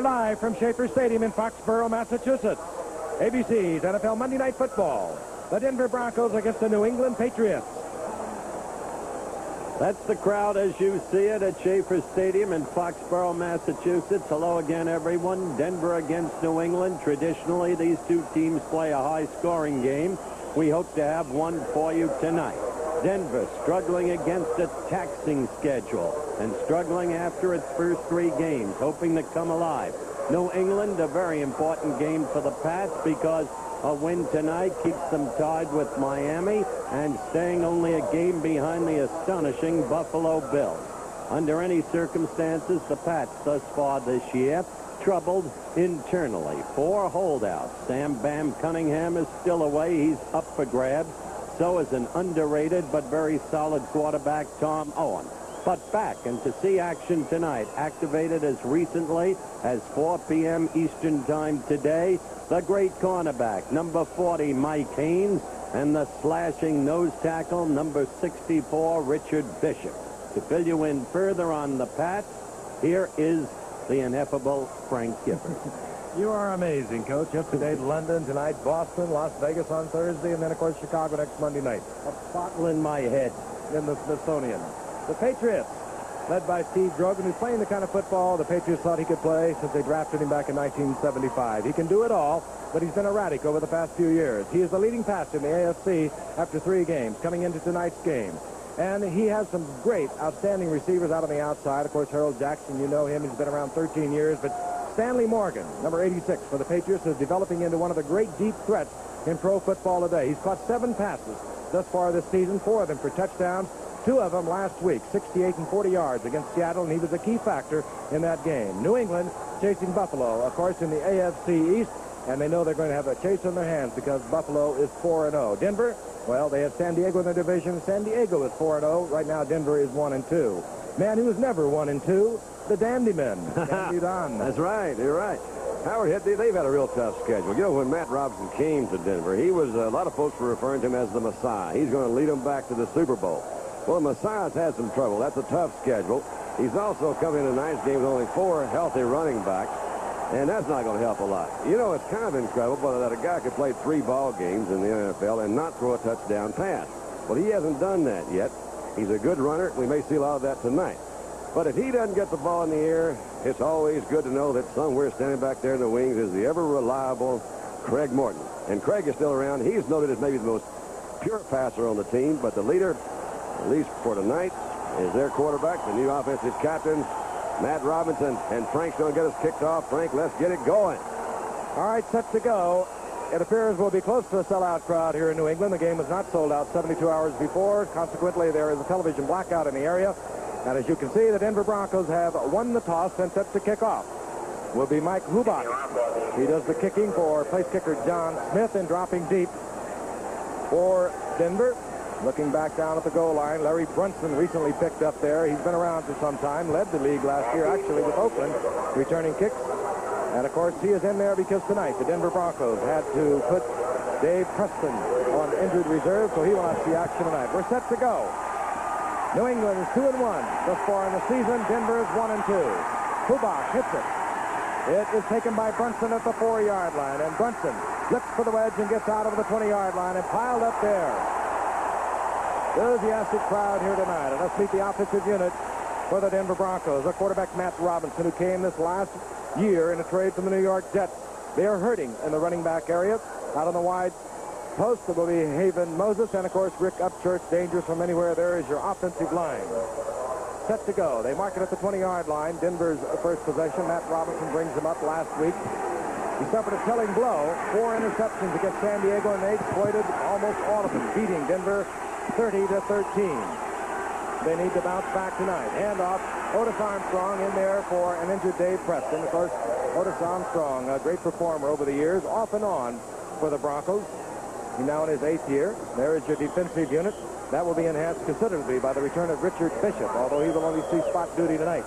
We're live from Schaefer Stadium in Foxborough, Massachusetts. ABC's NFL Monday Night Football. The Denver Broncos against the New England Patriots. That's the crowd as you see it at Schaefer Stadium in Foxborough, Massachusetts. Hello again, everyone. Denver against New England. Traditionally, these two teams play a high-scoring game. We hope to have one for you tonight. Denver struggling against a taxing schedule and struggling after its first 3 games, hoping to come alive. New England, a very important game for the Pats because a win tonight keeps them tied with Miami and staying only a game behind the astonishing Buffalo Bills. Under any circumstances, the Pats thus far this year troubled internally. 4 holdouts. Sam Bam Cunningham is still away. He's up for grabs. So is an underrated but very solid quarterback, Tom Owen. But back and to see action tonight, activated as recently as 4 p.m. Eastern Time today, the great cornerback, number 40, Mike Haynes, and the slashing nose tackle, number 64, Richard Bishop. To fill you in further on the Pats, here is the ineffable Frank Gifford. You are amazing, Coach. Yesterday, London, tonight, Boston, Las Vegas on Thursday, and then, of course, Chicago next Monday night. A bottle in my head. In the Smithsonian. The Patriots, led by Steve Grogan, who's playing the kind of football the Patriots thought he could play since they drafted him back in 1975. He can do it all, but he's been erratic over the past few years. He is the leading passer in the AFC after 3 games, coming into tonight's game. And he has some great, outstanding receivers out on the outside. Of course, Harold Jackson, you know him. He's been around 13 years, but Stanley Morgan, number 86 for the Patriots, is developing into one of the great deep threats in pro football today. He's caught 7 passes thus far this season, 4 of them for touchdowns, 2 of them last week, 68 and 40 yards against Seattle, and he was a key factor in that game. New England chasing Buffalo, of course, in the AFC East, and they know they're going to have a chase on their hands because Buffalo is 4-0. Denver, well, they have San Diego in their division. San Diego is 4-0. Right now, Denver is 1-2. Man who's never 1-2, the Dandy Men. Dandy Don. That's right. You're right. Howard, they've had a real tough schedule. You know, when Matt Robinson came to Denver, he was, a lot of folks were referring to him as the Messiah. He's going to lead them back to the Super Bowl. Well, the Messiah's had some trouble. That's a tough schedule. He's also coming in tonight's game with only 4 healthy running backs, and that's not going to help a lot. You know, it's kind of incredible that a guy could play 3 ball games in the NFL and not throw a touchdown pass. Well, he hasn't done that yet. He's a good runner. We may see a lot of that tonight. But if he doesn't get the ball in the air, it's always good to know that somewhere standing back there in the wings is the ever-reliable Craig Morton. And Craig is still around. He's noted as maybe the most pure passer on the team, but the leader, at least for tonight, is their quarterback, the new offensive captain, Matt Robinson. And Frank's going to get us kicked off. Frank, let's get it going. All right, set to go. It appears we'll be close to a sellout crowd here in New England. The game was not sold out 72 hours before. Consequently, there is a television blackout in the area. And as you can see, the Denver Broncos have won the toss and set to kick off. Will be Mike Hubach. He does the kicking for place kicker John Smith and dropping deep for Denver. Looking back down at the goal line, Larry Brunson recently picked up there. He's been around for some time, led the league last year, actually, with Oakland, returning kicks. And, of course, he is in there because tonight the Denver Broncos had to put Dave Preston on injured reserve, so he will not see action tonight. We're set to go. New England is 2-1 thus far in the season. Denver is 1-2. Hubach hits it. It is taken by Brunson at the 4-yard line, and Brunson looks for the wedge and gets out over the 20-yard line and piled up there. Enthusiastic crowd here tonight. And let's meet the offensive unit for the Denver Broncos. The quarterback, Matt Robinson, who came this last year in a trade from the New York Jets. They are hurting in the running back area. Out on the wide post, it will be Haven Moses. And, of course, Rick Upchurch, dangerous from anywhere. There is your offensive line. Set to go. They mark it at the 20-yard line. Denver's first possession. Matt Robinson brings them up last week. He suffered a telling blow. 4 interceptions against San Diego, and they exploited almost all of them, beating Denver 30-13. They need to bounce back tonight. Handoff. Otis Armstrong in there for an injured Dave Preston. Of course, Otis Armstrong, a great performer over the years, off and on for the Broncos. He's now in his 8th year. There is your defensive unit. That will be enhanced considerably by the return of Richard Bishop, although he will only see spot duty tonight.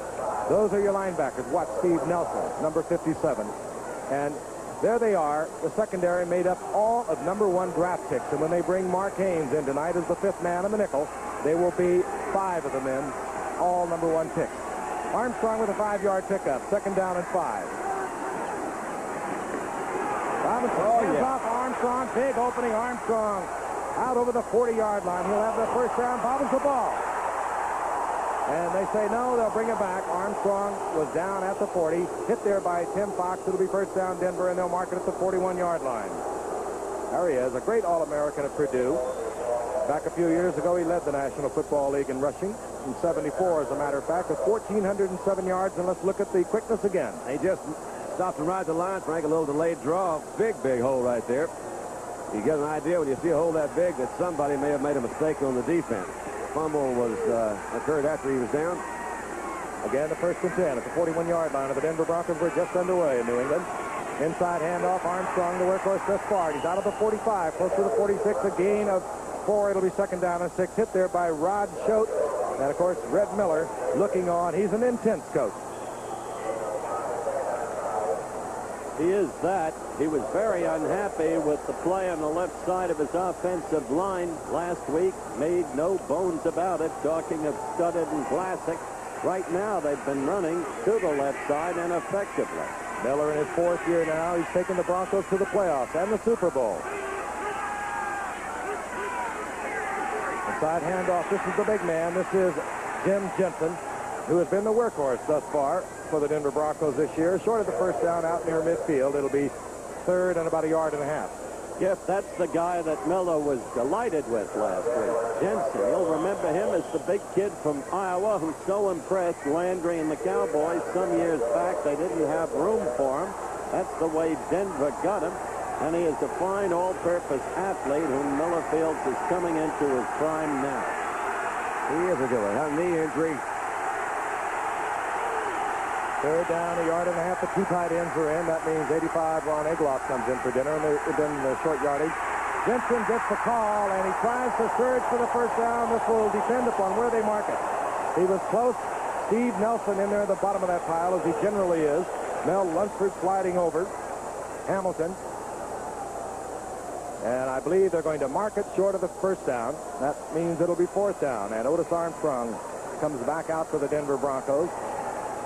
Those are your linebackers. Watt Steve Nelson, number 57. And there they are, the secondary made up all of number 1 draft picks. And when they bring Mark Haynes in tonight as the 5th man on the nickel, they will be 5 of the men, all number 1 picks. Armstrong with a 5-yard pickup, 2nd down and 5. Robinson hands off Armstrong. Big opening. Armstrong out over the 40-yard line. He'll have the first down. Bobbles the ball. And they say no, they'll bring it back. Armstrong was down at the 40. Hit there by Tim Fox. It'll be first down Denver, and they'll mark it at the 41-yard line. There he is, a great All-American at Purdue. Back a few years ago, he led the National Football League in rushing. In 74, as a matter of fact, with 1,407 yards. And let's look at the quickness again. He just stopped and rides the line, Frank. A little delayed draw. Big hole right there. You get an idea when you see a hole that big that somebody may have made a mistake on the defense. Fumble was occurred after he was down. Again, the first and 10 at the 41-yard line of the Denver Broncos. We're just underway in New England. Inside handoff, Armstrong, the workhorse, thus far. He's out of the 45, close to the 46, a gain of 4. It'll be second down and 6. Hit there by Rod Schote. And, of course, Red Miller looking on. He's an intense coach. He is that. He was very unhappy with the play on the left side of his offensive line last week. Made no bones about it, talking of studded and classic. Right now, they've been running to the left side and effectively. Miller in his 4th year now. He's taken the Broncos to the playoffs and the Super Bowl. Inside handoff. This is the big man. This is Jim Jensen, who has been the workhorse thus far for the Denver Broncos this year. Short of the first down out near midfield. It'll be third and about a yard and a half. Yes, that's the guy that Miller was delighted with last week. Jensen, you'll remember him as the big kid from Iowa who so impressed Landry and the Cowboys some years back. They didn't have room for him. That's the way Denver got him. And he is a fine all-purpose athlete whom Miller feels is coming into his prime now. He is a good one. Had a knee injury. Third down, a yard and a half. The 2 tight ends are in. That means 85 Ron Egloff comes in for dinner, and they've been the short yardage. Jensen gets the call, and he tries to surge for the first down. This will depend upon where they mark it. He was close. Steve Nelson in there at the bottom of that pile, as he generally is. Mel Lunsford sliding over. Hamilton. And I believe they're going to mark it short of the first down. That means it'll be 4th down. And Otis Armstrong comes back out for the Denver Broncos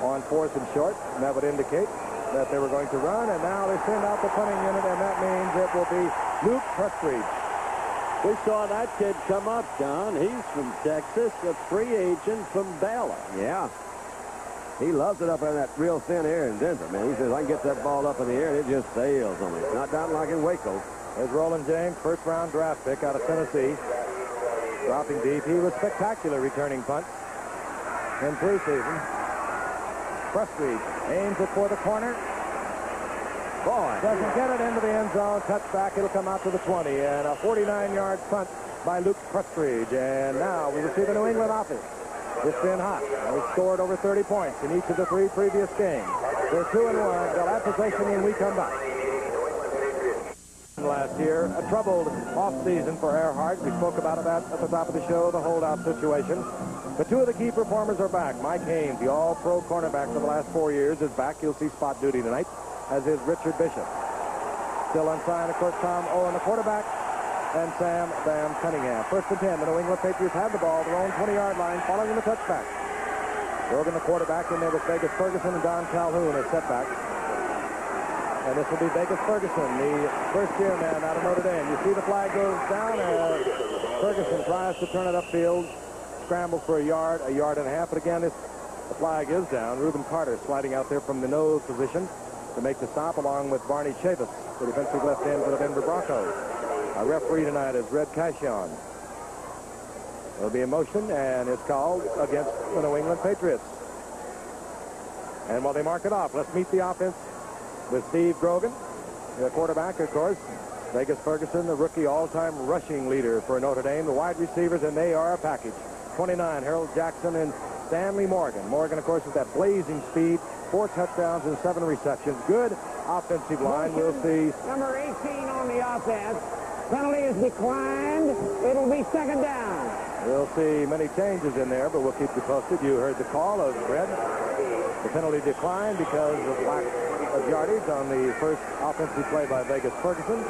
on 4th and short. And that would indicate that they were going to run. And now they send out the punting unit, and that means it will be Luke Prestridge. We saw that kid come up, John. He's from Texas, a free agent from Baylor. Yeah. He loves it up in that real thin air in Denver, man. He says, I can get that ball up in the air, and it just sails on me. Not down like in Waco. There's Roland James, first-round draft pick out of Tennessee. Dropping deep. He was spectacular returning punts in preseason. Prestridge aims it for the corner. Boy. Doesn't get it into the end zone. Touchback. It'll come out to the 20. And a 49-yard punt by Luke Prestridge. And now we will see the New England offense. It's been hot. They've scored over 30 points in each of the 3 previous games. They're 2-1. They'll have possession when we come back. Last year, a troubled offseason for Earhart. We spoke about that at the top of the show, the holdout situation. But 2 of the key performers are back. Mike Haynes, the all-pro cornerback for the last 4 years, is back. He'll see spot duty tonight, as is Richard Bishop. Still unsigned, of course, Tom Owen, the quarterback, and Sam Bam Cunningham. First and 10, the New England Patriots have the ball, their own 20-yard line, following the touchback. Rogan, the quarterback, in there with Vegas Ferguson and Don Calhoun as setback. And this will be Vegas Ferguson, the first-year man out of Notre Dame. You see the flag goes down, and Ferguson tries to turn it upfield, scrambles for a yard and a half. But again, the flag is down. Reuben Carter sliding out there from the nose position to make the stop, along with Barney Chavis, the defensive left end for the Denver Broncos. Our referee tonight is Red Cashion. There'll be a motion, and it's called against the New England Patriots. And while they mark it off, let's meet the offense with Steve Grogan, the quarterback, of course. Vegas Ferguson, the rookie all-time rushing leader for Notre Dame. The wide receivers, and they are a package. 29, Harold Jackson and Stanley Morgan. Morgan, of course, with that blazing speed. 4 touchdowns and 7 receptions. Good offensive line. We'll see. Number 18 on the offense. Penalty is declined. It'll be second down. We'll see many changes in there, but we'll keep you posted. You heard the call of Red. The penalty declined because of lack of yardage on the first offensive play by Vegas Ferguson.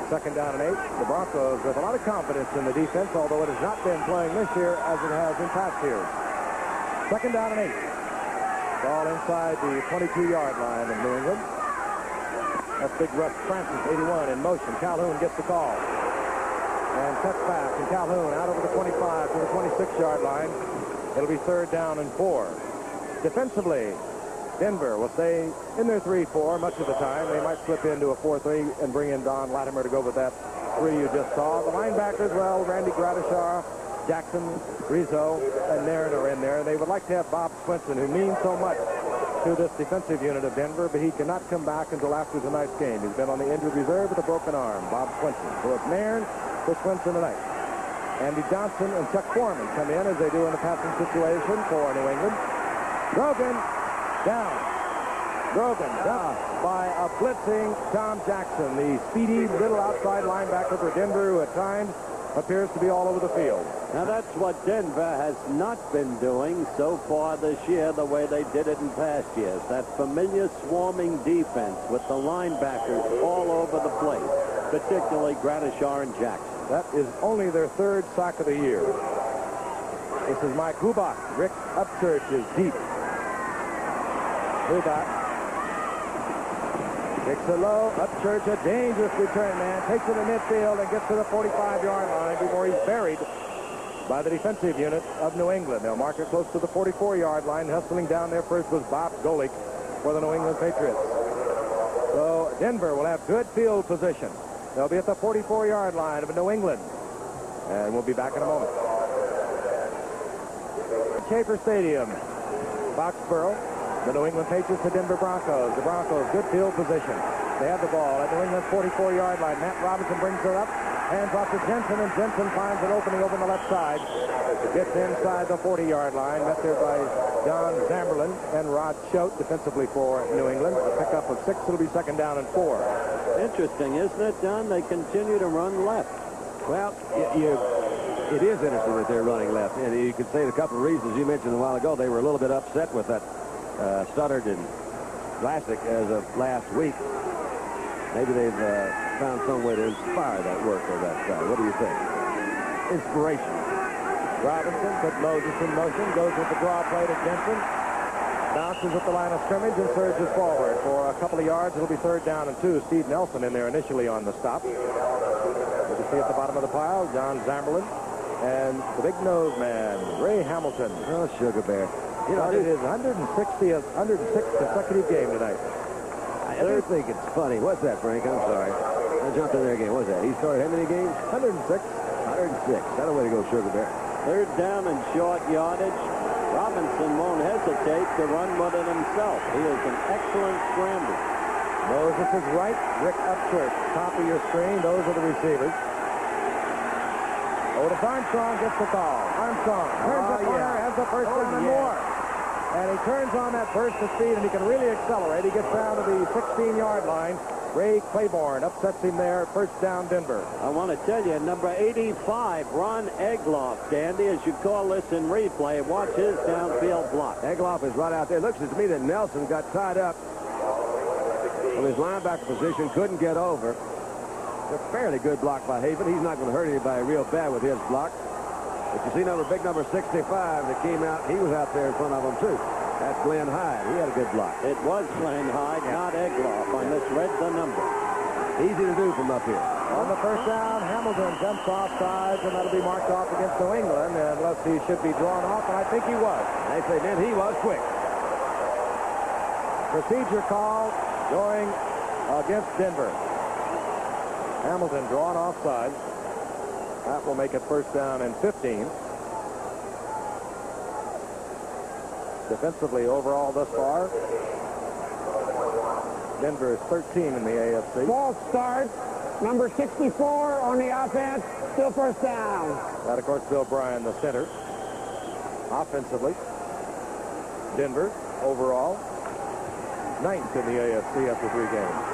Second down and 8. The Broncos with a lot of confidence in the defense, although it has not been playing this year as it has in past years. Second down and 8. Ball inside the 22-yard line of New England. That's Big Russ Francis, 81, in motion. Calhoun gets the call. And cuts back, and Calhoun out over the 25 to the 26-yard line. It'll be 3rd down and 4. Defensively, Denver will stay in their 3-4 much of the time. They might slip into a 4-3 and bring in Don Latimer to go with that 3 you just saw. The linebackers, well, Randy Gradishar, Jackson, Rizzo, and Nairn are in there. They would like to have Bob Swinson, who means so much to this defensive unit of Denver, but he cannot come back until after tonight's game. He's been on the injured reserve with a broken arm, Bob Swinson. So it's Nairn for Swinson tonight. Andy Johnson and Chuck Foreman come in as they do in the passing situation for New England. Grogan down. Grogan down by a blitzing Tom Jackson, the speedy little outside linebacker for Denver, who at times appears to be all over the field. Now that's what Denver has not been doing so far this year, the way they did it in past years. That familiar swarming defense with the linebackers all over the place, particularly Gradishar and Jackson. That is only their 3rd sack of the year. This is Mike Hubach. Rick Upchurch is deep. Hubach takes it low. Upchurch, a dangerous return man. Takes it to midfield and gets to the 45-yard line before he's buried by the defensive unit of New England. They'll mark it close to the 44-yard line. Hustling down there first was Bob Golick for the New England Patriots. So Denver will have good field position. They'll be at the 44-yard line of New England. And we'll be back in a moment. Schaefer Stadium, Foxborough. The New England Patriots, the Denver Broncos. The Broncos, good field position. They have the ball at New England's 44-yard line. Matt Robinson brings it up. Hands off to Jensen, and Jensen finds an opening over on the left side. Gets inside the 40-yard line. Met there by John Zamberlin and Rod Choate defensively for New England. A pickup of 6. It'll be 2nd down and 4. Interesting, isn't it, Don? They continue to run left. Well, it is interesting that they're running left. And you could say a couple of reasons. You mentioned a while ago they were a little bit upset with that Studdard and Vlasic as of last week. Maybe they've found some way to inspire that work of that side. What do you think? Inspiration. Robinson puts Moses in motion, goes with the draw play to Jensen. Bounces at the line of scrimmage and surges forward. For a couple of yards, it'll be 3rd down and 2. Steve Nelson in there initially on the stop. You can see at the bottom of the pile, John Zamberlin and the big nose man, Ray Hamilton. Oh, Sugar Bear. You know, it is 106th consecutive game tonight. I do think it's funny. What's that, Frank? I'm sorry. I jumped in there again. What's that? He started how many games? 106. 106. That's a way to go, Sugar Bear. 3rd down and short yardage. Robinson won't hesitate to run with it himself. He is an excellent scrambler. Moses is right. Rick Upchurch, top of your screen. Those are the receivers. Otis Armstrong gets the call. Armstrong turns the corner, has the first down and more. And he turns on that burst of speed, and he can really accelerate. He gets down to the 16-yard line. Ray Claiborne upsets him there. 1st down, Denver. I want to tell you, number 85, Ron Egloff, Dandy, as you call this in replay, watch his downfield block. Egloff is right out there. It looks to me that Nelson got tied up from his linebacker position, couldn't get over. A fairly good block by Haven. He's not going to hurt anybody real bad with his block. But you see big number 65 that came out. He was out there in front of him, too. That's Glenn Hyde. He had a good block. It was Glenn Hyde, not Egloff. I misread the number. Easy to do from up here. On the 1st down, Hamilton jumps off sides, and that'll be marked off against New England, unless he should be drawn off, and I think he was. They say, man, he was quick. Procedure call going against Denver. Hamilton drawn offside. That will make it 1st down and 15. Defensively overall thus far, Denver is 13 in the AFC. False start. Number 64 on the offense. Still 1st down. That, of course, Bill Bryan, the center. Offensively, Denver overall 9th in the AFC after 3 games.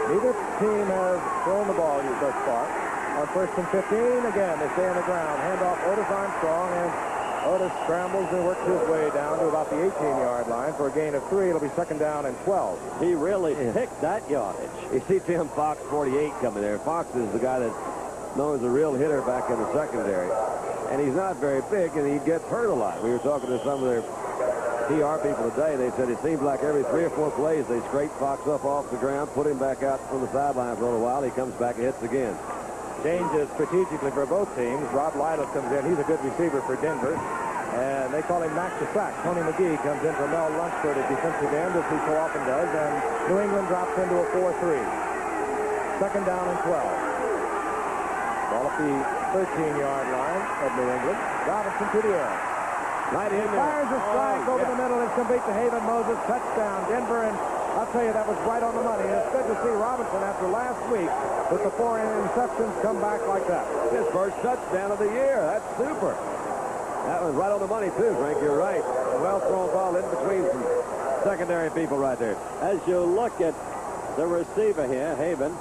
Neither team has thrown the ball thus far. On 1st and 15, again, they stay on the ground. Handoff Otis Armstrong, and Otis scrambles and works his way down to about the 18-yard line for a gain of 3. It'll be 2nd down and 12. He really picked that yardage. You see Tim Fox, 48, coming there. Fox is the guy that's known as a real hitter back in the secondary. And he's not very big, and he gets hurt a lot. We were talking to some of their PR people today. They said it seems like every 3 or 4 plays they scrape Fox up off the ground, put him back out from the sideline for a little while. He comes back and hits again. Changes strategically for both teams. Rob Lytle comes in. He's a good receiver for Denver. And they call him Mac the Sack. Tony McGee comes in for Mel Lunsford at defensive end, as he so often does. And New England drops into a 4-3. Second down and 12. Ball at the 13-yard line of New England. Robinson to the air. Right in there. Fires a strike over the middle. It's complete to Haven Moses. Touchdown, Denver. And I'll tell you, that was right on the money. It's good to see Robinson after last week with the 4 interceptions come back like that. His first touchdown of the year. That's super. That was right on the money, too, Frank. You're right. A well-thrown ball in between some secondary people right there. As you look at the receiver here, Haven,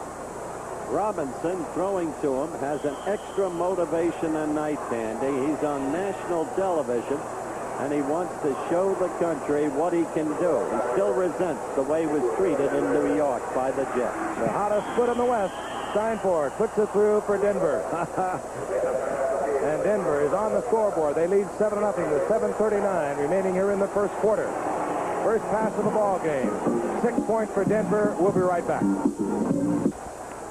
Robinson throwing to him has an extra motivation tonight, Andy. He's on national television, and he wants to show the country what he can do. He still resents the way he was treated in New York by the Jets. The hottest foot in the West. Steinford puts it through for Denver. And Denver is on the scoreboard. They lead 7-0 with 7:39 remaining here in the first quarter. First pass of the ball game. 6 points for Denver. We'll be right back.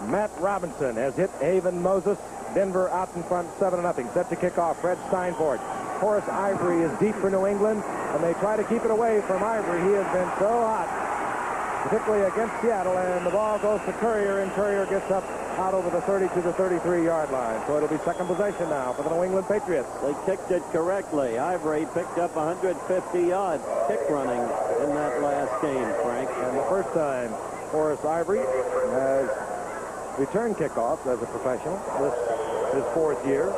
Matt Robinson has hit Haven Moses. Denver out in front 7-0. Set to kick off. Fred Steinford. Horace Ivory is deep for New England, and they try to keep it away from Ivory. He has been so hot, particularly against Seattle, and the ball goes to Courier, and Courier gets up out over the 30 to the 33-yard line. So it'll be second possession now for the New England Patriots. They kicked it correctly. Ivory picked up 150 yards kick running in that last game, Frank. And the first time Horace Ivory has returned kickoffs as a professional. This is his 4th year.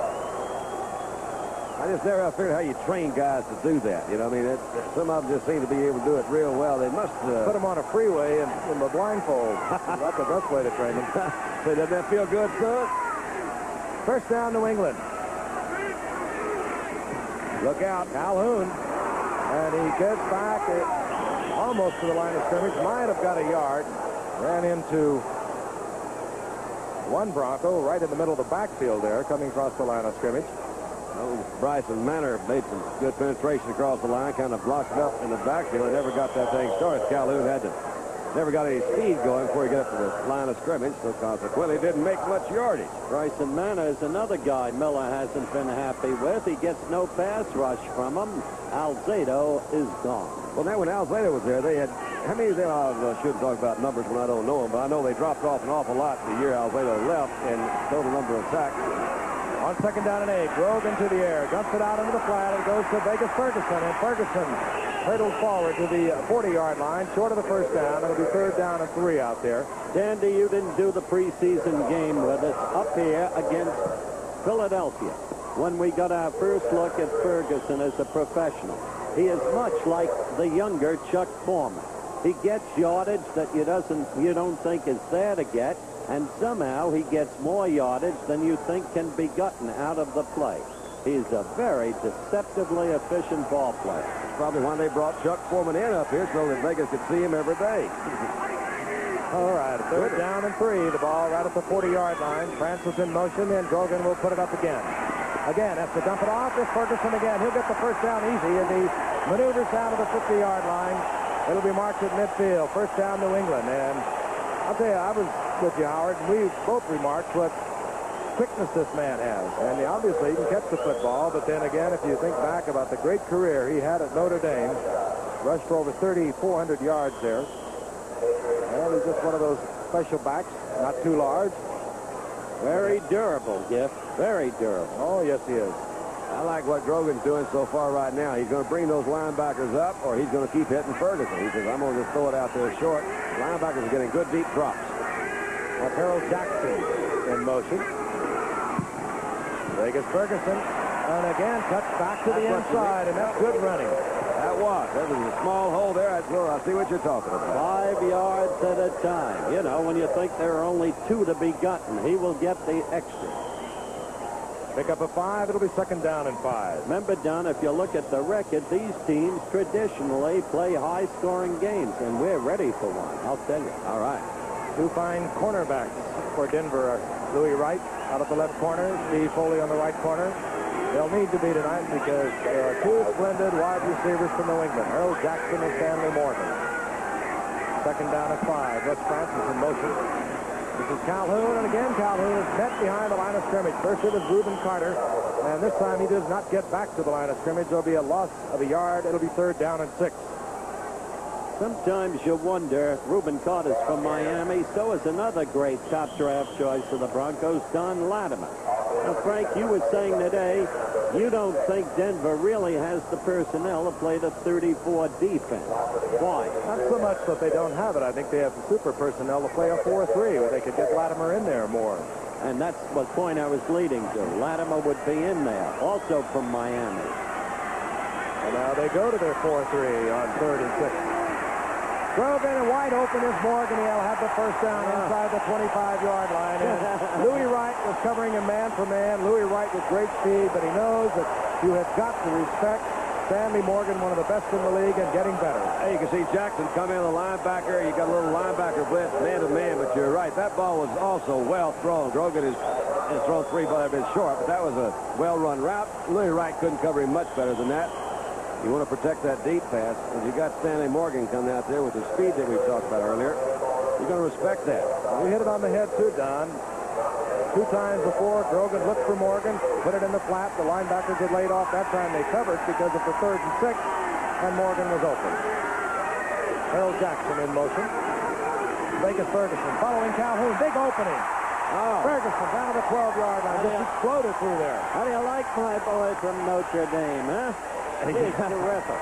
I just never figured how you train guys to do that. You know, I mean, some of them just seem to be able to do it real well. They must put them on a freeway and in the blindfold. That's the best way to train them. So doesn't that feel good, son? First down, New England. Look out, Calhoun. And he gets back almost to the line of scrimmage. Might have got a yard. Ran into one Bronco right in the middle of the backfield there, coming across the line of scrimmage. Bryson Manor made some good penetration across the line, kind of blocked it up in the backfield and never got that thing started. Calhoun never got any speed going before he got up to the line of scrimmage, so consequently didn't make much yardage. Bryson Manor is another guy Miller hasn't been happy with. He gets no pass rush from him. Alzado is gone. Well, now when Alzado was there, they had, how many of them, I shouldn't talk about numbers when I don't know them, but I know they dropped off an awful lot the year Alzado left in total number of sacks. On second down and 8, Grogan to the air, dumps it out into the flat. It goes to Vegas Ferguson, and Ferguson hurdles forward to the 40-yard line, short of the first down. It'll be 3rd down and 3 out there. Dandy, you didn't do the preseason game with us up here against Philadelphia. When we got our first look at Ferguson as a professional, he is much like the younger Chuck Foreman. He gets yardage that you don't think is there to get, and somehow he gets more yardage than you think can be gotten out of the play. He's a very deceptively efficient ball player. That's probably why they brought Chuck Foreman in up here so that Vegas could see him every day. All right, 3rd down and 3. The ball right at the 40-yard line. Francis in motion, and Grogan will put it up again. Again, has to dump it off. This Ferguson again. He'll get the first down easy as he maneuvers down to the 50-yard line. It'll be marked at midfield. First down, New England. And I'll tell you, I was with you, Howard, and we both remarked what quickness this man has. And obviously he can catch the football, but then again, if you think back about the great career he had at Notre Dame, rushed for over 3,400 yards there. Well, he's just one of those special backs, not too large. Very durable, Giff. Very durable. Oh, yes, he is. I like what Grogan's doing so far right now. He's going to bring those linebackers up, or he's going to keep hitting Ferguson. He says, I'm going to just throw it out there short. Linebackers are getting good deep drops. Harold Jackson in motion. Vegas Ferguson, and again, cuts back to the inside, and that's good running. That was a small hole there. I see what you're talking about. 5 yards at a time. You know, when you think there are only 2 to be gotten, he will get the extra. Pick up a 5. It'll be second down and 5. Remember, Don, if you look at the record, these teams traditionally play high-scoring games, and we're ready for one, I'll tell you. All right. 2 fine cornerbacks for Denver. Louis Wright out of the left corner, Steve Foley on the right corner. Bill They'll need to be tonight because there are two splendid wide receivers from New England, Harold Jackson and Stanley Morgan. Second down at 5. Russ Francis in motion. This is Calhoun, and again Calhoun is met behind the line of scrimmage. First it was Reuben Carter, and this time he does not get back to the line of scrimmage. There'll be a loss of a yard. It'll be 3rd down and 6. Sometimes you wonder, Reuben Carter's from Miami, so is another great top draft choice of the Broncos, Don Latimer. Now, Frank, you were saying today you don't think Denver really has the personnel to play the 34 defense. Why? Not so much that they don't have it. I think they have the super personnel to play a 4-3 where they could get Latimer in there more. And that's what point I was leading to. Latimer would be in there, also from Miami. And now they go to their 4-3 on 3rd and 6. Grogan and wide open is Morgan. He'll have the first down inside the 25-yard line. And Louis Wright was covering him man for man. Louis Wright with great speed, but he knows that you have got to respect Stanley Morgan, one of the best in the league, and getting better. Hey, you can see Jackson come in, the linebacker. You got a little linebacker blitz, man-to-man, but you're right. That ball was also well thrown. Grogan has thrown 3 balls a bit short, but that was a well-run route. Louis Wright couldn't cover him much better than that. You want to protect that deep pass. As you got Stanley Morgan coming out there with the speed that we talked about earlier, you're going to respect that. We hit it on the head, too, Don. 2 times before, Grogan looked for Morgan, put it in the flat. The linebackers had laid off. That time they covered because of the 3rd and 6, and Morgan was open. Harold Jackson in motion. Vegas Ferguson following Calhoun. Big opening. Ferguson down to the 12-yard line. Just exploded through there. How do you like my boy from Notre Dame, huh? He's terrific.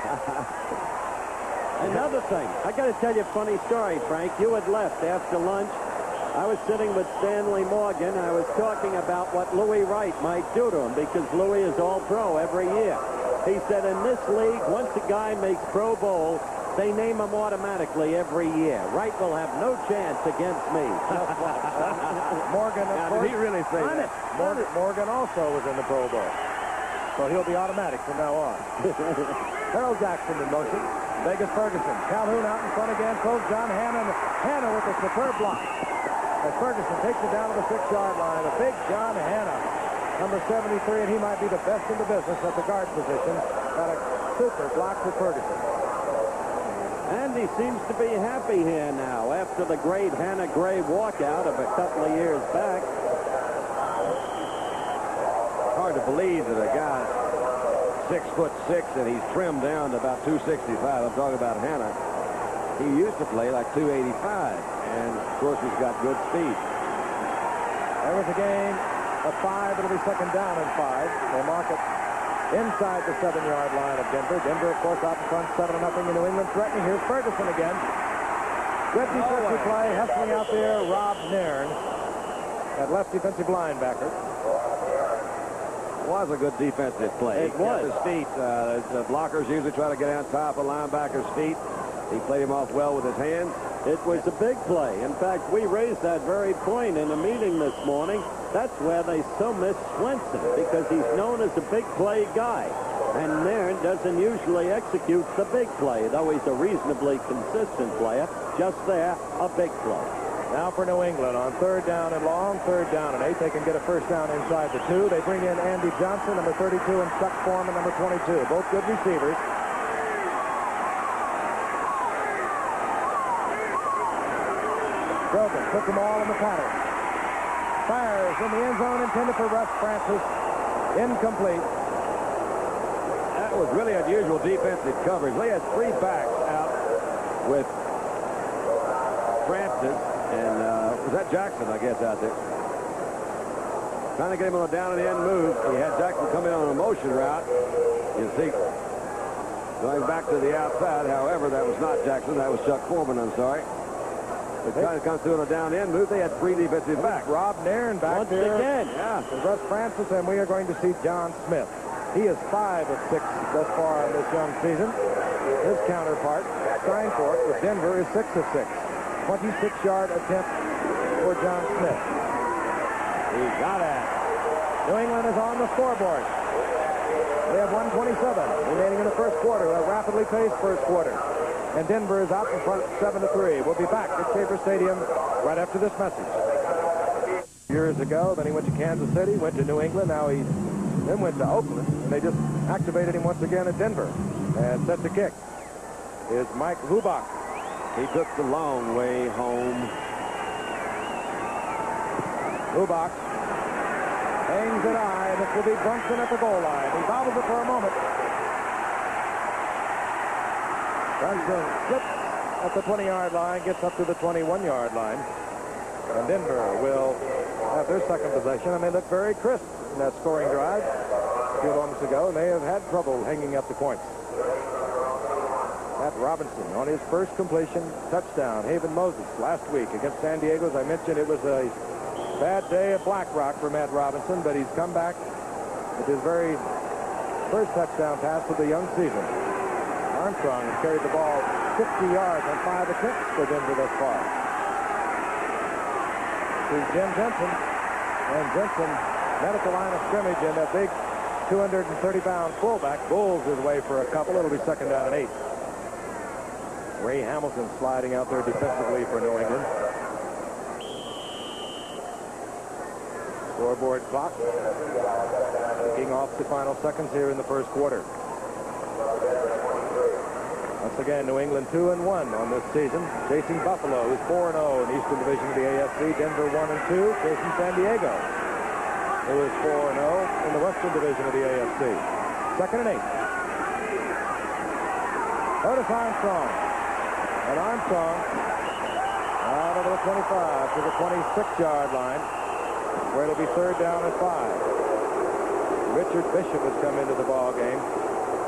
Another thing, I got to tell you a funny story, Frank. You had left after lunch. I was sitting with Stanley Morgan. I was talking about what Louis Wright might do to him because Louis is all-pro every year. He said in this league, once a guy makes Pro Bowl, they name him automatically every year. Wright will have no chance against me. Morgan, of course. Did he really say that? Morgan also was in the Pro Bowl. So he'll be automatic from now on. Harold Jackson in motion. Vegas Ferguson. Calhoun out in front again. Throws John Hanna. Hanna with a superb block. As Ferguson takes it down to the 6-yard line. A big John Hanna, number 73, and he might be the best in the business at the guard position. Got a super block for Ferguson. And he seems to be happy here now after the great Hannah Gray walkout of a couple of years back. Hard to believe that a guy 6'6" and he's trimmed down to about 265. I'm talking about Hanna. He used to play like 285, and of course he's got good speed. There was a game of 5. It'll be 2nd down and 5. They mark it inside the 7-yard line of Denver. Denver, of course, out in front 7-0 in New England. Threatening. Here's Ferguson again. Good defensive play. Hustling out there, Rob Nairn, that left defensive linebacker. Was a good defensive play. It was. His feet. The blockers usually try to get on top of linebackers' feet. He played him off well with his hands. It was a big play. In fact, we raised that very point in a meeting this morning. That's where they so miss Swenson, because he's known as a big play guy. And Nairn doesn't usually execute the big play, though he's a reasonably consistent player. Just there, a big play. Now for New England on 3rd down and long, 3rd down and 8. They can get a first down inside the 2. They bring in Andy Johnson, number 32, and Chuck Foreman, number 22. Both good receivers. Grogan puts them all in the pattern. Fires in the end zone intended for Russ Francis. Incomplete. That was really unusual defensive coverage. They had 3 backs out with Francis. And was that Jackson, I guess, out there? Trying to get him on a down-and-end move. He had Jackson come in on a motion route. You see, going back to the outside. However, that was not Jackson. That was Chuck Foreman, I'm sorry. They trying to come through on a down-end move. They had 3 defensive backs. Rob Nairn back Once there. again. Yeah. Russ Francis, and we are going to see John Smith. He is 5 of 6 thus far in this young season. His counterpart, Steinfort, with Denver, is 6 of 6. 26-yard attempt for John Smith. He got it. New England is on the scoreboard. They have 1:27 remaining in the first quarter, a rapidly paced first quarter. And Denver is out in front 7-3. We'll be back at Schaefer Stadium right after this message. Years ago, then he went to Kansas City, went to New England. Now he's then went to Oakland, and they just activated him once again at Denver. And set to kick is Mike Hubach. He took the long way home. Hubach hangs it high. This will be Brunson at the goal line. He bobbles it for a moment. Brunson slips at the 20-yard line, gets up to the 21-yard line. And Denver will have their second possession, and they look very crisp in that scoring drive a few moments ago, and they have had trouble hanging up the points. Matt Robinson on his first completion, touchdown. Haven Moses last week against San Diego. As I mentioned, it was a bad day at Black Rock for Matt Robinson, but he's come back with his very first touchdown pass of the young season. Armstrong has carried the ball 50 yards on 5 attempts for Denver thus far. Here's Jim Jensen, and Jensen met at the line of scrimmage, and that big 230-pound fullback bulls his way for a couple. It'll be second down and 8. Ray Hamilton sliding out there defensively for New England. Scoreboard clock ticking off the final seconds here in the first quarter. Once again, New England 2-1 on this season, chasing Buffalo, who's 4-0 in the Eastern Division of the AFC. Denver 1-2, chasing San Diego, who is 4-0 in the Western Division of the AFC. Second and 8. Otis Armstrong. And Armstrong out over the 25 to the 26-yard line, where it'll be third down and 5. Richard Bishop has come into the ball game.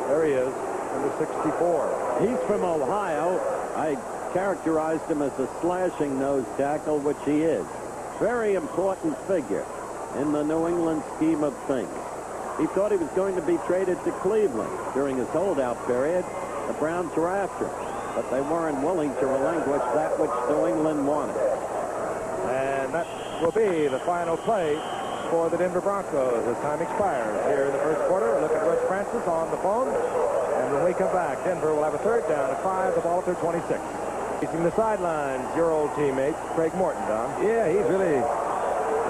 There he is, number 64. He's from Ohio. I characterized him as a slashing nose tackle, which he is. Very important figure in the New England scheme of things. He thought he was going to be traded to Cleveland during his holdout period. The Browns were after him, but they weren't willing to relinquish that which New England wanted. And that will be the final play for the Denver Broncos as time expires here in the first quarter. Look at Russ Francis on the phone. And when we come back, Denver will have a third down at 5, the ball at their 26. Facing the sidelines, your old teammate, Craig Morton, Don. Yeah, he's really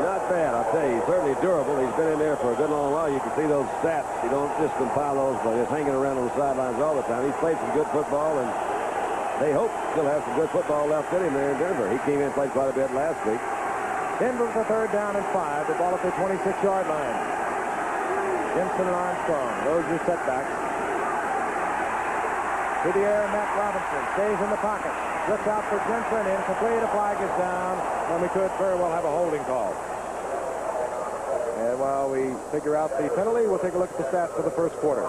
not bad, I'll tell you. He's certainly durable. He's been in there for a good long while. You can see those stats. You don't just compile those by just hanging around on the sidelines all the time. He's played some good football, and they hope still have some good football left in him there in Denver. He came in and played quite a bit last week. Denver with a third down and 5. The ball at their 26-yard line. Jensen and Armstrong. Those are setbacks. To the air, Matt Robinson stays in the pocket. Looks out for Jensen. Incomplete. A flag is down. And we could very well have a holding call. And while we figure out the penalty, we'll take a look at the stats for the first quarter.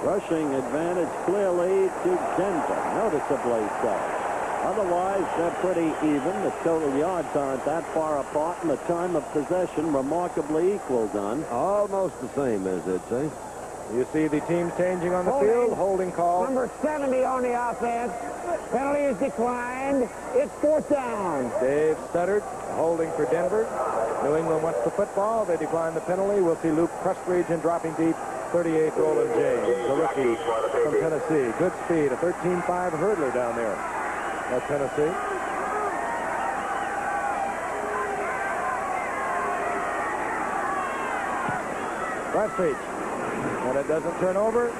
Rushing advantage clearly to Denver, noticeably so. Otherwise, they're pretty even. The total yards aren't that far apart, and the time of possession remarkably equal, Don. Almost the same, as they'd say. You see the team changing on the field. Holding call. Number 70 on the offense. Penalty is declined. It's fourth down. Dave Studdard holding for Denver. New England wants the football. They decline the penalty. We'll see Luke Prestridge dropping deep. 38th Roland James, the rookie from Tennessee. Good speed. A 13.5 hurdler down there at Tennessee. Prestridge. And it doesn't turn over.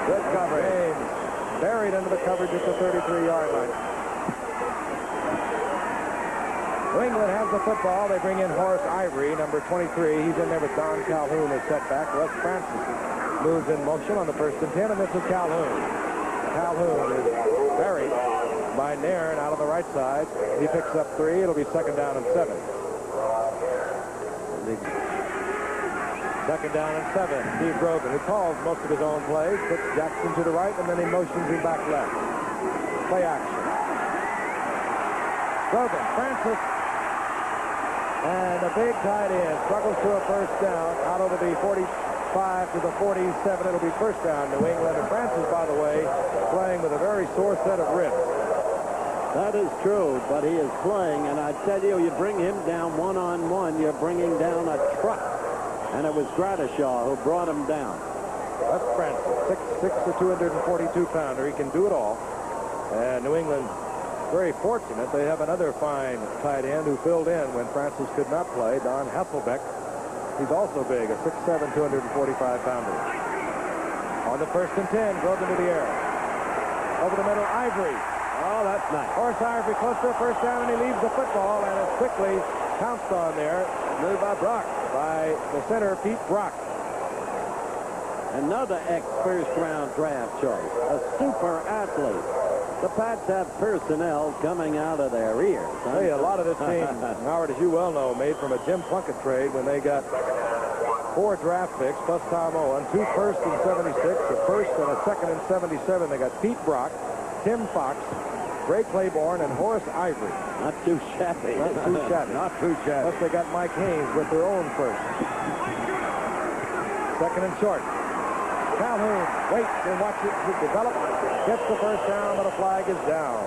Good coverage. James buried under the coverage at the 33-yard line. New England has the football. They bring in Horace Ivory, number 23. He's in there with Don Calhoun as setback. Russ Francis moves in motion on the 1st and 10, and this is Calhoun. Calhoun is buried by Nairn out of the right side. He picks up 3. It'll be second down and 7. Second down and 7. Steve Grogan, who calls most of his own plays, puts Jackson to the right, and then he motions him back left. Play action. Grogan, Francis, and the big tight end struggles to a first down out over the 45 to the 47. It'll be first down, New England. And Francis, by the way, playing with a very sore set of ribs. That is true, but he is playing, and I tell you, you bring him down one-on-one, you're bringing down a truck. And it was Gradishaw who brought him down. That's Francis, 6'6", a 242-pounder. He can do it all. And New England very fortunate. They have another fine tight end who filled in when Francis could not play, Don Hasselbeck. He's also big, a 6'7", 245-pounder. On the 1st and 10, Grogan to the air. Over the middle, Ivory. Oh, that's nice. Horace Ivory close to a first down, and he leaves the football, and it's quickly pounced on there. Moved by Brock, by the center, Pete Brock. Another ex-first-round draft choice, a super athlete. The Pats have personnel coming out of their ears. Hey, a lot of this team, Howard, as you well know, made from a Jim Plunkett trade when they got 4 draft picks plus Tom Owen, 2 firsts in '76, a first and a second in '77. They got Pete Brock, Tim Fox, Ray Claiborne, and Horace Ivory. Not too shabby. Not too shabby. Not too shabby. Plus they got Mike Haynes with their own first. Second and short. Calhoun waits and watches it develop. Gets the first down, but a flag is down.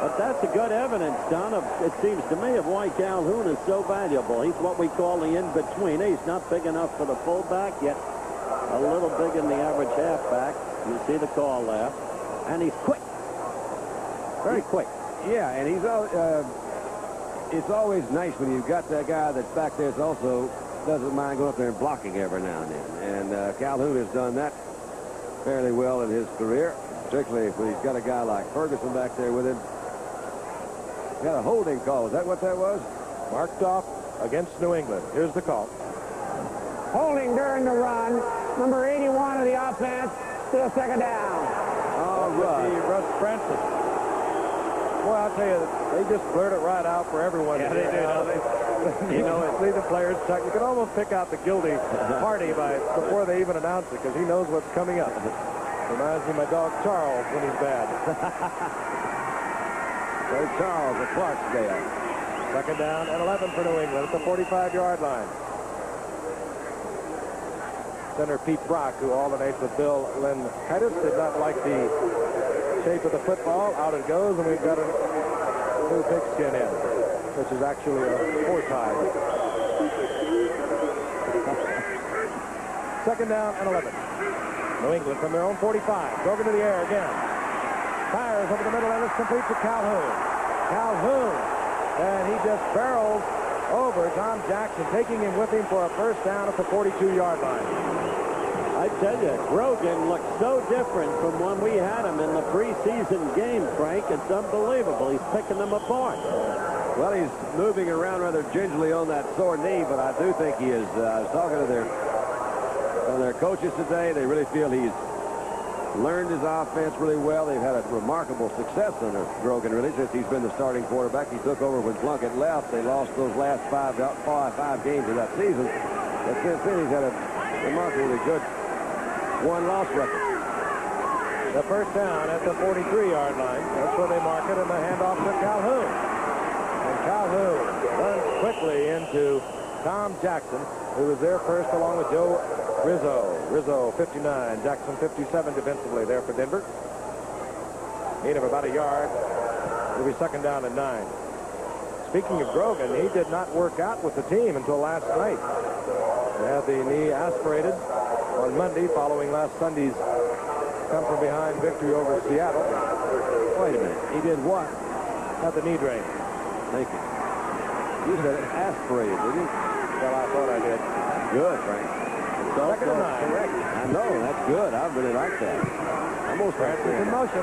But that's a good evidence, Don, of, it seems to me, of why Calhoun is so valuable. He's what we call the in-between. He's not big enough for the fullback, yet a little big in the average halfback. You see the call there. And he's quick. Very quick. Yeah, and he's it's always nice when you've got that guy that's back there that also doesn't mind going up there and blocking every now and then. And Calhoun has done that fairly well in his career, particularly if he's got a guy like Ferguson back there with him. He had a holding call. Is that what that was? Marked off against New England. Here's the call. Holding during the run. Number 81 of the offense. Still second down. All right. Russ Francis. Boy, I'll tell you, they just blurt it right out for everyone. Yeah, they do, don't they? You know, see the players tuck. You can almost pick out the guilty party before they even announce it, because he knows what's coming up. Reminds me of my dog Charles when he's bad. So Charles at Clarksdale. Second down and 11 for New England at the 45-yard line. Center Pete Brock, who alternates with Bill Lynn Pettis, did not like the shape of the football. Out it goes, and we've got a new pigskin in, which is actually a 4-tie. Second down and 11. New England from their own 45. Broken to the air again. Fires over the middle, and it's complete to Calhoun. Calhoun, and he just barrels over Tom Jackson, taking him with him for a first down at the 42-yard line. I tell you, Grogan looks so different from when we had him in the preseason game, Frank. It's unbelievable. He's picking them apart. Well, he's moving around rather gingerly on that sore knee, but I do think he is. I was talking to their coaches today. They really feel he's learned his offense really well. They've had a remarkable success under Grogan, really, since he's been the starting quarterback. He took over when Plunkett left. They lost those last five games of that season. But since then, he's had a remarkably good one-loss record. The first down at the 43-yard line. That's where they mark it, and the handoff to Calhoun. And Calhoun runs quickly into Tom Jackson, who was there first along with Joe Rizzo. Rizzo 59, Jackson 57 defensively there for Denver. Need of about a yard. It'll be second down and 9. Speaking of Grogan, he did not work out with the team until last night. He had the knee aspirated on Monday following last Sunday's come-from-behind victory over Seattle. Wait a minute. He did what? Had the knee drained. Thank you. You said aspirated, didn't you? Well, I thought I did. Good, Frank. Second and 9. Correct. I know. That's good. I really like that. Almost Francis in motion.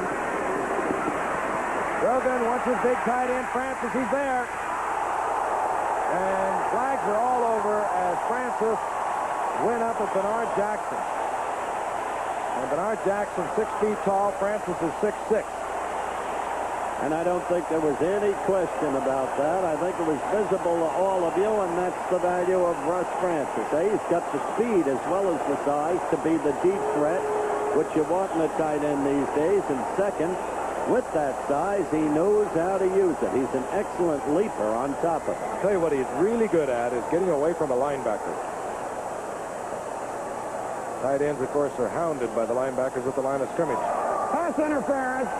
Grogan wants his big tight end, Francis. He's there. And flags are all over as Francis went up at Bernard Jackson. And Bernard Jackson, 6 feet tall. Francis is 6'6". And I don't think there was any question about that. I think it was visible to all of you, and that's the value of Russ Francis. He's got the speed as well as the size to be the deep threat, which you want in a tight end these days. And second, with that size, he knows how to use it. He's an excellent leaper on top of it. I'll tell you what he's really good at is getting away from a linebacker. Tight ends, of course, are hounded by the linebackers at the line of scrimmage. Pass interference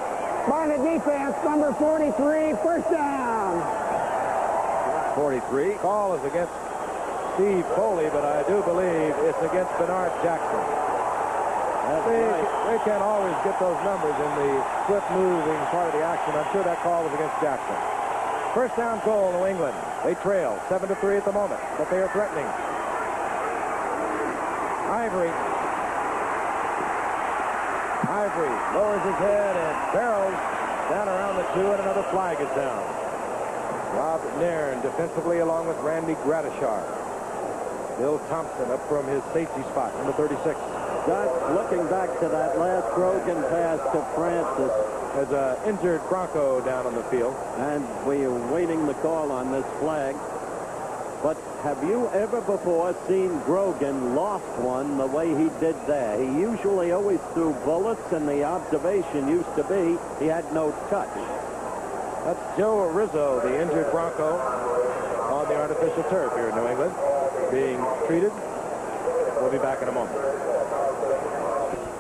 by the defense, number 43, first down. 43. Call is against Steve Foley, but I do believe it's against Bernard Jackson. That's right. They can't always get those numbers in the swift-moving part of the action. I'm sure that call was against Jackson. First down goal, New England. They trail 7-3 at the moment, but they are threatening. Ivory lowers his head and barrels down around the 2, and another flag is down. Rob Nairn defensively along with Randy Gradishar. Bill Thompson up from his safety spot, number 36. Just looking back to that last Grogan pass to Francis. There's an injured Bronco down on the field. And we are waiting the call on this flag. But have you ever before seen Grogan lost one the way he did there? He usually always threw bullets, and the observation used to be he had no touch. That's Joe Rizzo, the injured Bronco, on the artificial turf here in New England, being treated. We'll be back in a moment.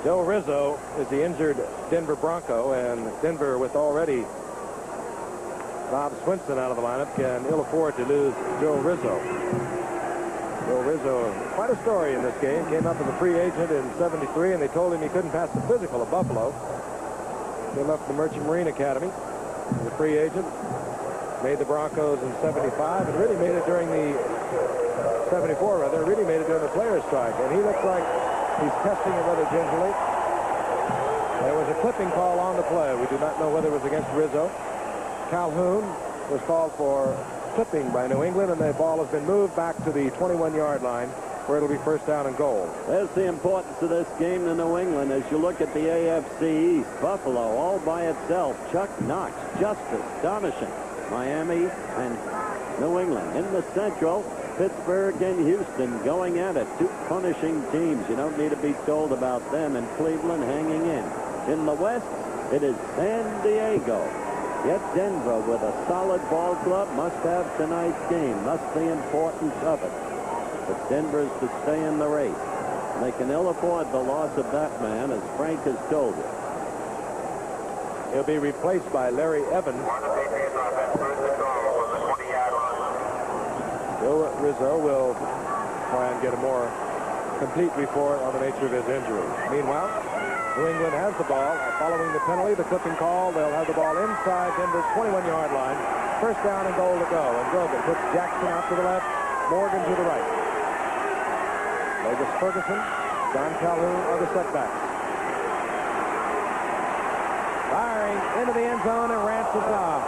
Joe Rizzo is the injured Denver Bronco, and Denver, with already Bob Swinson out of the lineup, can ill afford to lose Joe Rizzo. Joe Rizzo, quite a story in this game. Came up as a free agent in '73, and they told him he couldn't pass the physical of Buffalo. He left the Merchant Marine Academy as a free agent. Made the Broncos in '75, and really made it during the '74, rather. Really made it during the players' strike, and he looks like he's testing it rather gingerly. There was a clipping call on the play. We do not know whether it was against Rizzo. Calhoun was called for clipping by New England, and the ball has been moved back to the 21-yard line, where it'll be first down and goal. There's the importance of this game to New England. As you look at the AFC East, Buffalo all by itself. Chuck Knox, just astonishing. Miami and New England. In the Central, Pittsburgh and Houston going at it. Two punishing teams. You don't need to be told about them. And Cleveland hanging in. In the West, it is San Diego. Yet Denver, with a solid ball club, must have tonight's game. That's the importance of it. But Denver's to stay in the race. And they can ill afford the loss of that man, as Frank has told you. He'll be replaced by Larry Evans. Joe Rizzo will try and get a more complete report on the nature of his injury. Meanwhile, New England has the ball. Following the penalty, the clipping call, they'll have the ball inside Denver's 21-yard line. First down and goal to go. And Grogan puts Jackson out to the left, Morgan to the right. Legis Ferguson, John Calhoun are the setbacks. Firing into the end zone, and Francis off.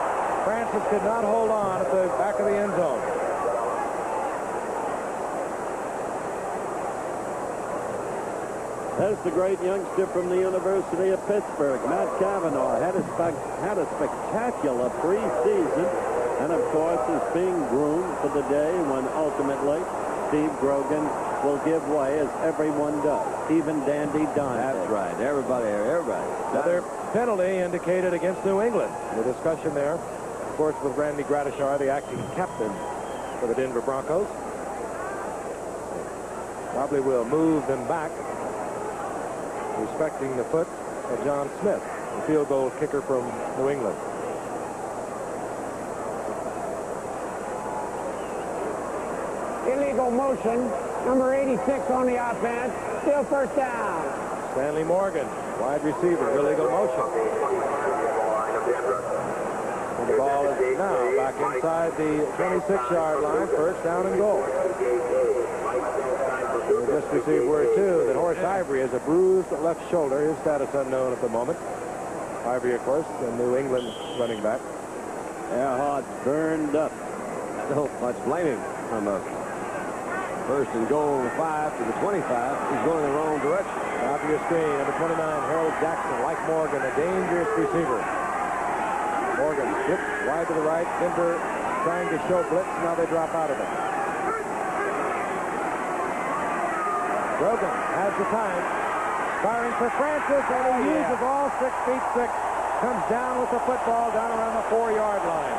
Francis could not hold on at the back of the end zone. There's the great youngster from the University of Pittsburgh, Matt Cavanaugh, had a spectacular preseason, and of course is being groomed for the day when ultimately Steve Grogan will give way, as everyone does, even Dandy Don. That's right. Everybody. Another penalty indicated against New England. The discussion there, of course, with Randy Gradishar, the acting captain for the Denver Broncos. Probably will move them back, respecting the foot of John Smith, the field goal kicker from New England. Illegal motion. Number 86 on the offense. Still first down. Stanley Morgan, wide receiver, illegal motion. And the ball is now back inside the 26-yard line. First down and goal. We just received word, too, that Horace Ivory has a bruised left shoulder. His status unknown at the moment. Ivory, of course, the New England running back. Earhart burned up. I don't much blame him from a first and goal 5 to the 25. He's going in the wrong direction. Top of your screen, number 29, Harold Jackson, like Morgan, a dangerous receiver. Morgan slips wide to the right. Denver trying to show blitz. Now they drop out of it. Grogan has the time. Firing for Francis, and he uses all 6 feet 6. Comes down with the football down around the 4-yard line.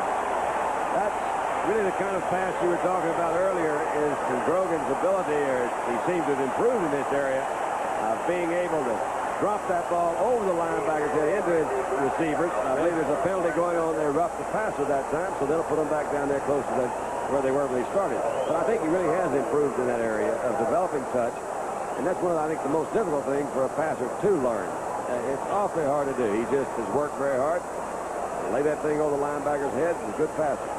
That's really the kind of pass you were talking about earlier, is Grogan's ability, or he seems to have improved in this area, of being able to drop that ball over the linebacker's head into his receivers. I believe there's a penalty going on there, rough the passer that time, so they'll put them back down there close to where they were when they started. But I think he really has improved in that area of developing touch. And that's one of, I think, the most difficult things for a passer to learn. It's awfully hard to do. He just has worked very hard. Lay that thing over the linebacker's head. He's a good passer.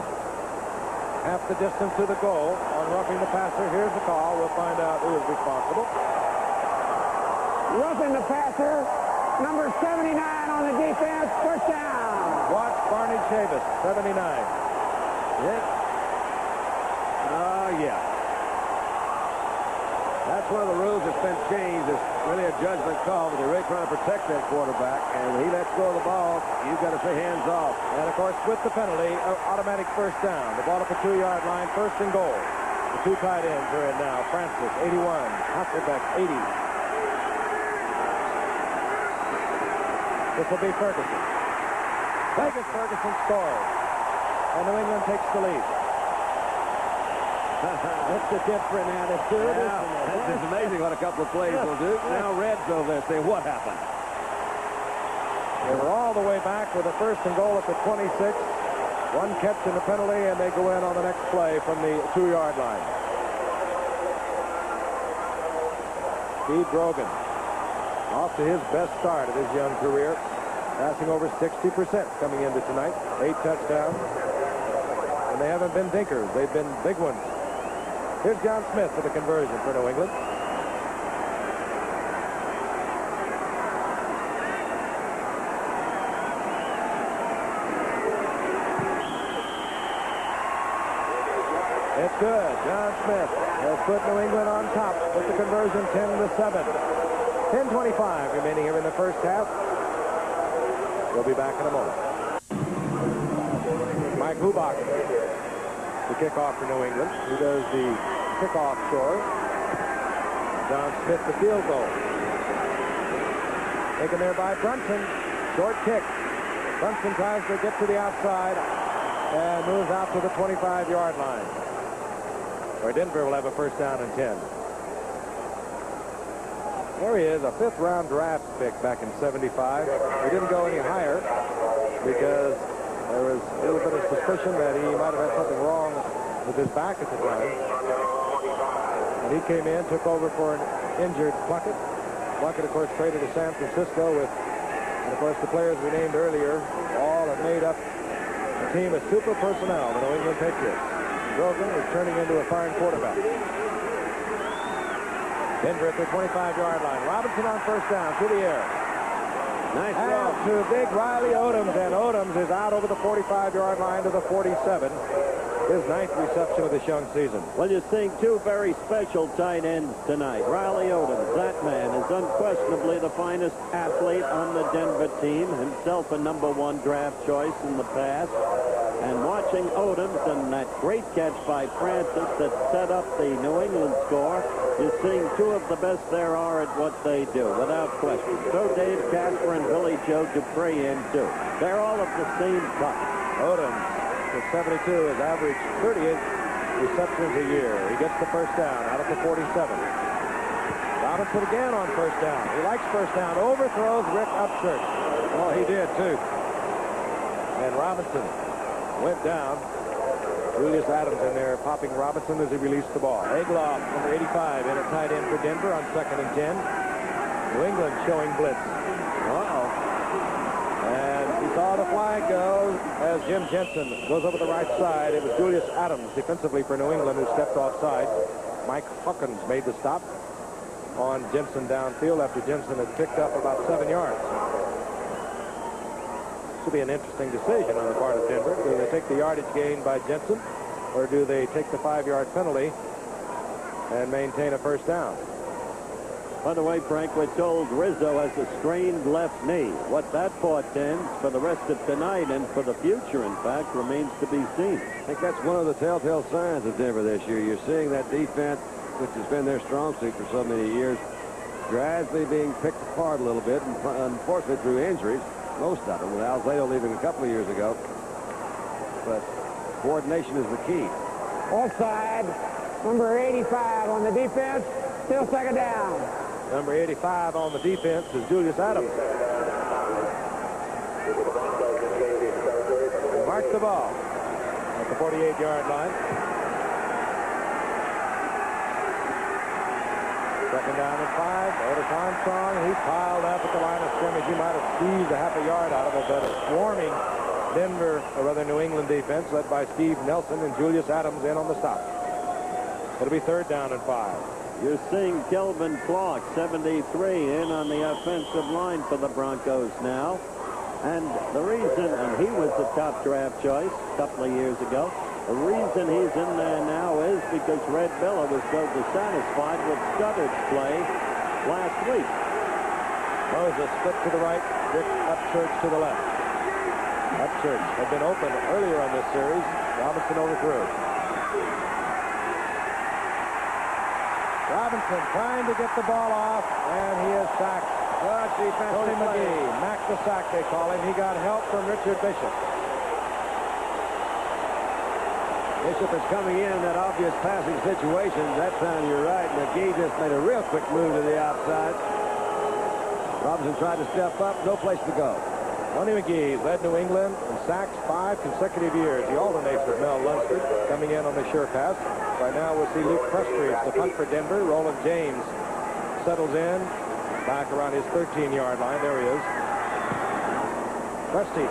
Half the distance to the goal on roughing the passer. Here's the call. We'll find out who is responsible. Roughing the passer. Number 79 on the defense. First down. Watch Barney Chavis, 79. Yeah. Yeah. That's one of the rules that's been changed. It's really a judgment call, but they're really trying to protect that quarterback. And when he lets go of the ball, you've got to say hands off. And, of course, with the penalty, automatic first down. The ball at the 2-yard line, first and goal. The two tight ends are in now. Francis, 81. Hasselbeck, 80. This will be Ferguson. Vegas Ferguson scores. And New England takes the lead. That's a different attitude. Yeah, it's amazing what a couple of plays will do. Now Red's over there saying, what happened? They were all the way back with a first and goal at the 26. One catch in the penalty, and they go in on the next play from the 2-yard line. Steve Grogan, off to his best start of his young career, passing over 60% coming into tonight. 8 touchdowns. And they haven't been dinkers. They've been big ones. Here's John Smith for the conversion for New England. It's good. John Smith has put New England on top with the conversion 10-7. 10:25 remaining here in the first half. We'll be back in a moment. Mike Hubach, the kickoff for New England, who does the kickoff score. John Smith, the field goal. Taken there by Brunson. Short kick. Brunson tries to get to the outside and moves out to the 25-yard line, where Denver will have a first down and 10. There he is, a 5th-round draft pick back in '75. He didn't go any higher because there was a little bit of suspicion that he might have had something wrong with his back at the time. And he came in, took over for an injured Plunkett. Plunkett, of course, traded to San Francisco with, and of course, the players we named earlier all have made up a team of super personnel, the New England Patriots. Grogan is turning into a fine quarterback. Denver at the 25-yard line. Robinson on first down through the air. Nice And throw. to big Riley Odoms, and Odoms is out over the 45-yard line to the 47. His 9th reception of this young season. Well, you're seeing two very special tight ends tonight. Riley Odoms, that man is unquestionably the finest athlete on the Denver team, himself a #1 draft choice in the past. And watching Odoms and that great catch by Francis that set up the New England score, you're seeing two of the best there are at what they do, without question. So Dave Casper and Billy Joe Dupree in too. They're all of the same cut. Odoms, at 72, has averaged 38 receptions a year. He gets the first down out of the 47. Robinson again on first down. He likes first down. Overthrows Rick Upchurch. Oh, he did, too. And Robinson went down. Julius Adams in there popping Robinson as he released the ball. Egloff, number 85, in a tight end for Denver on 2nd and 10. New England showing blitz. Uh-oh. And he saw the flag go as Jim Jensen goes over the right side. It was Julius Adams defensively for New England who stepped offside. Mike Hawkins made the stop on Jensen downfield after Jensen had picked up about 7 yards. This will be an interesting decision on the part of Denver. Do they take the yardage gain by Jensen, or do they take the 5-yard penalty and maintain a first down? By the way, Frank, we're told Rizzo has a strained left knee. What that portends for the rest of tonight and for the future, in fact, remains to be seen. I think that's one of the telltale signs of Denver this year. You're seeing that defense, which has been their strong suit for so many years, gradually being picked apart a little bit, and unfortunately through injuries, most of them, with Alzado leaving a couple of years ago. But coordination is the key. Offside. Number 85 on the defense. Still second down. Number 85 on the defense is Julius Adams. He marks the ball at the 48-yard line. Second down and 5. Otis Armstrong, he piled up at the line of scrimmage. He might have squeezed a half a yard out of it, but a swarming Denver, or rather New England defense, led by Steve Nelson and Julius Adams in on the stop. It'll be third down and 5. You're seeing Kelvin Clark, 73, in on the offensive line for the Broncos now. And the reason, and he was the top draft choice a couple of years ago, the reason he's in there now is because Red Miller was so dissatisfied with Studdard's play last week. Moses split to the right, Dick Upchurch to the left. Upchurch had been open earlier on this series. Robinson overthrew. Robinson trying to get the ball off, and he is sacked. Good defense. Tony McGee, Mac the sack they call him. He got help from Richard Bishop. Bishop is coming in that obvious passing situation. That time you're right. McGee just made a real quick move to the outside. Robinson tried to step up. No place to go. Tony McGee led New England in sacks 5 consecutive years. He alternates with Mel Lunsford coming in on the sure pass. Right now we'll see Luke Prestage, the punt for Denver. Roland James settles in back around his 13-yard line. There he is. Prestige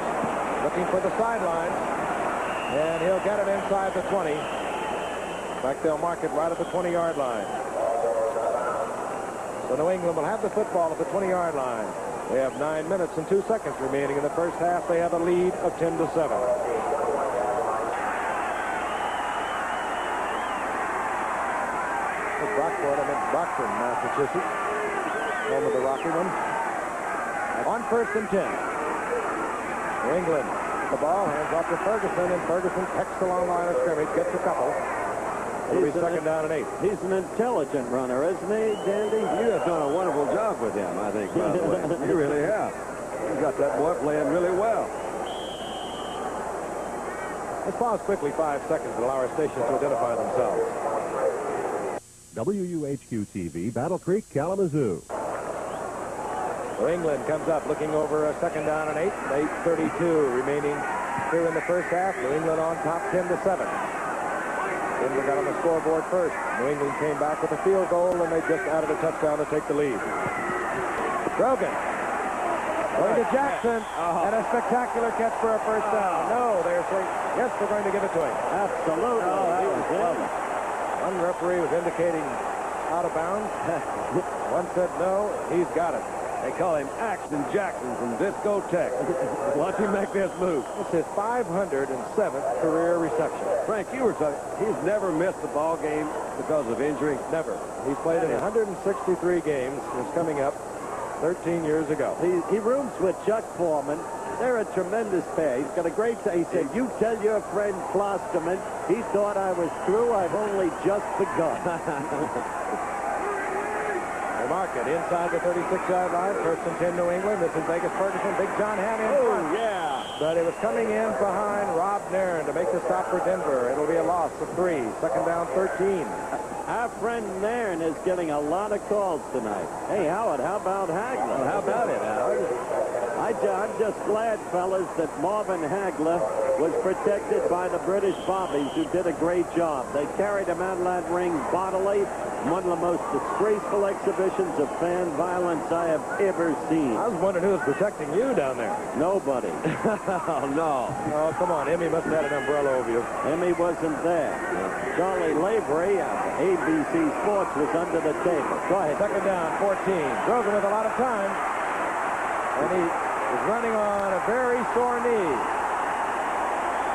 looking for the sideline, and he'll get it inside the 20. In fact, they'll mark it right at the 20-yard line. So New England will have the football at the 20-yard line. They have 9 minutes and 2 seconds remaining in the first half. They have a lead of 10-7. Brockport, I meant Brockton, Massachusetts. Home of the Rocky one. On first and 10. New England, the ball, hands off to Ferguson, and Ferguson pecks along the line of scrimmage, gets a couple. It'll be second down and 8. He's an intelligent runner, isn't he, Dandy? You have done a wonderful job with him, I think, by the way. You really have. You got that boy playing really well. Let's pause quickly 5 seconds to allow our stations to identify themselves. WUHQ-TV, Battle Creek, Kalamazoo. New England comes up looking over a second down and 8. 8:32 remaining here in the first half. New England on top 10-7. Denver got on the scoreboard first. New England came back with a field goal, and they just added a touchdown to take the lead. Grogan going to Jackson, and a spectacular catch for a first down. No, they're saying, yes, they're going to give it to him. Absolutely. That was close. One referee was indicating out of bounds. One said no, he's got it. They call him Axton Jackson from Discotheque. Watch him make this move. It's his 507th career reception. Frank, you were talking, he's never missed a ball game because of injury. Never. He's played in 163 games since coming up 13 years ago. He rooms with Chuck Foreman. They're a tremendous pair. He's got a great... He said, you tell your friend Klosterman he thought I was through. I've only just begun. They mark it inside the 36-yard line. First and 10 New England. This is Vegas Ferguson. Big John Hanna in front. Oh, yeah. But it was coming in behind Rob Nairn to make the stop for Denver. It'll be a loss of 3. Second down, 13. Our friend Nairn is getting a lot of calls tonight. Hey, Howard, how about Hagler? Well, how about it, Howard? I'm just glad, fellas, that Marvin Hagler was protected by the British Bobbies, who did a great job. They carried him out of that ring bodily. One of the most disgraceful exhibitions of fan violence I have ever seen. I was wondering who was protecting you down there. Nobody. Oh, no. Oh, come on. Emmy must have had an umbrella over you. Emmy wasn't there. Charlie Lavery of ABC Sports was under the table. Go ahead. Second down, 14. Grogan with a lot of time. And he is running on a very sore knee.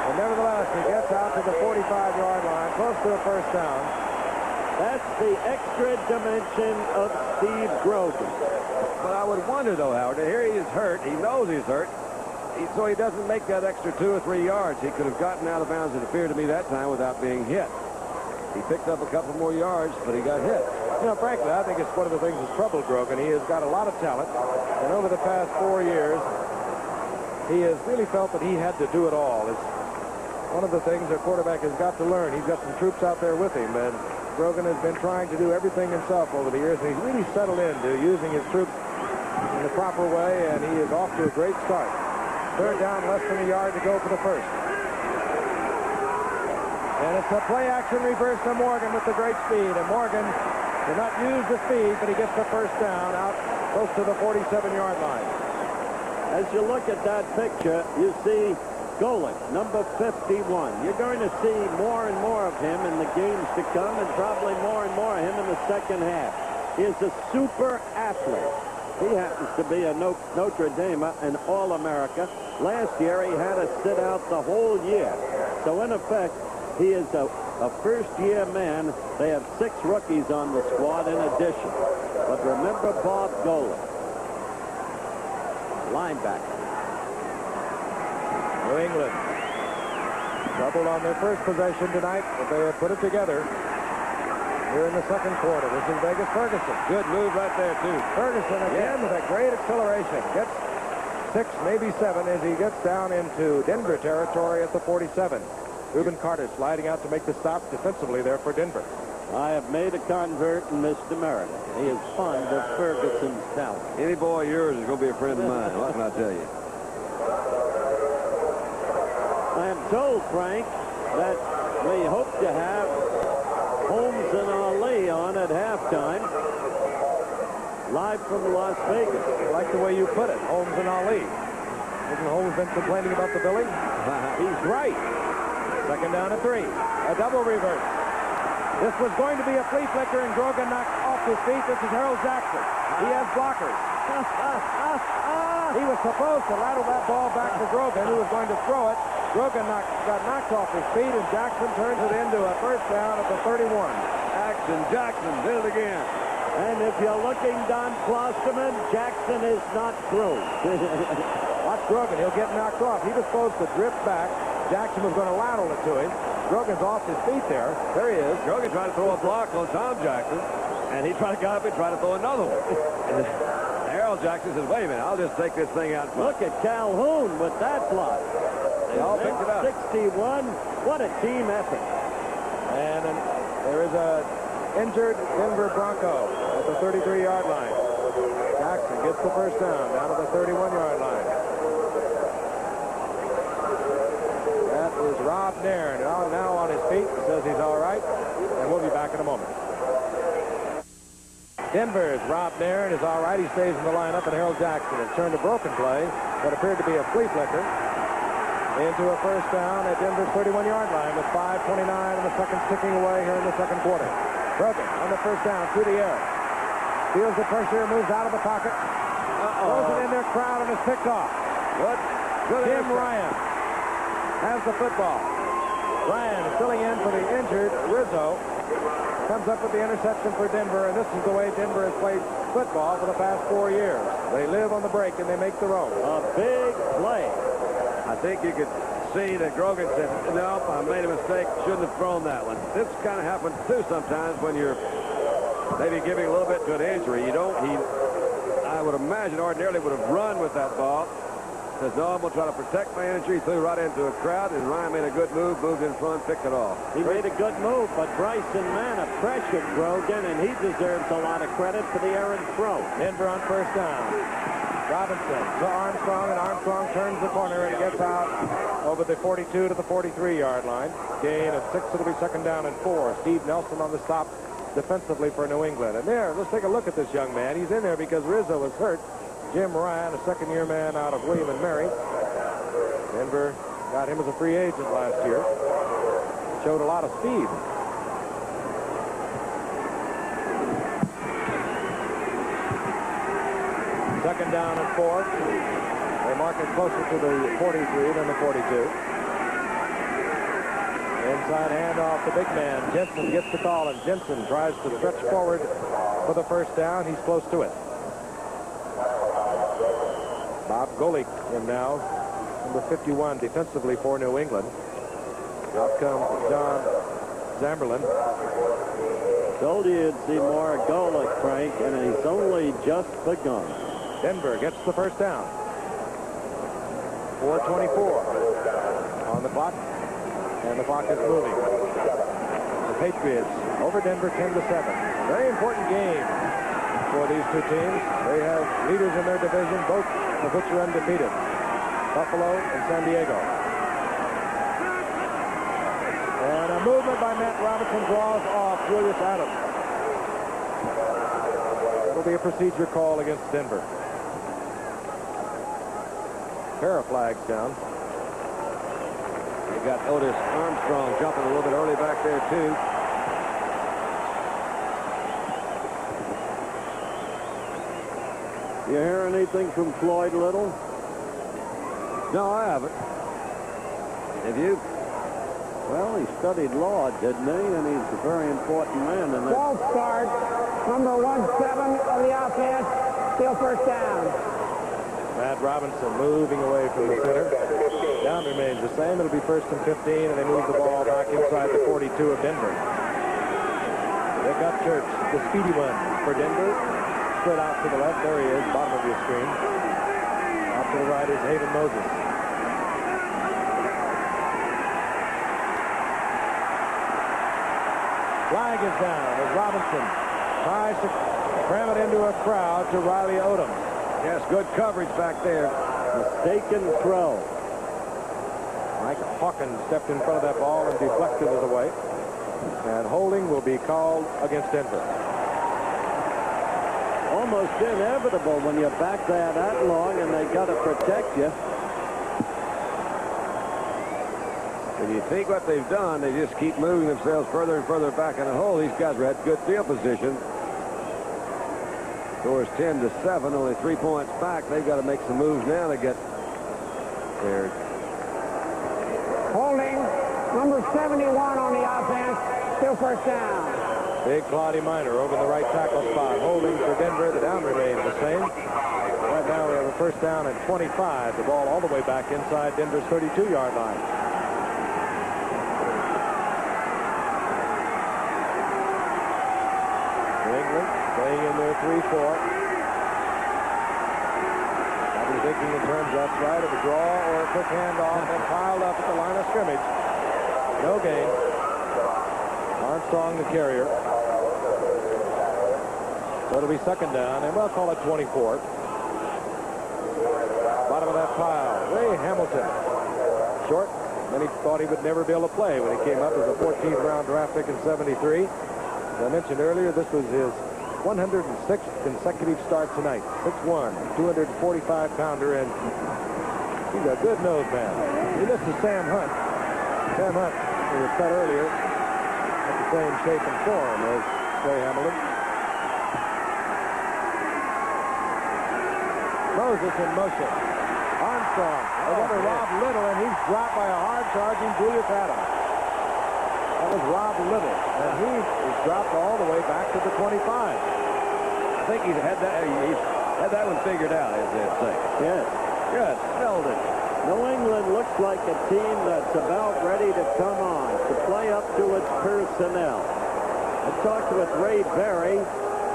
But nevertheless, he gets out to the 45-yard line, close to a first down. That's the extra dimension of Steve Grogan. But I would wonder, though, Howard, here he is hurt. He knows he's hurt. So he doesn't make that extra 2 or 3 yards. He could have gotten out of bounds, it appeared to me, that time without being hit. He picked up a couple more yards, but he got hit. You know, frankly, I think it's one of the things that's troubled Grogan. He has got a lot of talent, and over the past 4 years, he has really felt that he had to do it all. It's one of the things a quarterback has got to learn. He's got some troops out there with him, and Grogan has been trying to do everything himself over the years, and he's really settled into using his troops in the proper way, and he is off to a great start. Third down, less than a yard to go for the first. And it's a play-action reverse to Morgan with the great speed, and Morgan Did not use the speed, but he gets the first down out close to the 47-yard line. As you look at that picture, you see Golick, number 51. You're going to see more and more of him in the games to come, and probably more and more of him in the second half. He is a super athlete. He happens to be a Notre Dame, an All-America. Last year, he had to sit out the whole year. So, in effect, he is a first-year man. They have 6 rookies on the squad in addition. But remember Bob Golick, linebacker. New England doubled on their first possession tonight, but they have put it together here in the second quarter. This is Vegas Ferguson. Good move right there, too. Ferguson again with a great acceleration. Gets 6, maybe 7 as he gets down into Denver territory at the 47. Reuben Carter sliding out to make the stop defensively there for Denver. I have made a convert in Mr. America. He is fond of Ferguson's talent. Any boy of yours is going to be a friend of mine. What can I tell you? I am told, Frank, that we hope to have Holmes and Ali on at halftime, live from Las Vegas. I like the way you put it, Holmes and Ali. Hasn't Holmes been complaining about the Billy? He's right. Second down and 3. A double reverse. This was going to be a flea flicker, and Grogan knocked off his feet. This is Harold Jackson. He has blockers. He was supposed to lateral that ball back to Grogan, who was going to throw it. Grogan got knocked off his feet, and Jackson turns it into a first down at the 31. Jackson did it again. And if you're looking, Don Klosterman, Jackson is not through. Watch Grogan. He'll get knocked off. He was supposed to drift back. Jackson was going to lateral it to him. Grogan's off his feet there. There he is. Grogan tried to throw a block on Tom Jackson, and he tried to get up and try to throw another one. Harold Jackson says, wait a minute, I'll just take this thing out. Look at Calhoun with that block. They all picked it up. 61. What a team effort. And there is a injured Denver Bronco at the 33-yard line. Jackson gets the first down to the 31-yard line. That is Rob Nairn. Now on his feet. He says he's all right. And we'll be back in a moment. Denver's Rob Nairn is all right. He stays in the lineup, and Harold Jackson has turned a broken play that appeared to be a flea flicker into a first down at Denver's 31-yard line with 5:29 and the second ticking away here in the second quarter. Grogan on the first down through the air. Feels the pressure, moves out of the pocket. Throws it in their crowd and is picked off. Good Tim Ryan has the football. Ryan is filling in for the injured Rizzo. Comes up with the interception for Denver, and this is the way Denver has played football for the past 4 years. They live on the break, and they make the road. A big play. I think you could see that Grogan said, no, I made a mistake. Shouldn't have thrown that one. This kind of happens, too, sometimes when you're maybe giving a little bit to an injury. I would imagine ordinarily would have run with that ball. Says, no, I'm going to try to protect my injury. Threw right into a crowd, and Ryan made a good move, moved in front, picked it off. He made a good move, but Bryson Manna pressured Grogan, and he deserves a lot of credit for the errant throw. Denver on first down. Robinson to Armstrong, and Armstrong turns the corner and gets out over the 42 to the 43-yard line. Gain of 6. It'll be second down and 4. Steve Nelson on the stop defensively for New England. And there, let's take a look at this young man. He's in there because Rizzo was hurt. Jim Ryan, a second-year man out of William and Mary. Denver got him as a free agent last year. Showed a lot of speed. Second down and 4. They mark it closer to the 43 than the 42. Inside handoff, the big man. Jensen gets the call, and Jensen tries to stretch forward for the first down. He's close to it. Bob Golick in now, number 51 defensively for New England. Out comes John Zamberlin. Told you you'd see more Golick, Frank, and he's only just begun. Denver gets the first down. 4:24 on the clock, and the clock is moving. The Patriots over Denver 10-7. Very important game for these two teams. They have leaders in their division, both of which are undefeated. Buffalo and San Diego. And a movement by Matt Robinson draws off Julius Adams. It'll be a procedure call against Denver. Pair of flags down. You got Otis Armstrong jumping a little bit early back there, too. You hear anything from Floyd Little? No, I haven't. Have you? Well, he studied law, didn't he? And he's a very important man in that. False start. Number 17 of the offense. Still first down. Matt Robinson moving away from the center. Down remains the same. It'll be 1st and 15, and they move the ball back inside the 42 of Denver. They got Church, the speedy one for Denver. Split out to the left. There he is, bottom of your screen. Off to the right is Haven Moses. Flag is down as Robinson tries to cram it into a crowd to Riley Odom. Yes, good coverage back there. Mistaken throw. Mike Hawkins stepped in front of that ball and deflected it away. And holding will be called against Denver. Almost inevitable when you back that long and they got to protect you. When you think what they've done, they just keep moving themselves further and further back in the hole. These guys had good field position. Scores 10-7, only 3 points back. They've got to make some moves now to get there. Holding. Number 71 on the offense. Still first down. Big Claudia Minor over in the right tackle spot. Holding for Denver. The down remains the same. Right now we have a first down and 25. The ball all the way back inside Denver's 32-yard line. New England playing in their 3-4. Probably thinking in terms that's right of a draw or a quick handoff and piled up at the line of scrimmage. No gain. Armstrong the carrier. So it'll be second down, and we'll call it 24. Bottom of that pile, Ray Hamilton. Short. Many thought he would never be able to play when he came up as a 14th round draft pick in 73. As I mentioned earlier, this was his 106th consecutive start tonight. 6'1", 245-pounder, and he's a good nose man. This is Sam Hunt. Sam Hunt, who was cut earlier, had the same shape and form as Ray Hamilton. Moses in motion. Armstrong over Rob Little, and he's dropped by a hard-charging Julius Adams. That was Rob Little, and he is dropped all the way back to the 25. I think he's had that one figured out, as they say. Yes. Good. Held it. New England looks like a team that's about ready to come on, to play up to its personnel. I talked with Ray Berry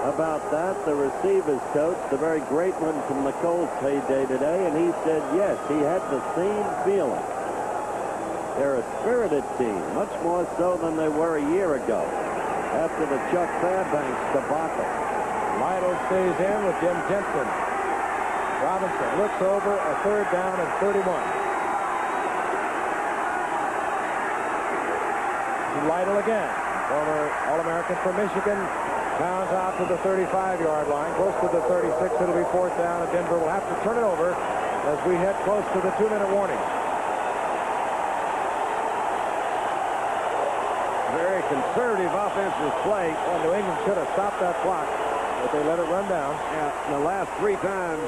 about that, the receivers coach, the very great one from the Colts heyday today, and he said, yes, he had the same feeling. They're a spirited team, much more so than they were a year ago, after the Chuck Fairbanks debacle. Lytle stays in with Jim Jensen. Robinson looks over a third down and 31. Lytle again. Former All-American for Michigan. Pounds out to the 35-yard line. Close to the 36. It'll be fourth down, and Denver will have to turn it over as we head close to the 2-minute warning. Very conservative offensive play. Well, New England should have stopped that clock, but they let it run down. Yeah, the last 3 times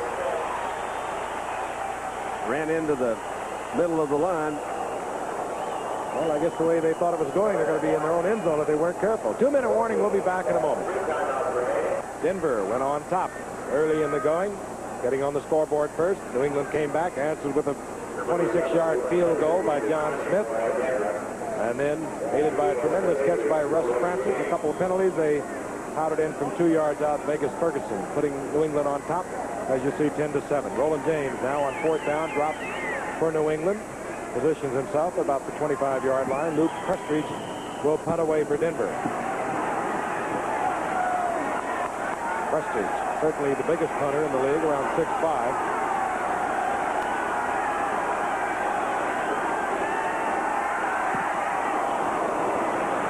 ran into the middle of the line. Well, I guess the way they thought it was going, they're going to be in their own end zone if they weren't careful. 2-minute warning. We'll be back in a moment. Denver went on top early in the going, getting on the scoreboard first. New England came back, answered with a 26-yard field goal by John Smith. And then, aided by a tremendous catch by Russ Francis, a couple of penalties, they powdered in from 2 yards out Vegas Ferguson, putting New England on top, as you see, 10-7. Roland James now on fourth down, drops for New England. Positions himself about the 25-yard line. Luke Prestridge will punt away for Denver. Prestridge, certainly the biggest punter in the league, around 6'5".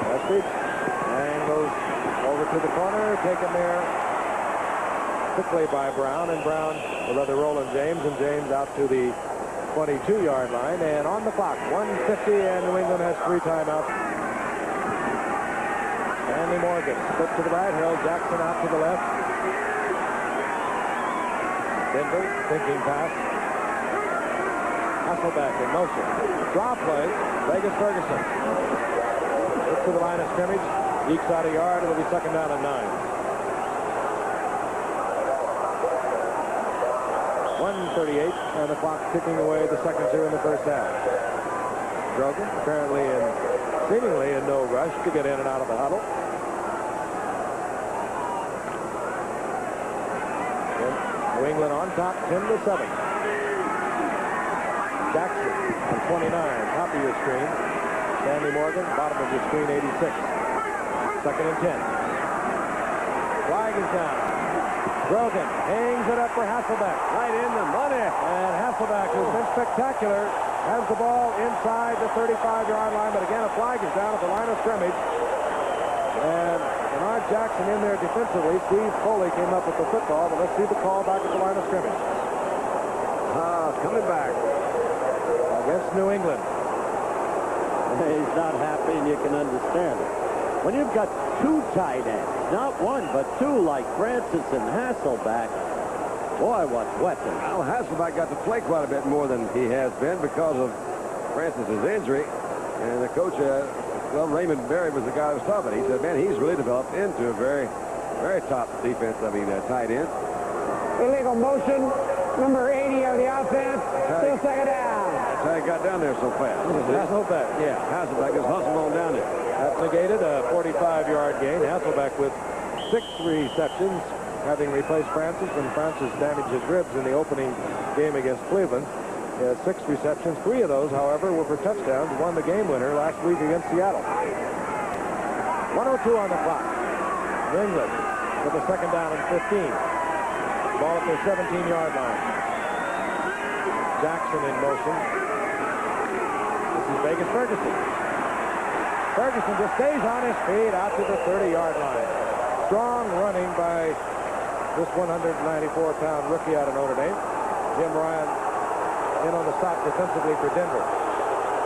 Prestridge, and goes over to the corner, taken there quickly by Brown, and Brown, or rather Roland James, and James out to the 22-yard line. And on the clock, 1:50, and New England has 3 timeouts. Stanley Morgan, split to the right, Harold Jackson out to the left. Denver, thinking pass. Hasselbeck in motion. Draw play, Vegas Ferguson. Gets to the line of scrimmage, ekes out a yard, it'll be second down and 9. 1:38, and the clock ticking away, the seconds here in the first half. Grogan, apparently seemingly in no rush to get in and out of the huddle. New England on top, 10-7. Jackson on 29, top of your screen. Stanley Morgan, bottom of your screen, 86. Second and 10. Flag is down. Grogan hangs it up for Hasselbeck. Right in the money. And Hasselbeck, who's been spectacular, has the ball inside the 35-yard line. But again, a flag is down at the line of scrimmage. And Bernard Jackson in there defensively. Steve Foley came up with the football. But let's see the call back at the line of scrimmage. Coming back Against New England. He's not happy, and you can understand it. When you've got 2 tight ends, not 1, but 2 like Francis and Hasselbeck, boy, what weapons. Well, Hasselbeck got to play quite a bit more than he has been because of Francis's injury. And the coach, Raymond Berry was the guy who was talking. He said, man, he's really developed into a very, very top defense, tight end. Illegal motion. Number 80 of the offense. Still second down. That's how he got down there so fast. Hasselbeck. Yeah, Hasselbeck just hustled on down there. That's negated, a 45-yard gain. Hasselbeck with 6 receptions, having replaced Francis when Francis damaged his ribs in the opening game against Cleveland. He has 6 receptions. 3 of those, however, were for touchdowns. Won the game winner last week against Seattle. 1:02 on the clock. New England with a second down and 15. Ball at their 17-yard line. Jackson in motion. This is Vegas Ferguson. Ferguson just stays on his feet out to the 30-yard line. Strong running by this 194-pound rookie out of Notre Dame. Jim Ryan in on the stop defensively for Denver.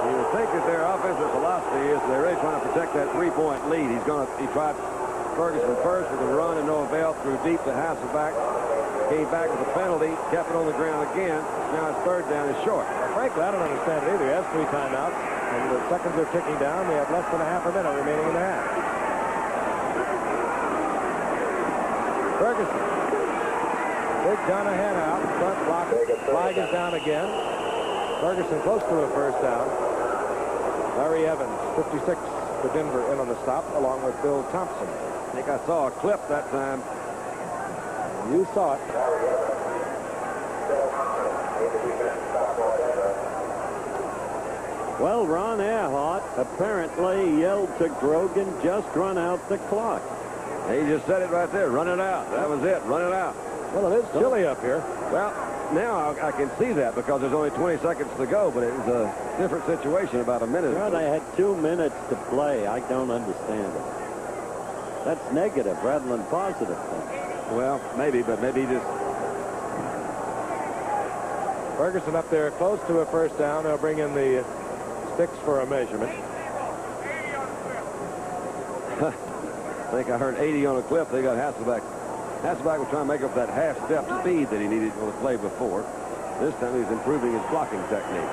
You would think that their offensive philosophy is they're really trying to protect that 3-point lead. He tried Ferguson first with a run and no avail, threw deep to Hasselbeck. Came back with a penalty, kept it on the ground again. Now his third down is short. Frankly, I don't understand it either. He has 3 timeouts, and the seconds are ticking down. They have less than a half a minute remaining in the half. Ferguson. Big Donahan out. Front block. Flag is down again. Ferguson close to a first down. Larry Evans, 56 for Denver, in on the stop, along with Bill Thompson. I think I saw a clip that time. You saw it. Well, Ron Earhart apparently yelled to Grogan, just run out the clock. He just said it right there. Run it out. That was it. Run it out. Well, it is chilly up here. Well, now I can see that because there's only 20 seconds to go, but it was a different situation about a minute. Well, they had 2 minutes to play. I don't understand it. That's negative rather than positive. Well, maybe, but maybe just... Ferguson up there close to a first down. They'll bring in the sticks for a measurement. I think I heard 80 on a clip. They got Hasselbeck. Hasselbeck was trying to make up that half-step speed that he needed on the play before. This time he's improving his blocking technique.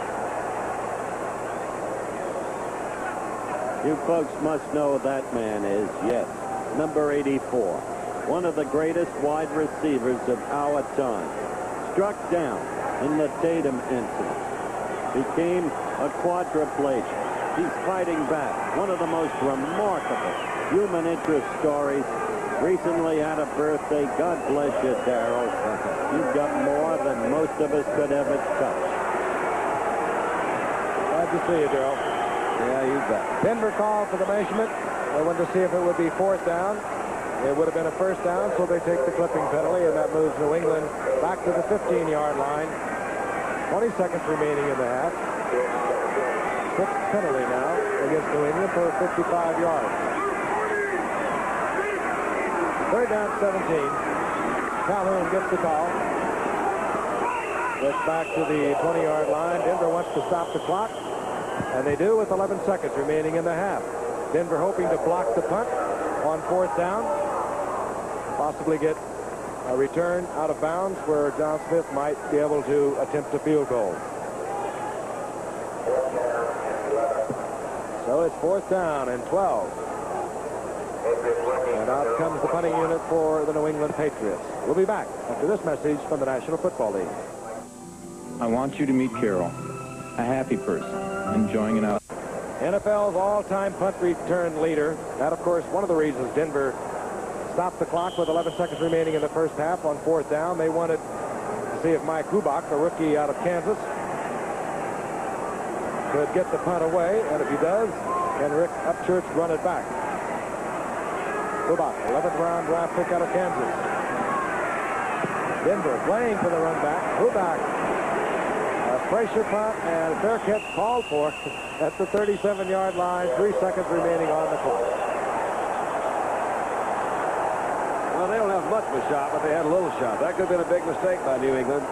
You folks must know who that man is. Yes, number 84. One of the greatest wide receivers of our time. Struck down in the Tatum incident. Became a quadriplegic. He's fighting back. One of the most remarkable human interest stories. Recently had a birthday. God bless you, Darrell. You've got more than most of us could ever touch. Glad to see you, Darrell. Yeah, you bet. Denver called for the measurement. They wanted to see if it would be 4th down. It would have been a first down, so they take the clipping penalty, and that moves New England back to the 15-yard line. 20 seconds remaining in the half. 6th penalty now against New England for 55 yards. 3rd down, 17. Calhoun gets the call. Gets back to the 20-yard line. Denver wants to stop the clock, and they do with 11 seconds remaining in the half. Denver hoping to block the punt on 4th down. Possibly get a return out of bounds where John Smith might be able to attempt a field goal. So it's 4th down and 12. And out comes the punting unit for the New England Patriots. We'll be back after this message from the National Football League. I want you to meet Carroll, a happy person, enjoying an out. NFL's all-time punt return leader. That, of course, one of the reasons Denver stopped the clock with 11 seconds remaining in the first half on 4th down. They wanted to see if Mike Hubach, a rookie out of Kansas, could get the punt away, and if he does, can Rick Upchurch run it back. Hubach, 11th round draft pick out of Kansas. Denver playing for the run back. Hubach, a pressure punt, and a fair catch called for at the 37-yard line. 3 seconds remaining on the clock. Well, they don't have much of a shot, but they had a little shot. That could have been a big mistake by New England.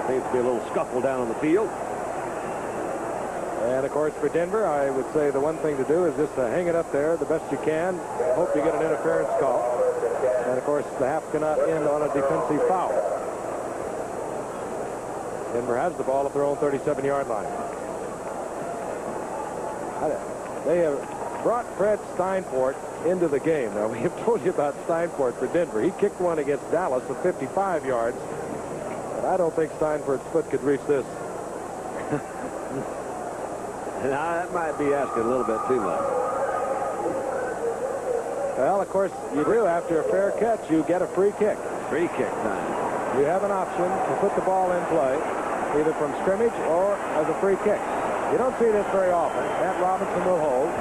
Seems to be a little scuffle down on the field. And, of course, for Denver, I would say the one thing to do is just to hang it up there the best you can. Hope you get an interference call. And, of course, the half cannot end on a defensive foul. Denver has the ball at their own 37-yard line. They have brought Fred Steinfort into the game. Now, we have told you about Steinfort for Denver. He kicked one against Dallas of 55 yards. But I don't think Steinfort's foot could reach this. Now, that might be asking a little bit too much. Well, of course, you do. After a fair catch, you get a free kick. Free kick time. You have an option to put the ball in play, either from scrimmage or as a free kick. You don't see this very often. Matt Robinson will hold.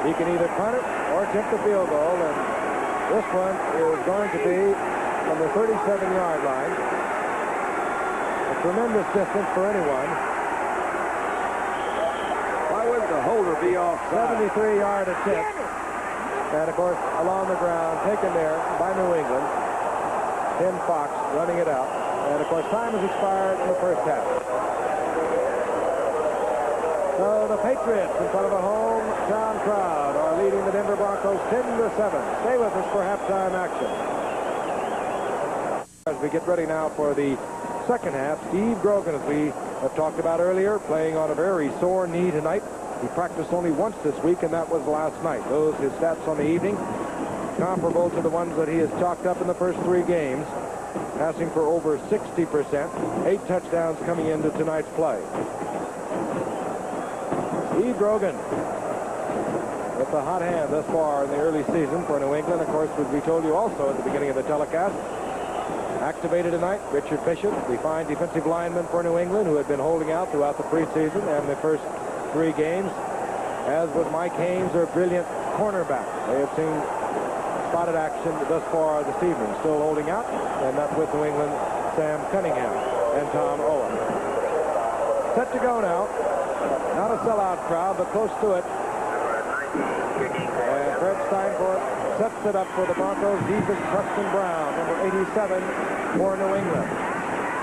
He can either punt it or attempt the field goal, and this one is going to be from the 37-yard line. A tremendous distance for anyone. Why wouldn't the holder be offside? 73-yard attempt. And, of course, along the ground, taken there by New England. Ken Fox running it out. And, of course, time has expired in the first half. So the Patriots, in front of a hometown crowd, are leading the Denver Broncos 10-7. Stay with us for halftime action. As we get ready now for the second half, Steve Grogan, as we have talked about earlier, playing on a very sore knee tonight. He practiced only once this week, and that was last night. Those his stats on the evening, comparable to the ones that he has chalked up in the first 3 games, passing for over 60%, 8 touchdowns coming into tonight's play. Steve Grogan with the hot hand thus far in the early season for New England. Of course, as we told you also at the beginning of the telecast, activated tonight, Richard Bishop, the fine defensive lineman for New England, who had been holding out throughout the preseason and the first 3 games, as was Mike Haynes, their brilliant cornerback. They have seen spotted action thus far this evening, still holding out, and that's with New England, Sam Cunningham and Tom Owen. Set to go now. Not a sellout crowd, but close to it. And Fred Steinfort sets it up for the Broncos. Deep is Preston Brown, number 87 for New England.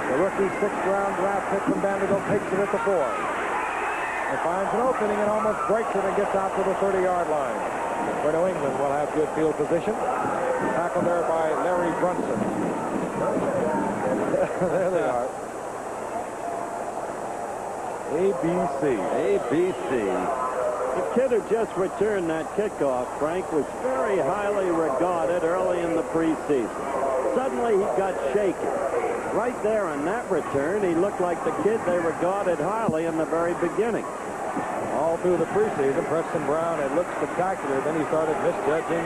The rookie 6th-round draft pick from Vanderbilt takes it at the 4. And finds an opening and almost breaks it and gets out to the 30-yard line. For New England will have good field position. Tackled there by Larry Brunson. There they are. ABC. ABC. The kid who just returned that kickoff, Frank, was very highly regarded early in the preseason. Suddenly he got shaky. Right there on that return, he looked like the kid they regarded highly in the very beginning. All through the preseason, Preston Brown had looked spectacular. Then he started misjudging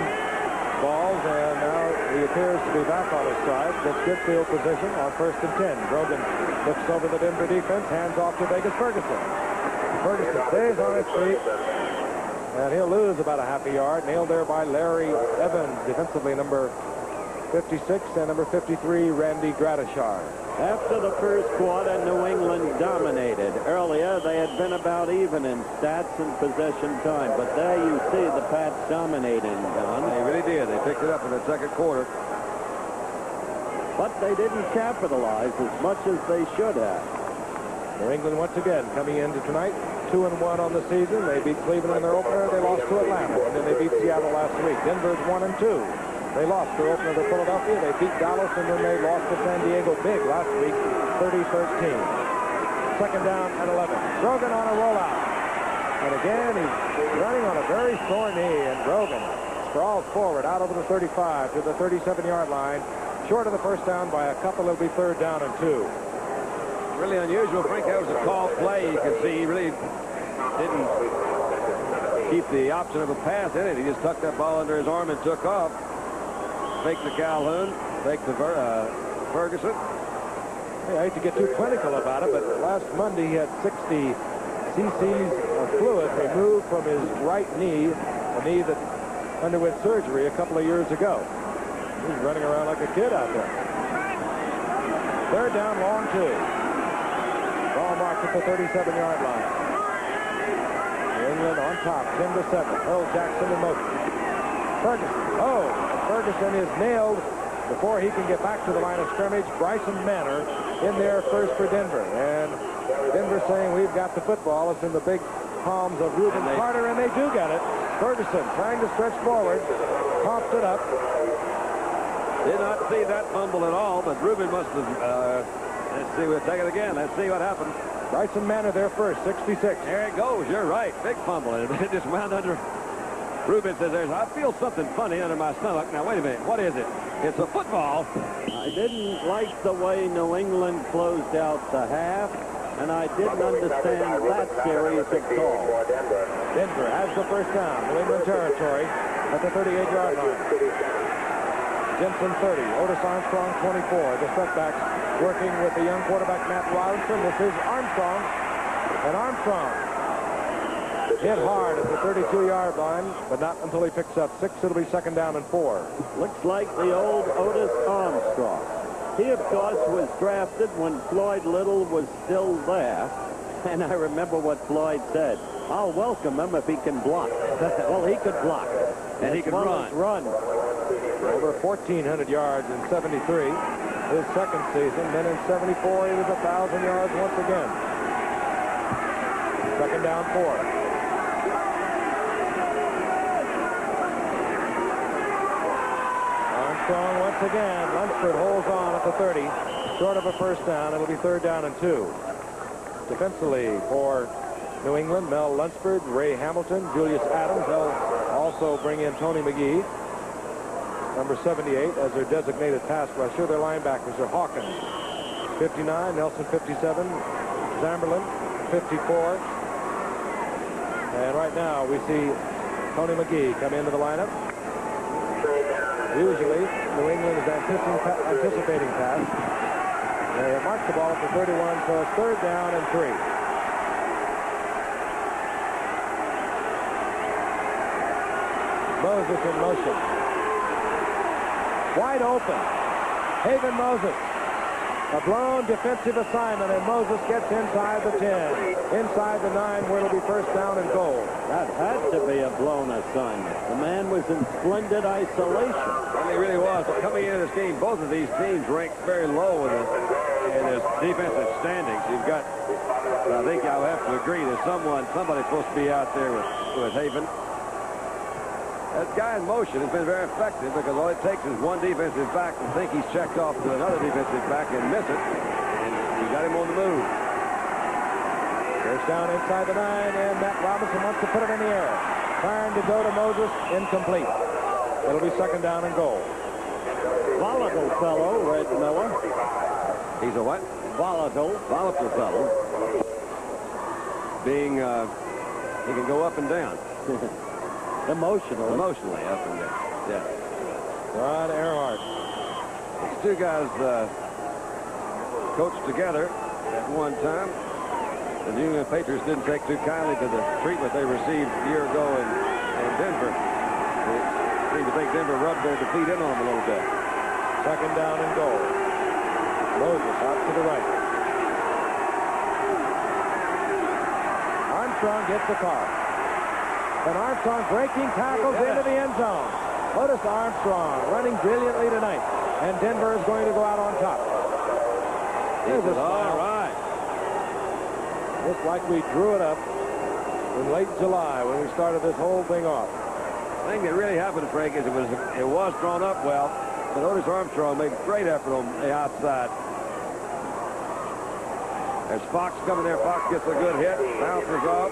balls, and now he appears to be back on his side. Gets good field position on 1st and 10. Grogan looks over the Denver defense, hands off to Vegas Ferguson. Ferguson stays on his feet, and he'll lose about a half a yard. Nailed there by Larry Evans, defensively number 56, and number 53, Randy Gratishar. After the first quarter, New England dominated. Earlier, they had been about even in stats and possession time. But there you see the Pats dominating, Don. They really did. They picked it up in the second quarter. But they didn't capitalize as much as they should have. New England once again coming into tonight 2-1 on the season. They beat Cleveland in their opener. They lost to Atlanta, and then they beat Seattle last week. Denver's 1-2. They lost their opener to Philadelphia. They beat Dallas, and then they lost to San Diego big last week, 30-13. Second down and 11. Grogan on a rollout. And again, he's running on a very sore knee, and Grogan sprawls forward out over the 35 to the 37-yard line. Short of the first down by a couple. It'll be third down and 2. Really unusual. Frank, that was a called play. You can see he really didn't keep the option of a pass in it. He just tucked that ball under his arm and took off. Fake to Calhoun. Fake to Ferguson. I hate to get too clinical about it, but last Monday he had 60 cc's of fluid removed from his right knee, a knee that underwent surgery a couple of years ago. He's running around like a kid out there. Third down, long 2. Ball marked at the 37-yard line. New England on top, 10-7. Earl Jackson in motion. Ferguson. Oh, Ferguson is nailed before he can get back to the line of scrimmage. Bryson Manor in there first for Denver. And Denver saying we've got the football. It's in the big palms of Reuben Carter, and they do get it. Ferguson trying to stretch forward. Popped it up. Did not see that fumble at all, but Reuben must have... let's see. We'll take it again. Let's see what happens. Bryson Manor there first, 66. There it goes. You're right. Big fumble. It just wound under. Reuben says, I feel something funny under my stomach. Now, wait a minute. What is it? It's a football. I didn't like the way New England closed out the half, and I didn't understand that series of calls. Denver has the first down. New England territory at the 38-yard line. Jensen 30, Otis Armstrong 24. The setbacks working with the young quarterback Matt Robinson. This is Armstrong. And Armstrong hit hard at the 32-yard line, but not until he picks up 6. It'll be second down and 4. Looks like the old Otis Armstrong. He, of course, was drafted when Floyd Little was still there. And I remember what Floyd said. I'll welcome him if he can block. Well, he could block. And he could run. Over 1,400 yards in 73, his second season. Then in 74, he was 1,000 yards once again. Second down, 4. Armstrong once again. Lunsford holds on at the 30. Short of a first down. It'll be third down and 2. Defensively for New England, Mel Lunsford, Ray Hamilton, Julius Adams. They'll also bring in Tony McGee, number 78, as their designated pass rusher. Their linebackers are Hawkins, 59, Nelson, 57, Zamberlin, 54. And right now we see Tony McGee come into the lineup. Usually, New England is anticipating pass. They have marked the ball at the 31, so it's third down and 3. Moses in motion. Wide open. Haven Moses. A blown defensive assignment, and Moses gets inside the 10. Inside the 9, where it'll be first down and goal. That had to be a blown assignment. The man was in splendid isolation. Well, he really was. Coming into this game, both of these teams ranked very low in the defensive standings. You've got, I think I'll have to agree, there's somebody's supposed to be out there with Haven. That guy in motion has been very effective because all it takes is one defensive back to think he's checked off to another defensive back and miss it. And you got him on the move. First down inside the 9, and Matt Robinson wants to put it in the air. Trying to go to Moses, incomplete. It'll be second down and goal. Volatile fellow, Red Miller. He's a what? Volatile fellow. Being, he can go up and down. Emotionally up and down. Yeah. Ron Earhart. These two guys coached together at one time. The New England Patriots didn't take too kindly to the treatment they received a year ago in Denver. They seem to think Denver rubbed their defeat in on them a little bit. Second down and goal. Moses out to the right. Armstrong gets the call. And Armstrong breaking tackles into the end zone. Otis Armstrong running brilliantly tonight. and Denver is going to go out on top. There's a smile. All right. Just like we drew it up in late July when we started this whole thing off. The thing that really happened, Frank, is it was drawn up well, but Otis Armstrong made a great effort on the outside. There's Fox coming there. Fox gets a good hit, bounces off,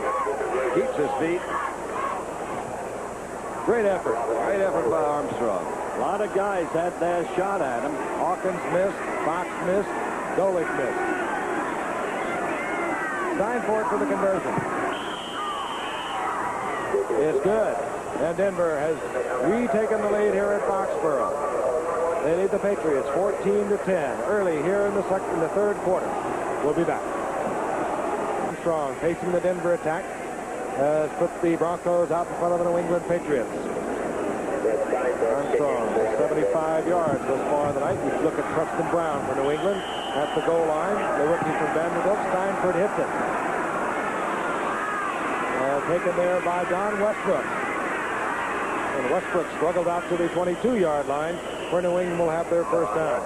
keeps his feet. Great effort by Armstrong. A lot of guys had their shot at him. Hawkins missed, Fox missed, Golick missed. Steinfort for the conversion. It's good. And Denver has retaken the lead here at Foxborough. They lead the Patriots 14-10 early here in the third quarter. We'll be back. Armstrong facing the Denver attack has put the Broncos out in front of the New England Patriots. Armstrong, 75 yards thus far in the night. We look at Preston Brown for New England at the goal line. The rookie from Vanderbilt. Steinfort hits it. Taken there by Don Westbrook. And Westbrook struggled out to the 22-yard line where New England will have their first down.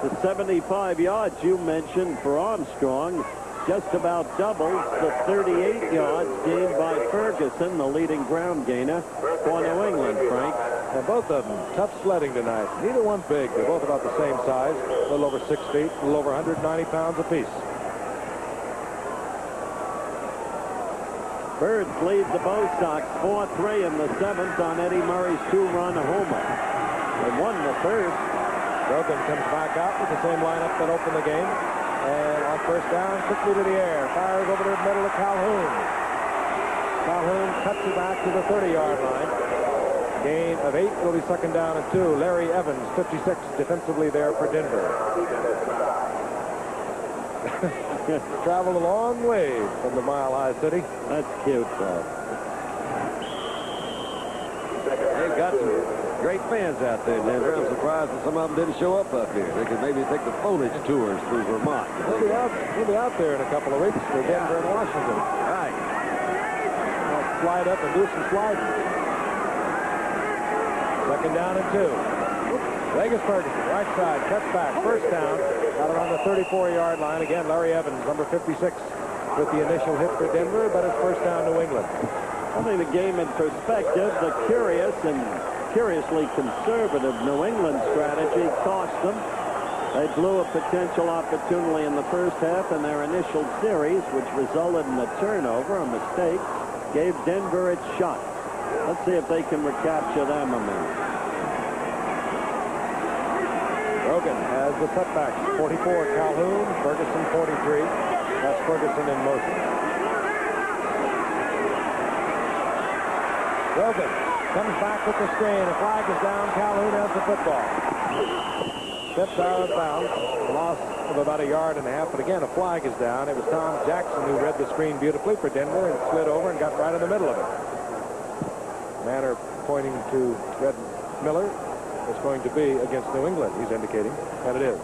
The 75 yards you mentioned for Armstrong just about doubles the 38 yards gained by Ferguson, the leading ground gainer for New England, Frank. And both of them tough sledding tonight. Neither one big. They're both about the same size, a little over 6 feet, a little over 190 pounds apiece. Birds lead the Bo Sox 4-3 in the 7th on Eddie Murray's 2-run homer. They won the first. Brogan comes back out with the same lineup that opened the game. And on first down, quickly to the air. Fires over to the middle of Calhoun. Calhoun cuts it back to the 30-yard line. Gain of 8. It'll be second down and 2. Larry Evans, 56, defensively there for Denver. Traveled a long way from the Mile High City. That's cute, though. They've got some great fans out there, Denver. I'm surprised that some of them didn't show up here. They could maybe take the foliage tours through Vermont. We'll be out there in a couple of weeks for Denver and Washington. Right. I'll slide up and do some sliding. Second down and 2. Vegas Ferguson, right side, cuts back, first down, out around the 34-yard line. Again, Larry Evans, number 56, with the initial hit for Denver, but it's first down New England. Putting the game in perspective, the curious and curiously conservative New England strategy cost them. They blew a potential opportunity in the first half in their initial series, which resulted in a turnover, a mistake, gave Denver its shot. Let's see if they can recapture that momentum. Brogan has the setback. 44, Calhoun. Ferguson, 43. That's Ferguson in motion. Brogan comes back with the screen. The flag is down. Calhoun has the football. Steps out of bounds. Loss of about 1.5 yards. But again, a flag is down. It was Tom Jackson who read the screen beautifully for Denver and slid over and got right in the middle of it. Manor pointing to Red Miller. It's going to be against New England, he's indicating, and it is.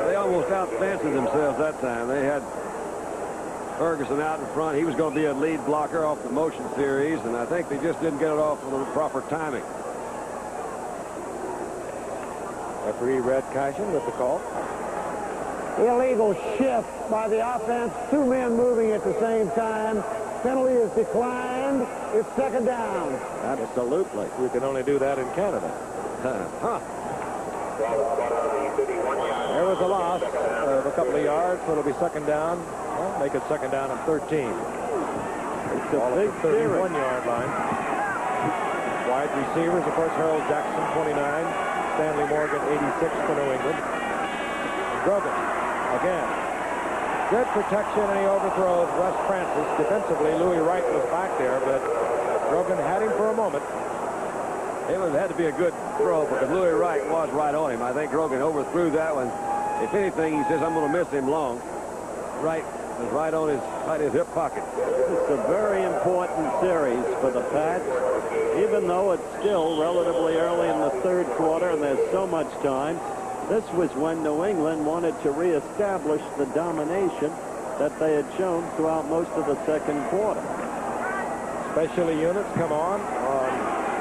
They almost outfancied themselves that time. They had Ferguson out in front. He was going to be a lead blocker off the motion series, and I think they just didn't get it off with the proper timing. Referee Red Cashin with the call. Illegal shift by the offense. 2 men moving at the same time. Penalty is declined. It's second down. Absolutely. You can only do that in Canada. Huh. There was a loss of a couple of yards, so it'll be second down. Well, make it second down and 13. It's a big 31-yard line. Wide receivers, of course, Harold Jackson, 29. Stanley Morgan, 86 for New England. Brogan, again. Good protection, and he overthrows Russ Francis. Defensively, Louis Wright was back there, but Brogan had him for a moment. It had to be a good throw because Louis Wright was right on him. I think Grogan overthrew that one. If anything, he says, I'm going to miss him long. Wright was right on his hip pocket. It's a very important series for the Pats, even though it's still relatively early in the third quarter and there's so much time. This was when New England wanted to reestablish the domination that they had shown throughout most of the second quarter. Specialty units come on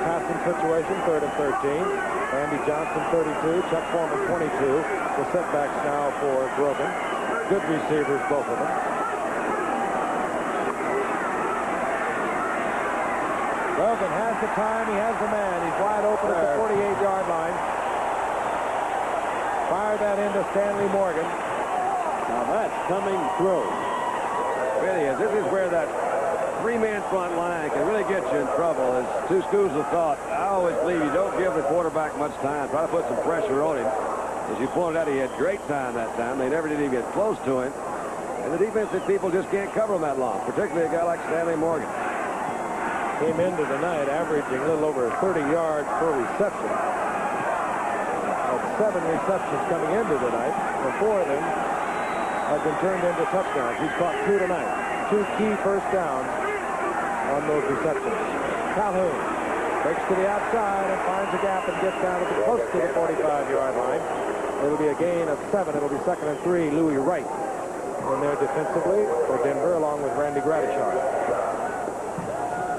passing situation, 3rd and 13. Andy Johnson, 32. Chuck Foreman, 22. The setbacks now for Grogan. Good receivers, both of them. Grogan has the time. He has the man. He's wide open at the 48-yard line. Fired that into Stanley Morgan. Now that's coming through. Really is. This is where that three-man front line can really get you in trouble. There's two schools of thought. I always believe you don't give the quarterback much time. Try to put some pressure on him. As you pointed out, he had great time that time. They never did even get close to him. And the defensive people just can't cover him that long, particularly a guy like Stanley Morgan. Came into the night averaging a little over 30 yards per reception. Had 7 receptions coming into the night, and 4 of them have been turned into touchdowns. He's caught 2 tonight. 2 key first downs on those receptions. Calhoun breaks to the outside and finds a gap and gets down to close to the 45-yard line. It'll be a gain of 7. It'll be 2nd and 3. Louis Wright in there defensively for Denver, along with Randy Gradishar.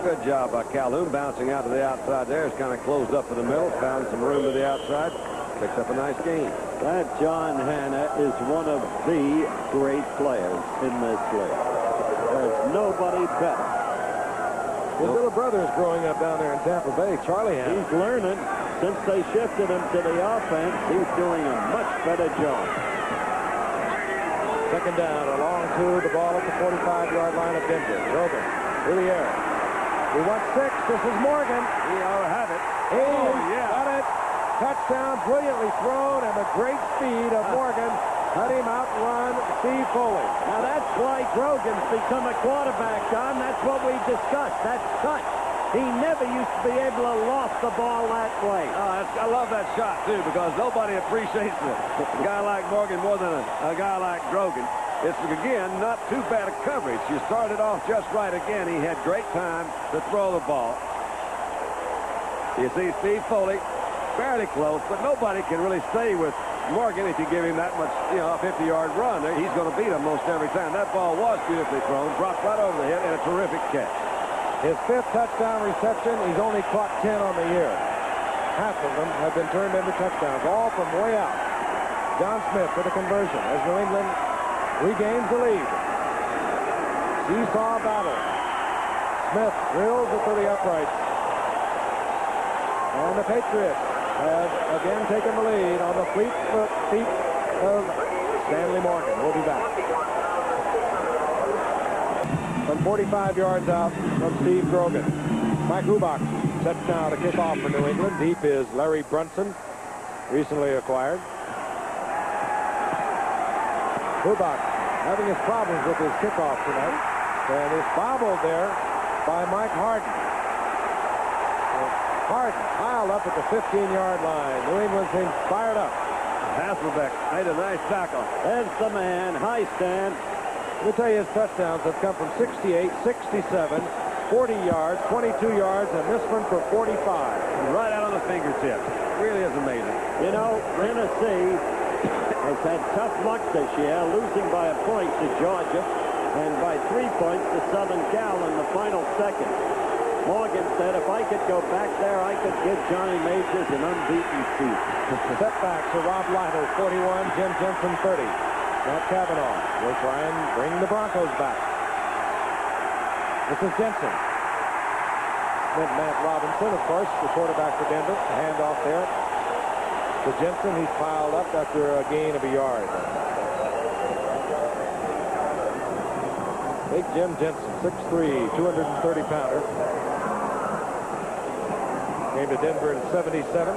Good job by Calhoun bouncing out to the outside there. It's kind of closed up in the middle, found some room to the outside, picks up a nice gain. That John Hanna is one of the great players in this league. There's nobody better. His little brother is growing up down there in Tampa Bay, Charlie Hanna. He's learning. Since they shifted him to the offense, he's doing a much better job. 2nd down, along to the ball at the 45-yard line of Denver. Grogan through the air. We want 6. This is Morgan. He ought to have it. Got it. Touchdown, brilliantly thrown, and the great speed of Morgan let him outrun Steve Foley. Now that's why Grogan's become a quarterback, John. That's what we discussed. That's touch. He never used to be able to loft the ball that way. I love that shot, too, because nobody appreciates a guy like Morgan more than a guy like Grogan. It's, again, not too bad a coverage. You started off just right again. He had great time to throw the ball. You see Steve Foley fairly close, but nobody can really stay with Morgan if you give him that much, a 50-yard run. He's going to beat him most every time. That ball was beautifully thrown, dropped right over the head, and a terrific catch. His 5th touchdown reception. He's only caught 10 on the year. Half of them have been turned into touchdowns, all from way out. John Smith for the conversion as New England regains the lead. Seesaw battle. Smith drills it to the uprights. And the Patriots have again taken the lead on the fleet feet of Stanley Morgan. We'll be back. From 45 yards out from Steve Grogan. Mike Hubach sets now to kick off for New England. Deep is Larry Brunson, recently acquired. Hubach having his problems with his kickoff tonight. And is bobbled there by Mike Harden. Harden piled up at the 15-yard line. New England seems fired up. Hasselbeck made a nice tackle. There's the man. High stand. Let me tell you, his touchdowns have come from 68, 67, 40 yards, 22 yards, and this one for 45. Right out on the fingertips. Really is amazing. Tennessee has had tough luck this year, losing by a point to Georgia and by 3 points to Southern Cal in the final second. Morgan said, if I could go back there, I could give Johnny Majors an unbeaten season. Setback to Rob Lytle, 41, Jim Jensen, 30. Matt Cavanaugh will try and bring the Broncos back. This is Jensen. Then Matt Robinson, of course, the quarterback for Denver. A handoff there to Jensen. He's piled up after a gain of a yard. Big Jim Jensen, 6'3", 230-pounder. Came to Denver in 77.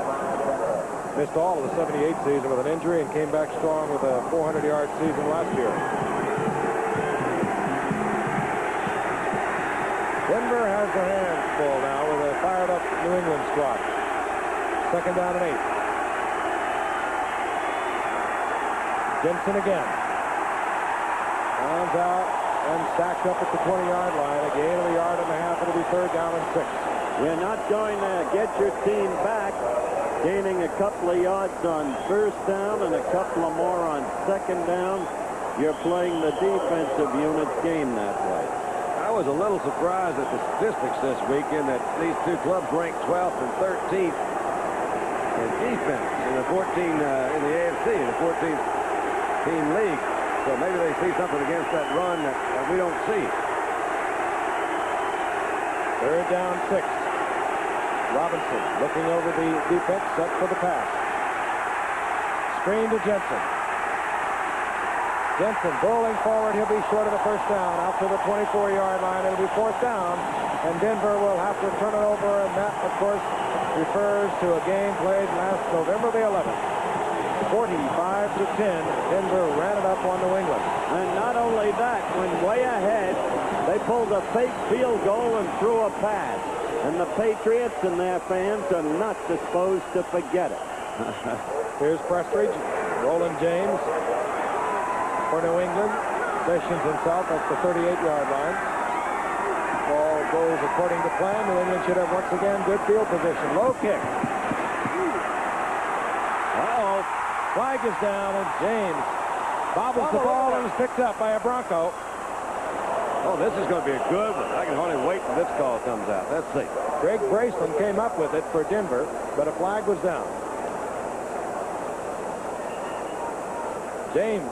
Missed all of the 78 season with an injury and came back strong with a 400-yard season last year. Denver has their hands full now with a fired-up New England squad. 2nd down and 8. Jensen again. Hands out and stacked up at the 20-yard line. A gain of a yard and a half. It'll be 3rd down and 6. You're not going to get your team back gaining a couple of yards on 1st down and a couple of more on 2nd down. You're playing the defensive unit's game that way. I was a little surprised at the statistics this weekend that these two clubs ranked 12th and 13th in defense in the 14 in the AFC, in the 14th team league. So maybe they see something against that run that we don't see. Third down, 6. Robinson looking over the defense, set for the pass. Screen to Jensen. Jensen bowling forward. He'll be short of the first down. Out to the 24-yard line. It'll be 4th down. And Denver will have to turn it over. And that, of course, refers to a game played last November the 11th. 45-10. Denver ran it up on New England. And not only that, when way ahead, they pulled a fake field goal and threw a pass. And the Patriots and their fans are not disposed to forget it. Here's Prestridge. Roland James for New England. Stations himself at the 38-yard line. Ball goes according to plan. New England should have once again good field position. Low kick. Uh-oh. Flag is down, and James bobbles the ball and is picked up by a Bronco. Oh, this is going to be a good one. I can hardly wait till this call comes out. Let's see. Greg Braceland came up with it for Denver, but a flag was down. James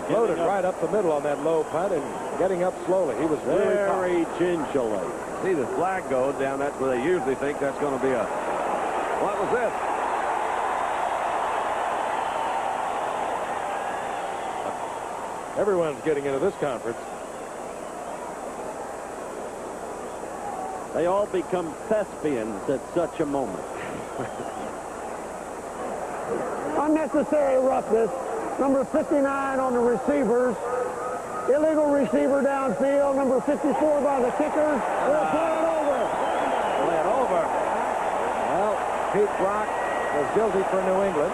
floated right up the middle on that low punt and getting up slowly. He was very gingerly. See the flag go down. That's where they usually think that's going to be a... What was this? Everyone's getting into this conference. They all become thespians at such a moment. Unnecessary roughness. Number 59 on the receivers. Illegal receiver downfield. Number 54 by the kickers. They'll play it over. Play it over. Well, Pete Brock was guilty for New England.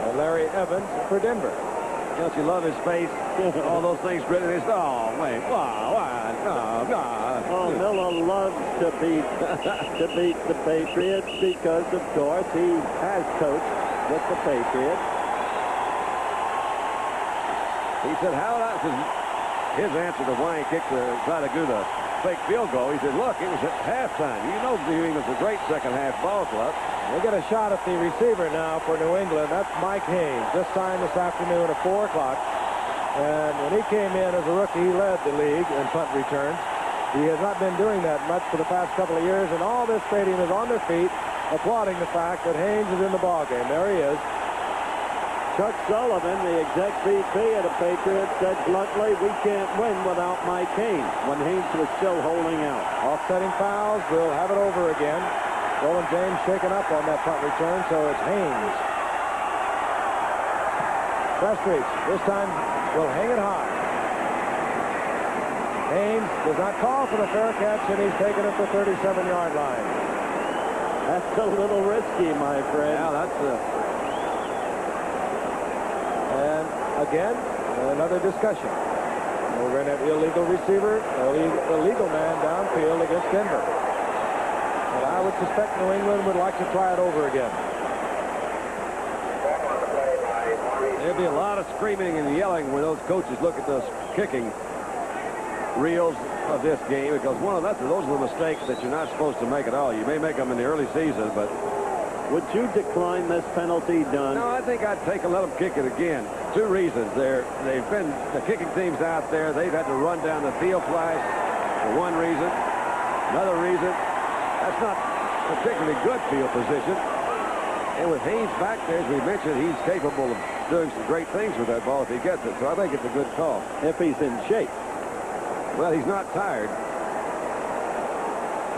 And Larry Evans for Denver. Don't you love his face? All those things written. Oh, wait. Oh, Miller loves to beat the Patriots because, of course, he has coached with the Patriots. He said, his answer to why he kicked try to do the fake field goal, he said, look, it was at halftime. You know New England's a great second-half ball club. They get a shot at the receiver now for New England. That's Mike Haynes, just signed this afternoon at 4 o'clock. And when he came in as a rookie, he led the league in punt returns. He has not been doing that much for the past couple of years, and all this stadium is on their feet, applauding the fact that Haynes is in the ballgame. There he is. Chuck Sullivan, the exec VP of the Patriots, said bluntly, we can't win without Mike Haynes, when Haynes was still holding out. Offsetting fouls. We'll have it over again. Roland James shaken up on that punt return, so it's Haynes. Prestridge, this time, will hang it high. Haynes does not call for the fair catch, and he's taken it to the 37-yard line. That's a little risky, my friend. Yeah, that's And again, another discussion over an illegal receiver, illegal man downfield against Denver. And I would suspect New England would like to try it over again. There'll be a lot of screaming and yelling when those coaches look at those kicking reels of this game, because those are the mistakes that you're not supposed to make at all. You may make them in the early season, but... Would you decline this penalty, Dunn? No, I think I'd take and let them kick it again. 2 reasons. They've been the kicking teams out there. They've had to run down the field twice for one reason. Another reason, that's not particularly good field position. And with Haynes back there, as we mentioned, he's capable of doing some great things with that ball if he gets it. So I think it's a good call. If he's in shape. Well, he's not tired.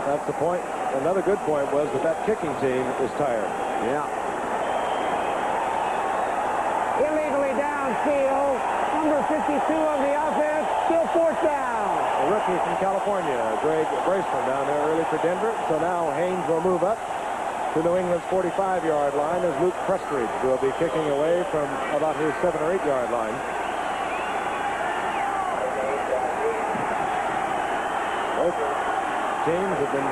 That's the point. Another good point was that kicking team is tired. Yeah. Illegally downfield. Number 52 on the offense. Still 4th down. A rookie from California, Greg Braceland, down there early for Denver. So now Haynes will move up to New England's 45-yard line as Luke Prestridge will be kicking away from about his 7 or 8-yard line. Both teams have been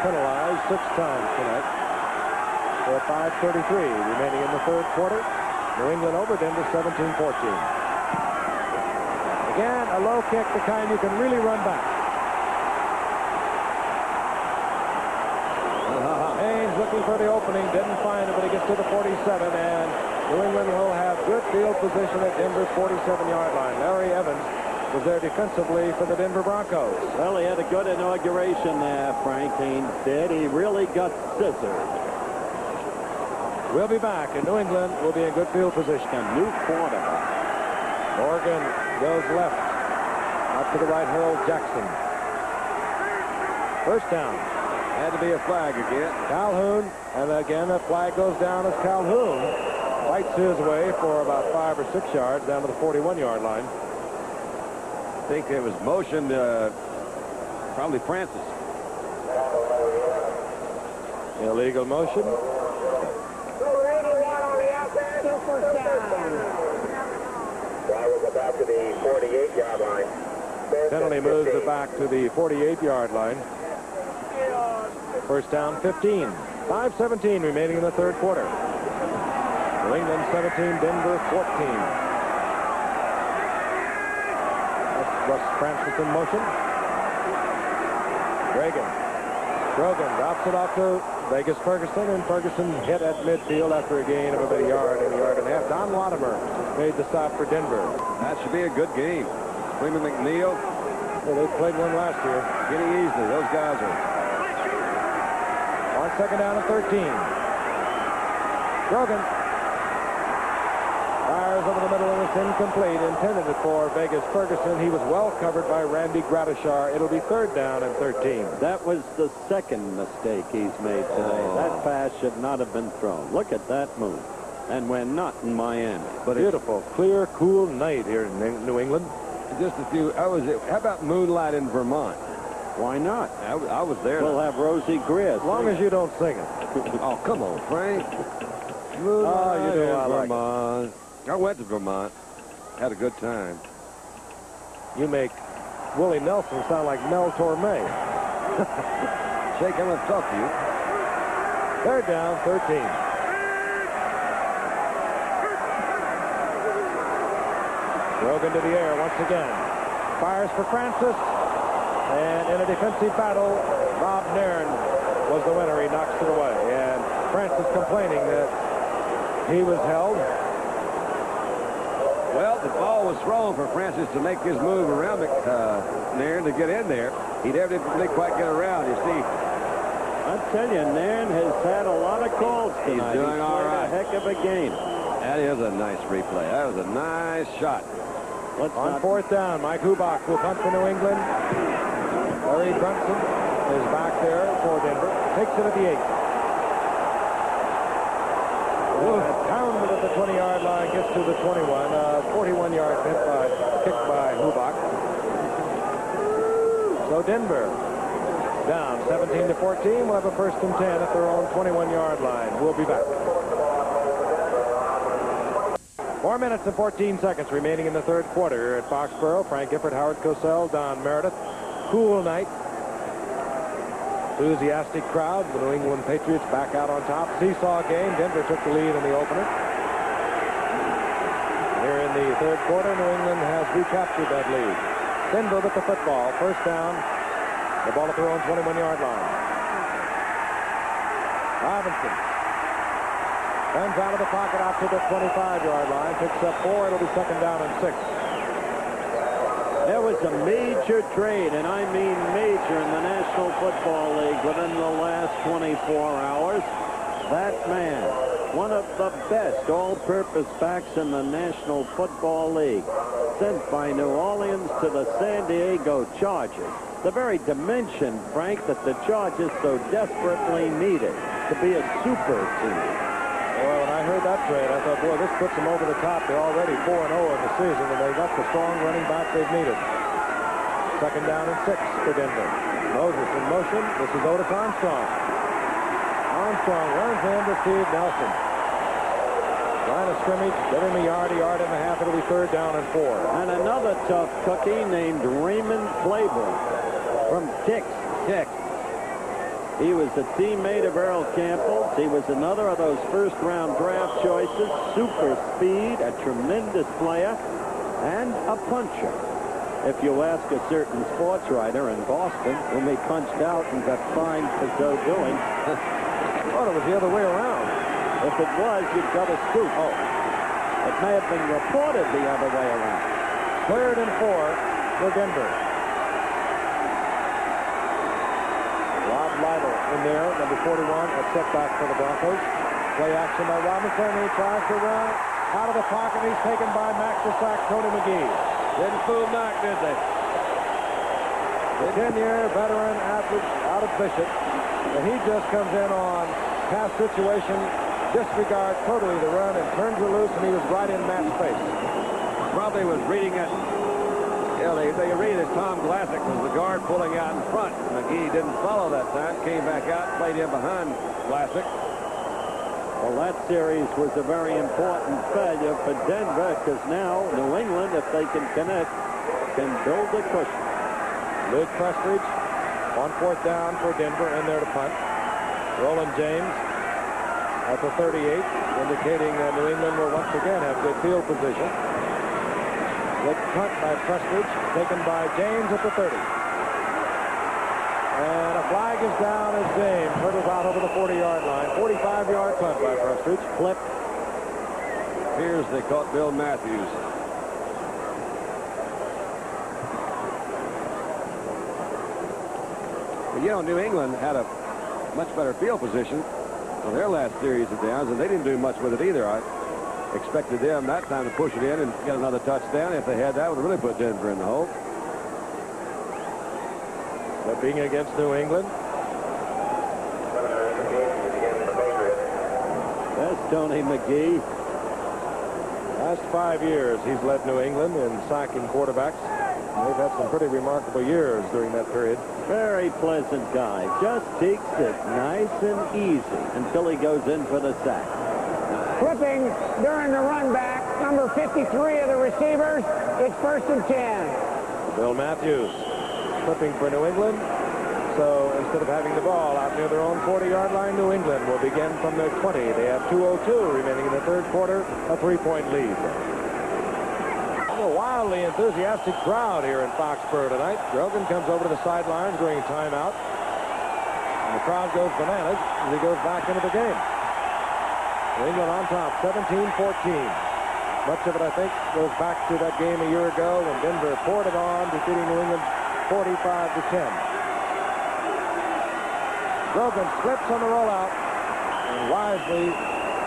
penalized 6 times tonight. There are 5:33 remaining in the 3rd quarter. New England over Denver 17-14. Again, a low kick, the kind you can really run back. Haynes looking for the opening, didn't find it, but he gets to the 47, and New England will have good field position at Denver's 47-yard line. Larry Evans was there defensively for the Denver Broncos. Well, he had a good inauguration there, Frank Haynes did. He really got scissored. We'll be back, and New England will be in good field position. A new quarterback. Morgan goes left. Out to the right, Harold Jackson. First down. Had to be a flag again. Calhoun, and again a flag goes down as Calhoun fights his way for about 5 or 6 yards down to the 41-yard line. I think it was motioned, probably Francis. Illegal motion. Back to the 48-yard line. Penalty moves it back to the 48-yard line. First down, 15. 5:17 remaining in the third quarter. New England 17, Denver 14. That's Russ Francis in motion. Grogan drops it off to Vegas Ferguson, and Ferguson hit at midfield after a gain of about a yard and a yard and a half. Don Latimer made the stop for Denver. That should be a good game. Freeman McNeil. Well, they played one last year. Getting easily. Those guys are. On second down and 13. Grogan fires over the middle, and it's incomplete. Intended it for Vegas Ferguson. He was well covered by Randy Gradishar. It'll be third down and 13. That was the second mistake he's made today. That pass should not have been thrown. Look at that move. And we're not in Miami. But beautiful, clear, cool night here in New England. Just a few. How about moonlight in Vermont? Why not? I was there. We'll have Rosie Greer. As long as you don't sing it. Oh, come on, Frank. Oh, you do. I like Vermont. I went to Vermont. Had a good time. You make Willie Nelson sound like Mel Torme. Shake, I'm going to talk to you. Third down, 13. Grogan to the air once again. Fires for Francis. And in a defensive battle, Bob Nairn was the winner. He knocks it away. And Francis complaining that he was held. Well, the ball was thrown for Francis to make his move around Nairn to get in there. He never didn't quite get around, you see. I tell you, Nairn has had a lot of calls tonight. He's doing all right. A heck of a game. That is a nice replay. That was a nice shot. On fourth down, Mike Hubach will punt for New England. Larry Brunson is back there for Denver. Takes it at the 8. Pounded at the 20-yard line, gets to the 21. 41-yard kick by Hubach. So Denver down 17-14. We'll have a first and 10 at their own 21-yard line. We'll be back. 4 minutes and 14 seconds remaining in the third quarter at Foxborough. Frank Gifford, Howard Cosell, Don Meredith. Cool night. Enthusiastic crowd. The New England Patriots back out on top. Seesaw game. Denver took the lead in the opener. Here in the third quarter, New England has recaptured that lead. Denver with the football. First down. The ball at their own 21-yard line. Robinson runs out of the pocket out to the 25-yard line. Picks up 4. It'll be second down and 6. There was a major trade, and I mean major, in the National Football League within the last 24 hours. That man, one of the best all-purpose backs in the National Football League, sent by New Orleans to the San Diego Chargers. The very dimension, Frank, that the Chargers so desperately needed to be a super team. Well, when I heard that trade, I thought, boy, this puts them over the top. They're already 4-0 in the season, and they got the strong running back they've needed. Second down and 6 for Denver. Moses in motion. This is Otis Armstrong. Armstrong runs in to Steve Nelson. Line of scrimmage, give him a yard and a half. It'll be third down and 4. And another tough cookie named Raymond Claiborne from Tix. He was a teammate of Earl Campbell's. He was another of those first-round draft choices. Super speed, a tremendous player, and a puncher. if you ask a certain sports writer in Boston, whom he punched out and got fined for so doing. Oh, it was the other way around. If it was, you've got a scoop. Oh, it may have been reported the other way around. 3rd and 4 for Denver. Rob Lytle in there, number 41, a setback for the Broncos. Play action by Robinson. He tries to run out of the pocket. He's taken by Max the sack, Tony McGee. Didn't fool Mac, did they? The 10-year veteran athlete out of Bishop. And he just comes in on pass situation, disregards totally the run, and turns her loose, and he was right in Matt's face. Probably was reading it. Yeah, they read that Tom Glassick was the guard pulling out in front. McGee didn't follow that time. Came back out, played in behind Glassick. Well, that series was a very important failure for Denver because now New England, if they can connect, can build a cushion. Luke Prestridge on 4th down for Denver in there to punt. Roland James at the 38, indicating New England will once again have good field position. Good punt by Prestridge, taken by James at the 30. And a flag is down as James hurdles out over the 40-yard line. 45-yard punt by Prestridge. Flip. Appears they caught Bill Matthews. But, you know, New England had a much better field position on their last series of downs, and they didn't do much with it either. I expected them that time to push it in and get another touchdown. If they had that, would have really put Denver in the hole. But being against New England. That's Tony McGee. Last 5 years, he's led New England in sacking quarterbacks. They've had some pretty remarkable years during that period. Very pleasant guy. Just takes it nice and easy until he goes in for the sack. Flipping during the run back, number 53 of the receivers. It's 1st and 10. Bill Matthews flipping for New England. So instead of having the ball out near their own 40-yard line, New England will begin from their 20. They have 2:02 remaining in the 3rd quarter, a 3-point lead. A wildly enthusiastic crowd here in Foxborough tonight. Grogan comes over to the sidelines during timeout. And the crowd goes bananas as he goes back into the game. New England on top, 17-14. Much of it, I think, goes back to that game a year ago when Denver poured it on, defeating New England 45-10. Grogan slips on the rollout and wisely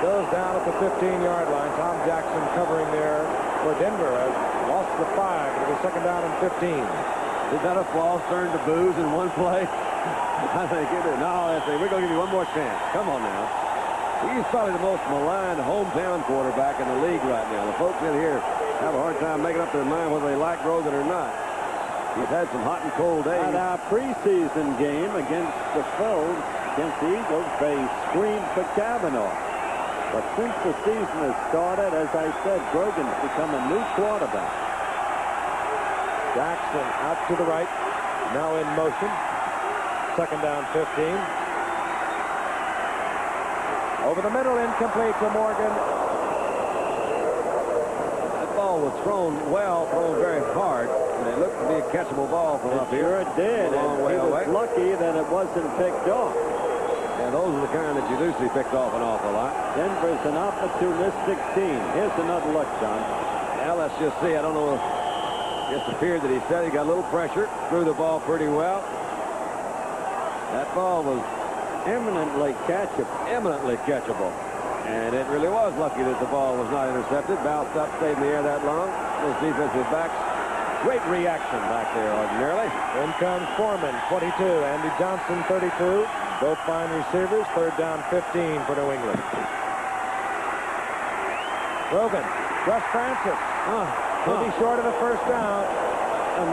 goes down at the 15-yard line. Tom Jackson covering there for Denver has lost the 5. It'll be 2nd down and 15. Is that a false turn to booze in one play? I think it is. No, we're going to give you one more chance. Come on now. He's probably the most maligned hometown quarterback in the league right now. The folks in here have a hard time making up their mind whether they like Grogan or not. He's had some hot and cold days. At our preseason game against the Phils, against the Eagles, they screamed for Kavanaugh. But since the season has started, as I said, Grogan's become a new quarterback. Jackson out to the right, now in motion. 2nd down, 15. Over the middle, incomplete to Morgan. That ball was thrown well, thrown very hard. And it looked to be a catchable ball from up here. Sure it did. Long way he was away. lucky that it wasn't picked off. Yeah, those are the kind that you do see picked off an awful lot. Denver's an opportunistic team. Here's another look, John. Now let's just see. I don't know. Just appeared that he said he got a little pressure. Threw the ball pretty well. That ball was Eminently catchable. eminently catchable. And it really was lucky that the ball was not intercepted. Bounced up, stayed in the air that long. Those defensive backs. Great reaction back there ordinarily. In comes Foreman, 22. Andy Johnson, 32. Both fine receivers. 3rd down, 15 for New England. Grogan, Russ Francis. Will be short of the 1st down.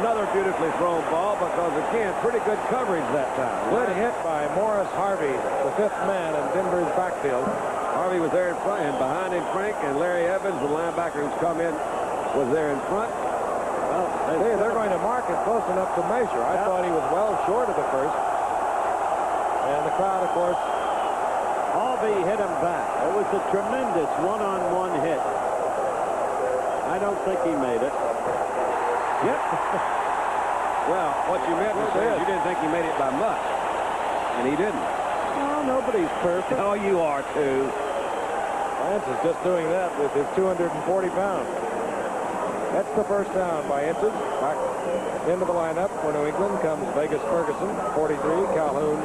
Another beautifully thrown ball because, again, pretty good coverage that time. Good hit by Morris Harvey, the 5th man in Denver's backfield. Harvey was there in front, and behind him Frank, and Larry Evans, the linebacker who's come in, was there in front. Well, they're going to mark it close enough to measure. I thought he was well short of the 1st. And the crowd, of course. Harvey hit him back. It was a tremendous one-on-one hit. I don't think he made it. Yep. Well, what you meant to say is you didn't think he made it by much. And he didn't. Well, nobody's perfect. Oh, you are too. Lance is just doing that with his 240 pounds. That's the first down by inches. Back into the lineup for New England comes Vegas Ferguson, 43, Calhoun,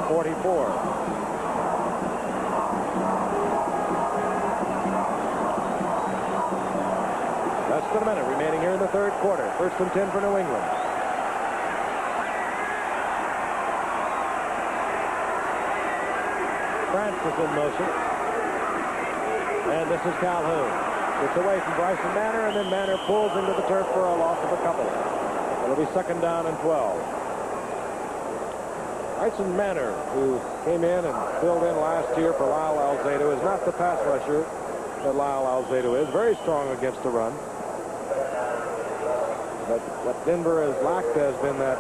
44. Less than a minute remaining here in the third quarter. First and 10 for New England. Francis in motion. And this is Calhoun. Gets away from Bryson Manor, and then Manor pulls into the turf for a loss of a couple. It'll be second down and 12. Bryson Manor, who came in and filled in last year for Lyle Alzado, is not the pass rusher that Lyle Alzado is. Very strong against the run. But what Denver has lacked has been that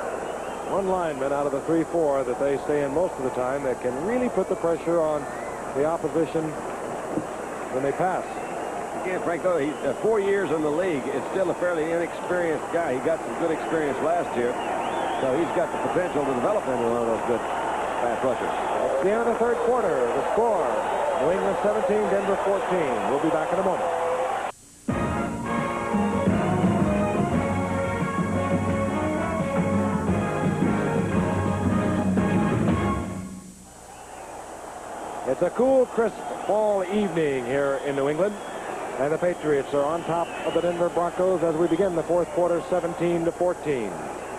one lineman out of the 3-4 that they stay in most of the time that can really put the pressure on the opposition when they pass. Again, Frank, though, he's 4 years in the league. It's still a fairly inexperienced guy. He got some good experience last year, so he's got the potential to develop into one of those good pass rushers. It's the end of the third quarter. The score, New England 17, Denver 14. We'll be back in a moment. It's a cool, crisp fall evening here in New England, and the Patriots are on top of the Denver Broncos as we begin the fourth quarter, 17-14.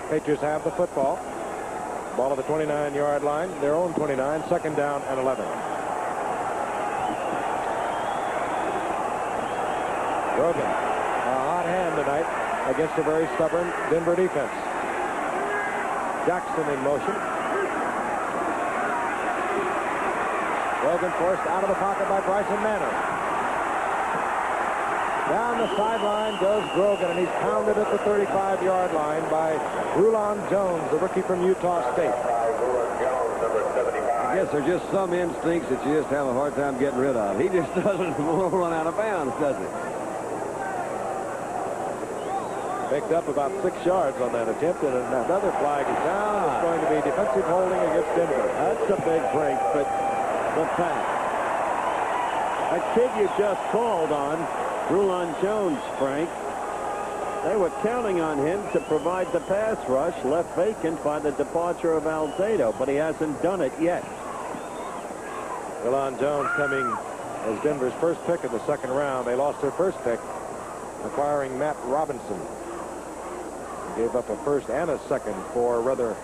Patriots have the football. Ball at the 29-yard line, their own 29, second down and 11. Rogan, a hot hand tonight against a very stubborn Denver defense. Jackson in motion. Rogan forced out of the pocket by Bryson Manor. Down the sideline goes Grogan, and he's pounded at the 35-yard line by Rulon Jones, the rookie from Utah State. I guess there's just some instincts that you just have a hard time getting rid of. He just doesn't run out of bounds, does he? Picked up about 6 yards on that attempt, and another flag is down. It's going to be defensive holding against Denver. That's a big break, but the pass. That kid you just called on, Rulon Jones, Frank, they were counting on him to provide the pass rush, left vacant by the departure of Alzado, but he hasn't done it yet. Rulon Jones coming as Denver's first pick in the second round. They lost their first pick, acquiring Matt Robinson. Gave up a first and a second for their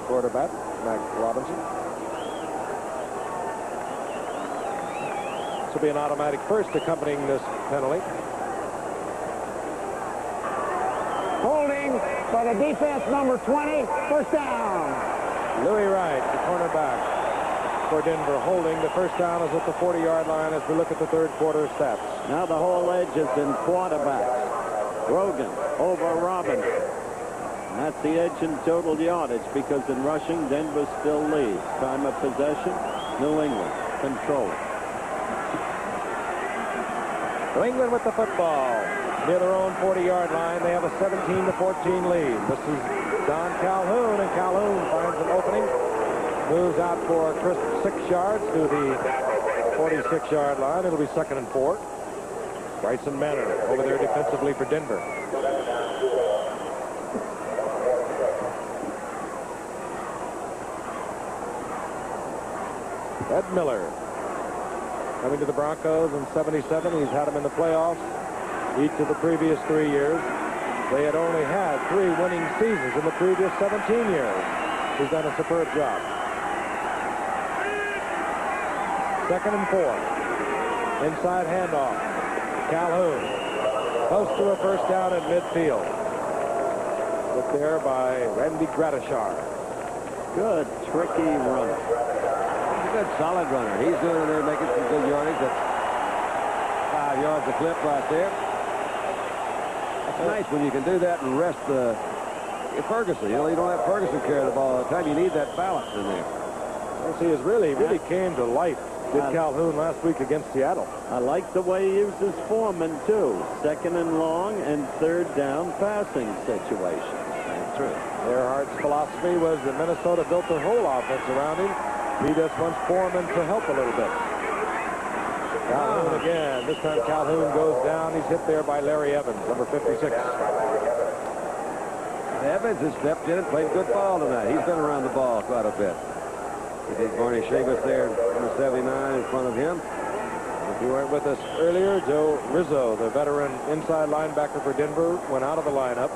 quarterback, Matt Robinson. This will be an automatic first accompanying this penalty. Holding by the defense, number 20, first down. Louis Wright, the cornerback for Denver, holding. The first down is at the 40-yard line as we look at the third quarter stats. Now the whole edge is in quarterbacks. Rogan over Robinson. And that's the edge in total yardage because in rushing, Denver still leads. Time of possession, New England control. New England with the football near their own 40-yard line. They have a 17-14 lead. This is Don Calhoun, and Calhoun finds an opening. Moves out for a crisp 6 yards to the 46-yard line. It'll be second and 4. Bryson Manor over there defensively for Denver. Ed Miller coming to the Broncos in '77. He's had them in the playoffs each of the previous 3 years. They had only had 3 winning seasons in the previous 17 years. He's done a superb job. Second and 4. Inside handoff. Calhoun close to a first down at midfield. Put there by Randy Gratishar. Good, tricky runner. He's a good, solid runner. He's doing there making some good yardage. That's 5 yards a clip right there. That's nice when you can do that and rest Ferguson. You know, you don't have Ferguson carry the ball all the time. You need that balance in there. He has really came to life did Calhoun last week against Seattle. I like the way he uses Foreman, too. 2nd and long and 3rd down passing situations. That's right. Earhart's philosophy was that Minnesota built their whole offense around him. He just wants Foreman to help a little bit. Calhoun again. This time Calhoun goes down. He's hit there by Larry Evans, number 56. Evans has stepped in and played good ball tonight. He's been around the ball quite a bit. You think Barney Chavis there, number 79, in front of him. If you weren't with us earlier, Joe Rizzo, the veteran inside linebacker for Denver, went out of the lineup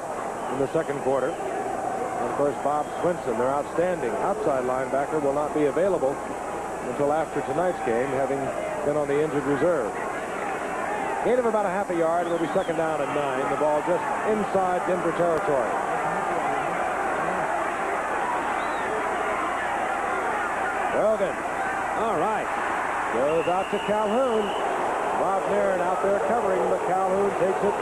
in the 2nd quarter. And of course, Bob Swinson, their outstanding outside linebacker, will not be available until after tonight's game, having been on the injured reserve. Gain of about a half a yard. It'll be 2nd down and 9. The ball just inside Denver territory. Rogan. All right. Goes out to Calhoun. Bob Nairn out there covering, but Calhoun takes it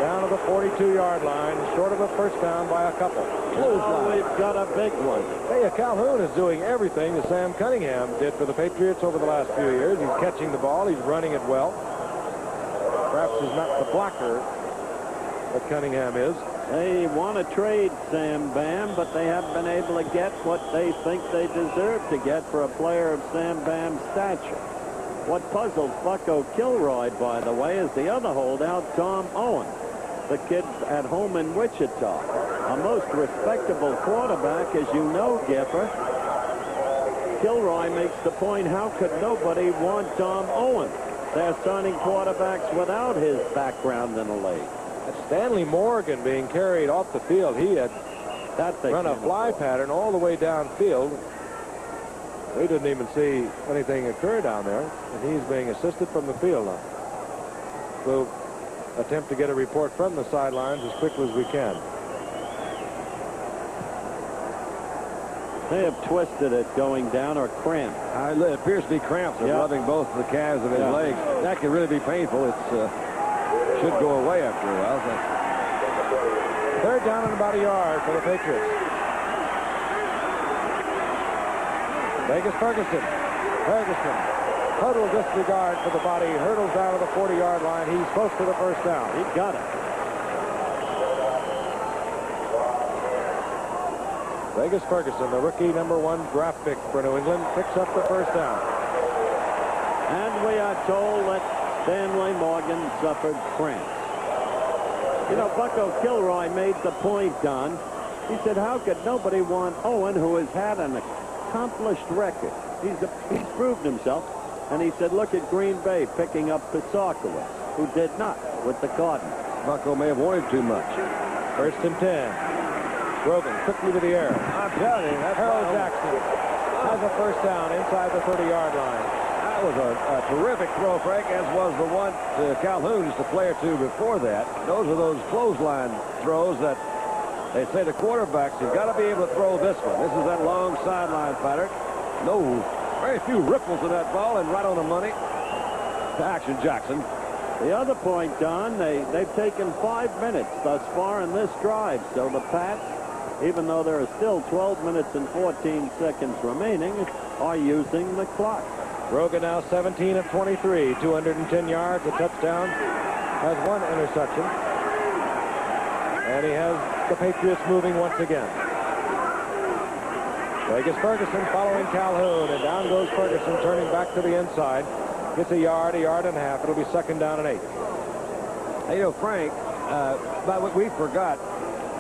down to the 42-yard line, short of a first down by a couple. We've got a big one. Hey, Calhoun is doing everything that Sam Cunningham did for the Patriots over the last few years. He's catching the ball. He's running it well. Perhaps he's not the blocker that Cunningham is. They want to trade Sam Bam, but they haven't been able to get what they think they deserve to get for a player of Sam Bam's stature. What puzzles Bucko Kilroy, by the way, is the other holdout, Tom Owen. The kid at home in Wichita. A most respectable quarterback, as you know, Gipper. Kilroy makes the point, how could nobody want Tom Owen? They're signing quarterbacks without his background in the league. Stanley Morgan being carried off the field. He had run a fly pattern all the way downfield. We didn't even see anything occur down there, and he's being assisted from the field now. We'll attempt to get a report from the sidelines as quickly as we can. They have twisted it going down or cramped. It appears to be cramps. They're rubbing both of the calves of his legs. That can really be painful. It should go away after a while. 3rd down and about a yard for the Patriots. Vegas Ferguson. Total disregard for the body. Hurdles down to the 40-yard line. He's close to the first down. He got it. Vegas Ferguson, the rookie #1 draft pick for New England, picks up the first down. And we are told that Stanley Morgan suffered cramps. You know, Bucko Kilroy made the point, Don. He said, how could nobody want Owen, who has had an accomplished record? He's proved himself. And he said, look at Green Bay picking up Pisarkowitz, who did not with the Cardinals. Bucko may have wanted too much. 1st and 10. Rogan quickly to the air. I'm telling you, that's Harold Jackson has a first down inside the 30-yard line. That was a terrific throw, Frank, as was the one to Calhoun just a play or two before that. Those are those clothesline throws that they say the quarterbacks have got to be able to throw this one. This is that long sideline pattern. No, very few ripples in that ball and right on the money. To Action Jackson. The other point, Don, they've taken 5 minutes thus far in this drive. So the Pats, even though there are still 12 minutes and 14 seconds remaining, are using the clock. Rogan now 17 of 23, 210 yards, a touchdown, has 1 interception. And he has the Patriots moving once again. Vegas Ferguson following Calhoun, and down goes Ferguson, turning back to the inside. Gets a yard and a half. It'll be 2nd down and 8. Hey, you know, Frank, but we forgot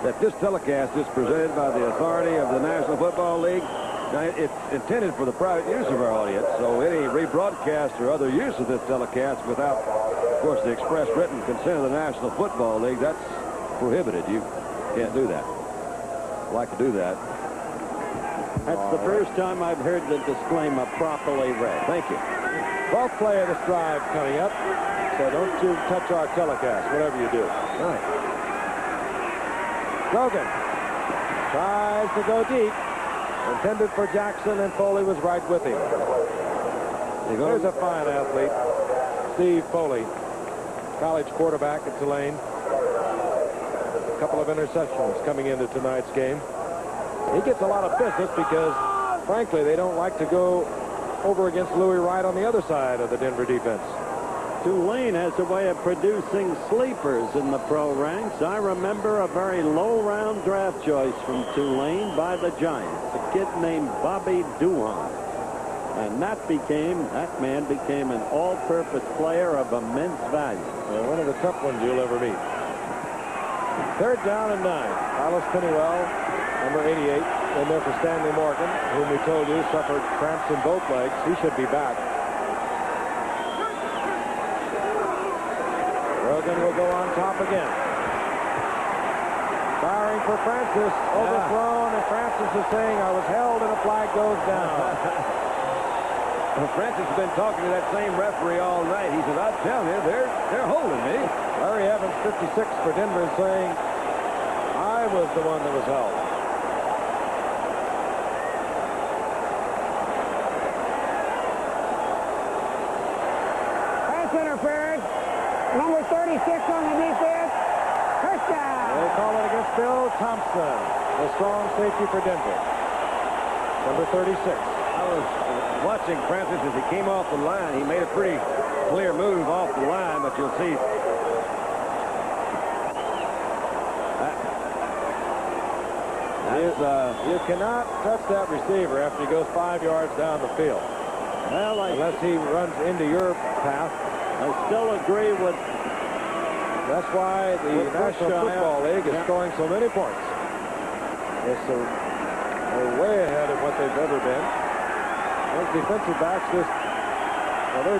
that this telecast is presented by the authority of the National Football League. Now, it's intended for the private use of our audience, so any rebroadcast or other use of this telecast without, of course, the express written consent of the National Football League, that's prohibited. You can't do that. I'd like to do that. That's the first time I've heard the disclaimer properly read. Thank you. 12th play of this drive coming up, so don't you touch our telecast, whatever you do. All right. Rogan tries to go deep. Intended for Jackson, and Foley was right with him. There's a fine athlete, Steve Foley, college quarterback at Tulane. A couple of interceptions coming into tonight's game. He gets a lot of business because, frankly, they don't like to go over against Louis Wright on the other side of the Denver defense. Tulane has a way of producing sleepers in the pro ranks. I remember a very low-round draft choice from Tulane by the Giants, a kid named Bobby Duhan. And that man became an all-purpose player of immense value. Yeah, one of the tough ones you'll ever meet. Third down and 9. Alice Pennywell, number 88, in there for Stanley Morgan, whom we told you suffered cramps in both legs. He should be back. Rogan will go on top again. Firing for Francis. Overthrown, and Francis is saying, I was held, and a flag goes down. Well, Francis has been talking to that same referee all night. He says, I tell you, they're holding me. Larry Evans, 56 for Denver, saying, I was the one that was held. Pass interference. Number 36 on the defense. First down. They call it against Bill Thompson, the strong safety for Denver. Number 36. I was watching Francis as he came off the line. He made a pretty clear move off the line, but you'll see. You cannot touch that receiver after he goes 5 yards down the field. Well, unless he runs into your path. I still agree with. That's why the National Football League is scoring so many points. They're way ahead of what they've ever been. Those defensive backs they're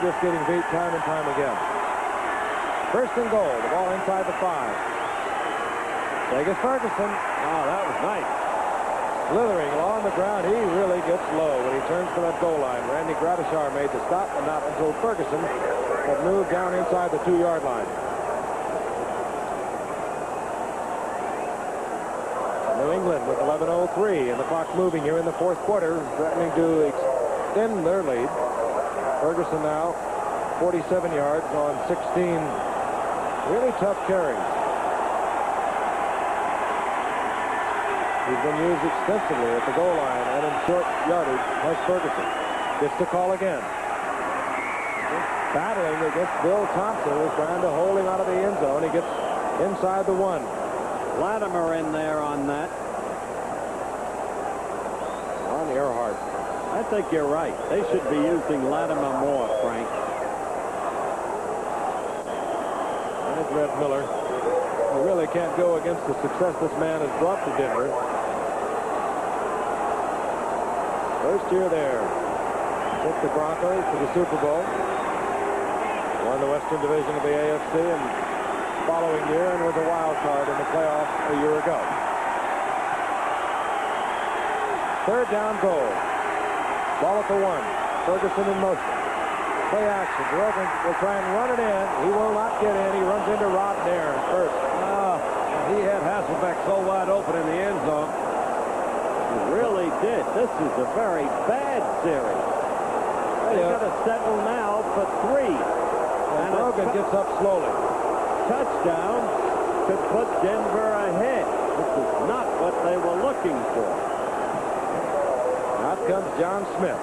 just getting beat time and time again. First and goal, the ball inside the 5. Vegas Ferguson. Oh, that was nice. Slithering along the ground, he really gets low when he turns to that goal line. Randy Gradishar made the stop, but not until Ferguson had moved down inside the 2-yard line. New England with 11:03 and the clock moving here in the fourth quarter, threatening to extend their lead. Ferguson now 47 yards on 16 really tough carries. He's been used extensively at the goal line and in short yardage as Ferguson. Gets the call again. Battling against Bill Thompson, who's trying to hold him out of the end zone. He gets inside the 1. Latimer in there on that. On Earhart. I think you're right. They should be using Latimer more, Frank. There's Red Miller. You really can't go against the success this man has brought to Denver. First year there. Took the Broncos to the Super Bowl. Won the Western Division of the AFC and following year and was a wild card in the playoffs a year ago. Third down goal. Ball at the 1. Ferguson in motion. Play action. Rogan will try and run it in. He will not get in. He runs into Rod Nairn first. He had Hasselbeck so wide open in the end zone. He really did. This is a very bad series. They've got to settle now for 3. And Rogan gets up slowly. Touchdown could put Denver ahead. This is not what they were looking for. Out comes John Smith.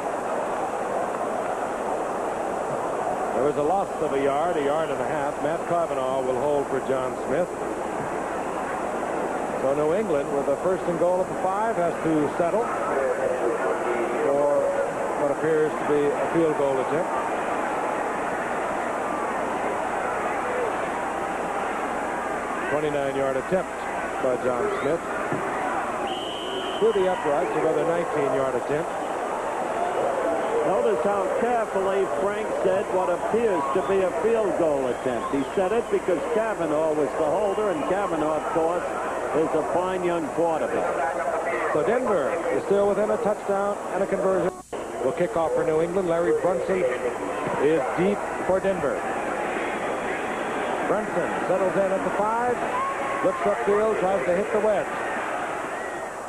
There was a loss of a yard and a half. Matt Cavanaugh will hold for John Smith. So New England, with a first and goal at the 5, has to settle for what appears to be a field goal attempt. A 29-yard attempt by John Smith. To the uprights, another 19-yard attempt. Notice how carefully Frank said what appears to be a field goal attempt. He said it because Cavanaugh was the holder, and Cavanaugh, of course, is a fine young quarterback. So Denver is still within a touchdown and a conversion. Will kick off for New England. Larry Brunson is deep for Denver. Brunson settles in at the 5. Looks upfield, tries to hit the wedge.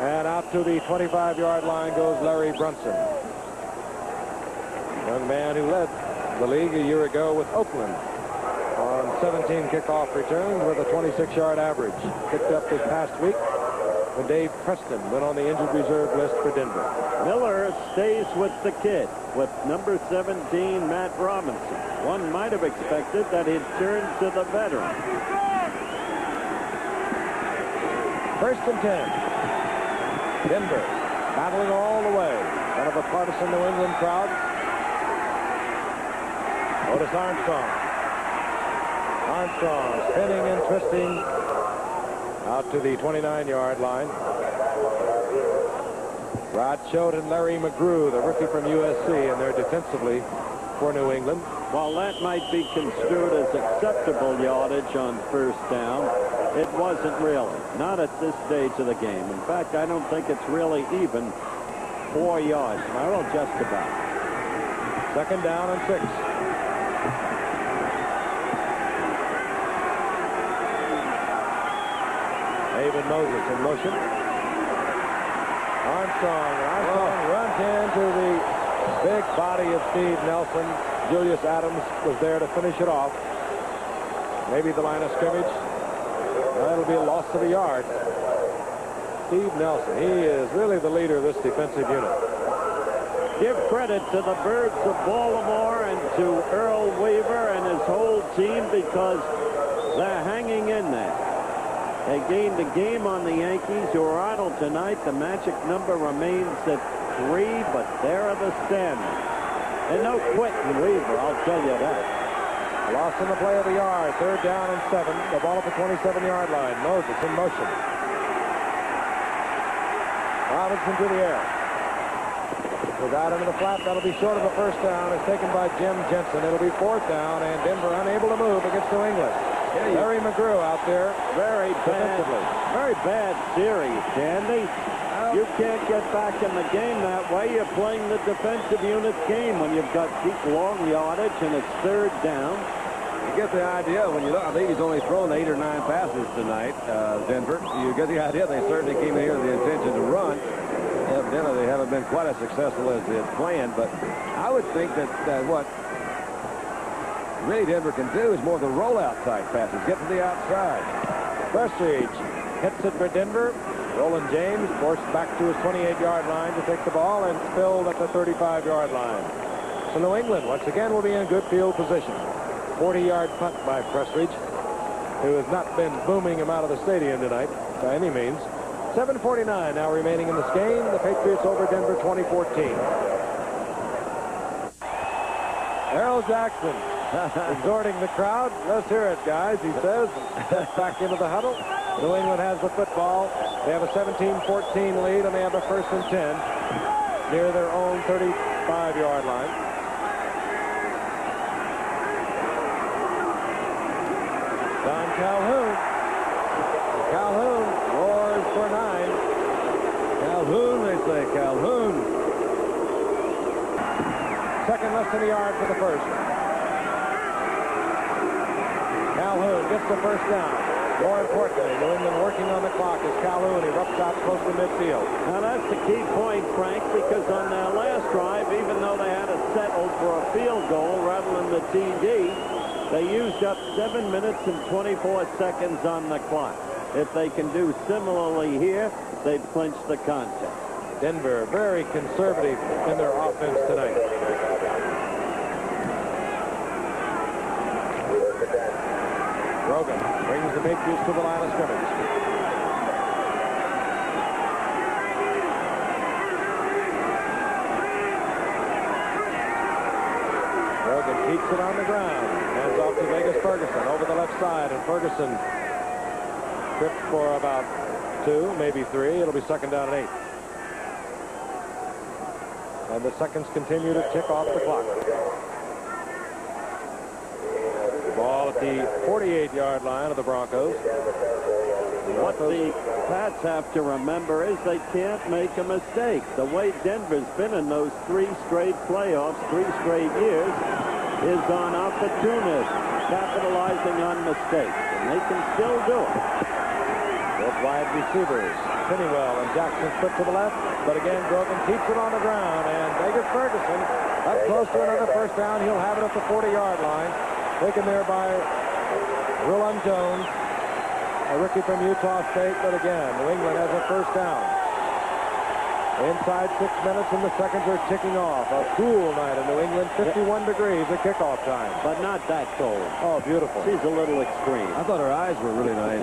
And out to the 25-yard line goes Larry Brunson. Young man who led the league a year ago with Oakland on 17 kickoff returns with a 26-yard average. Picked up this past week when Dave Preston went on the injured reserve list for Denver. Miller stays with the kid, with number 17, Matt Robinson. One might have expected that he'd turn to the veteran. 1st and 10. Denver battling all the way. Kind of a partisan New England crowd. Otis Armstrong. Armstrong spinning and twisting out to the 29-yard line. Rod Choate and Larry McGrew, the rookie from USC, and they're defensively for New England. While that might be construed as acceptable yardage on 1st down, it wasn't really. Not at this stage of the game. In fact, I don't think it's really even 4 yards. Well, just about. 2nd down and 6. David Moses in motion. Armstrong runs into the big body of Steve Nelson. Julius Adams was there to finish it off. Maybe the line of scrimmage. That'll be a loss of a yard. Steve Nelson, he is really the leader of this defensive unit. Give credit to the Birds of Baltimore and to Earl Weaver and his whole team because they're hanging in there. They gained a game on the Yankees, who are idle tonight. The magic number remains at 3, but there are the standings. And no quitting Weaver, I'll tell you that. Loss in the play of the yard. 3rd down and 7. The ball at the 27-yard line. Moses in motion. Robinson to the air. Goes out into the flat. That'll be short of a 1st down. It's taken by Jim Jensen. It'll be 4th down, and Denver unable to move against New England. Larry McGrew out there. Very bad series, Sandy. You can't get back in the game that way. You're playing the defensive unit's game when you've got deep, long yardage and it's 3rd down. You get the idea when you look. I think he's only thrown 8 or 9 passes tonight, Denver. You get the idea they certainly came in here with the intention to run. Evidently, they haven't been quite as successful as they had planned, but I would think that what really Denver can do is more of the rollout type passes. Get to the outside. Prestige hits it for Denver. Roland James forced back to his 28-yard line to take the ball and spilled at the 35-yard line. So New England once again will be in good field position. 40-yard punt by Prestridge, who has not been booming him out of the stadium tonight by any means. 7:49 now remaining in this game. The Patriots over Denver 2014. Errol Jackson exhorting the crowd. Let's hear it, guys, he says. Steps back into the huddle. New England has the football. They have a 17-14 lead, and they have a 1st and 10 near their own 35-yard line. Don Calhoun. Calhoun roars for 9. Calhoun, they say. Calhoun. 2nd less than a yard for the 1st. Calhoun gets the 1st down. More importantly, New England working on the clock as Calhoun erupts out close to midfield. Now that's the key point, Frank, because on their last drive, even though they had to settle for a field goal rather than the TD, they used up 7 minutes and 24 seconds on the clock. If they can do similarly here, they've clinched the contest. Denver very conservative in their offense tonight. Brogan brings the Patriots to the line of scrimmage. Brogan keeps it on the ground. Hands off to Vegas Ferguson over the left side, and Ferguson tripped for about 2, maybe 3. It'll be 2nd down and 8. And the seconds continue to tick off the clock. Ball at the 48-yard line of the Broncos. What the Pats have to remember is they can't make a mistake. The way Denver's been in those 3 straight playoffs, 3 straight years, is on opportunists, capitalizing on mistakes. And they can still do it. Both wide receivers, Pennywell and Jackson split to the left. But again, Brogan keeps it on the ground. And Vegas Ferguson up close to another 1st down. He'll have it at the 40-yard line. Taken there by Roland Jones. A rookie from Utah State, but again, New England has a first down. Inside 6 minutes and the seconds are ticking off. A cool night in New England, 51 degrees at kickoff time. But not that cold. Oh, beautiful. She's a little extreme. I thought her eyes were really nice.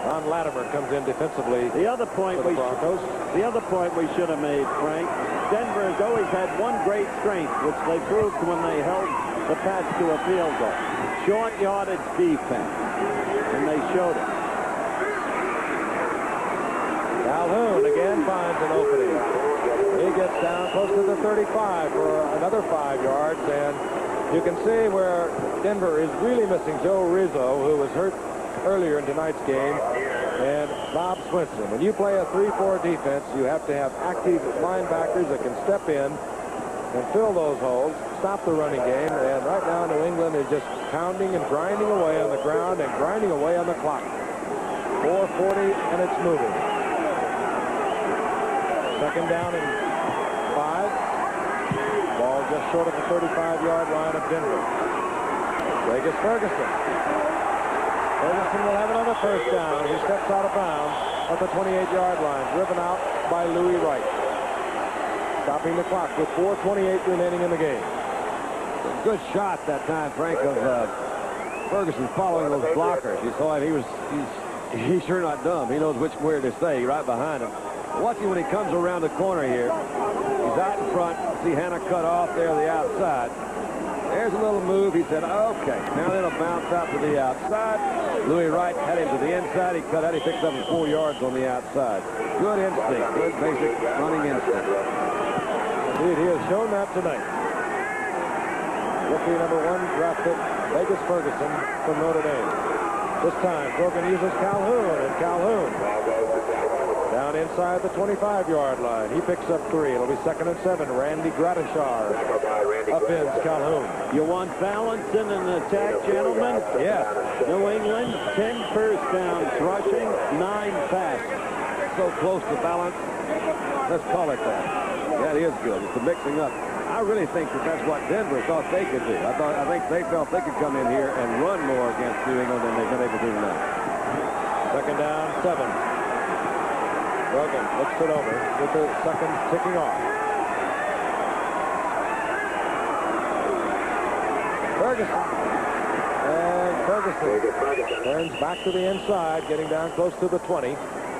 Ron Latimer comes in defensively. The other point for the Broncos. The other point we should have made, Frank, Denver has always had one great strength, which they proved when they held the Pats to a field goal. Short yardage defense. And they showed it. Calhoun again finds an opening. He gets down close to the 35 for another 5 yards, and you can see where Denver is really missing Joe Rizzo, who was hurt earlier in tonight's game, and Bob Swinson. When you play a 3-4 defense, you have to have active linebackers that can step in and fill those holes, stop the running game, and right now New England is just pounding and grinding away on the ground and grinding away on the clock. 4:40, and it's moving. Second down and 5. Ball just short of the 35-yard line of Denver. Vegas Ferguson. Ferguson will have it on the first down. He steps out of bounds at the 28-yard line, driven out by Louis Wright. Stopping the clock with 4:28 remaining in the game. Good shot that time, Frank, of Ferguson following those blockers. You saw him. He's sure not dumb. He knows where to stay, right behind him. Watch him when he comes around the corner here. He's out in front. See Hannah cut off there on the outside. There's a little move. He said, okay. Now it'll bounce out to the outside. Louis Wright had him to the inside. He cut out. He picked up 4 yards on the outside. Good instinct. Good basic running instinct. Indeed, he has shown that tonight. Rookie number 1 drafted Vegas Ferguson from Notre Dame. This time, Brogan uses Calhoun, and Calhoun down inside the 25-yard line. He picks up 3. It'll be 2nd and 7. Randy Gratishar upends Calhoun. You want balance in an attack, gentlemen? Yes. New England, 10 first downs rushing, 9 passing. So close to balance. Let's call it that. That is good. It's the mixing up. I really think that's what Denver thought they could do. I think they felt they could come in here and run more against New England than they've been able to do tonight. Second down, 7. Brogan looks it over with the second ticking off. Ferguson. And Ferguson turns back to the inside, getting down close to the 20.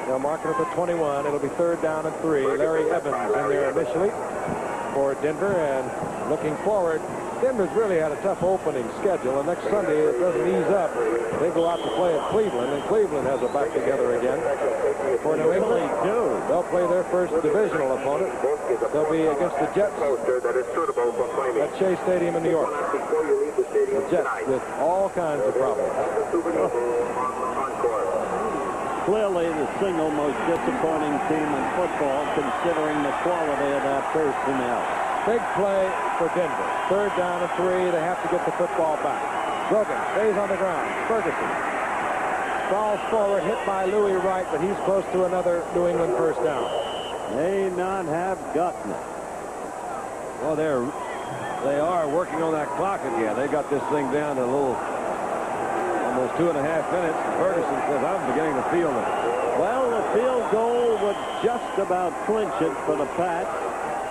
They'll mark it at the 21. It'll be 3rd down and 3. Larry Evans in there initially for Denver, and looking forward, Denver's really had a tough opening schedule, and next Sunday it doesn't ease up. They go out to play at Cleveland, and Cleveland has it back together again. For New England, they'll play their first divisional opponent. They'll be against the Jets at Shea Stadium in New York. The Jets with all kinds of problems. Clearly the single most disappointing team in football, considering the quality of that personnel. Big play for Denver. 3rd down and 3. They have to get the football back. Brogan stays on the ground. Ferguson falls forward, hit by Louis Wright, but he's close to another New England first down. May not have gotten it. Well, they are working on that clock again. They got this thing down to almost 2.5 minutes. Ferguson says, I'm beginning to feel it. Well, the field goal would just about clinch it for the Pats,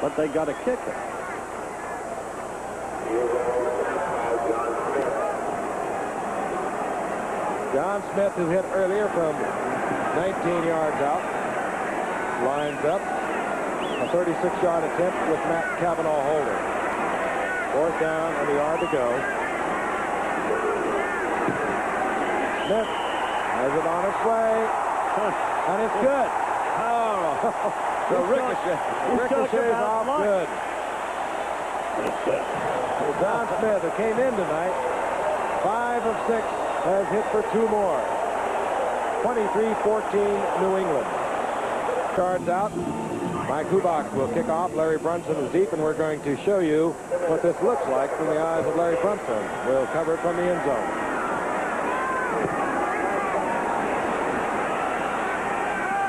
but they got a kicker. John Smith, who hit earlier from 19 yards out, lines up. A 36-yard attempt with Matt Cavanaugh holding. 4th down and a yard to go. Smith has it on its way, and it's good. Oh, the ricochet is off good. John Smith, who came in tonight, 5 of 6, has hit for 2 more. 23-14 New England. Yards out. Mike Hubach will kick off. Larry Brunson is deep, and we're going to show you what this looks like from the eyes of Larry Brunson. We'll cover it from the end zone.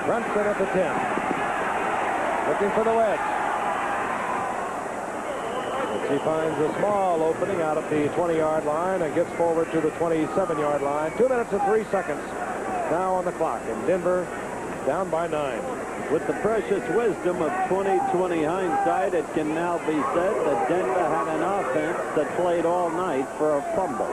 Brunson at the 10. Looking for the wedge. And she finds a small opening out at the 20-yard line and gets forward to the 27-yard line. 2 minutes and 3 seconds now on the clock, and Denver down by 9. With the precious wisdom of 20/20 hindsight, it can now be said that Denver had an offense that played all night for a fumble.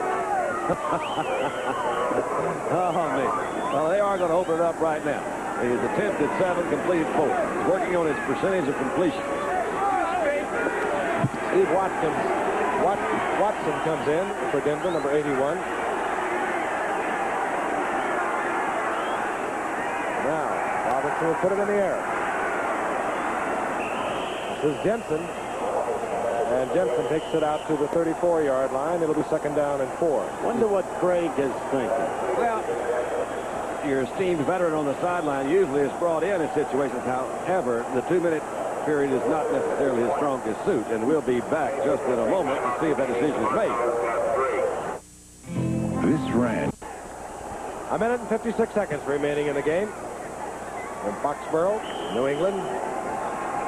Oh, man. Well, they are going to open it up right now. He's attempted 7, completed 4. He's working on his percentage of completion. Steve Watson comes in for Denver, number 81. Now, Robinson will put it in the air. This is Jensen. And Jensen takes it out to the 34-yard line. It'll be 2nd down and 4. Wonder what Craig is thinking. Well, your esteemed veteran on the sideline usually is brought in situations. However, the 2-minute period is not necessarily his strongest suit, and we'll be back just in a moment to see if that decision is made. This ran. A minute and 56 seconds remaining in the game. In Foxborough, New England,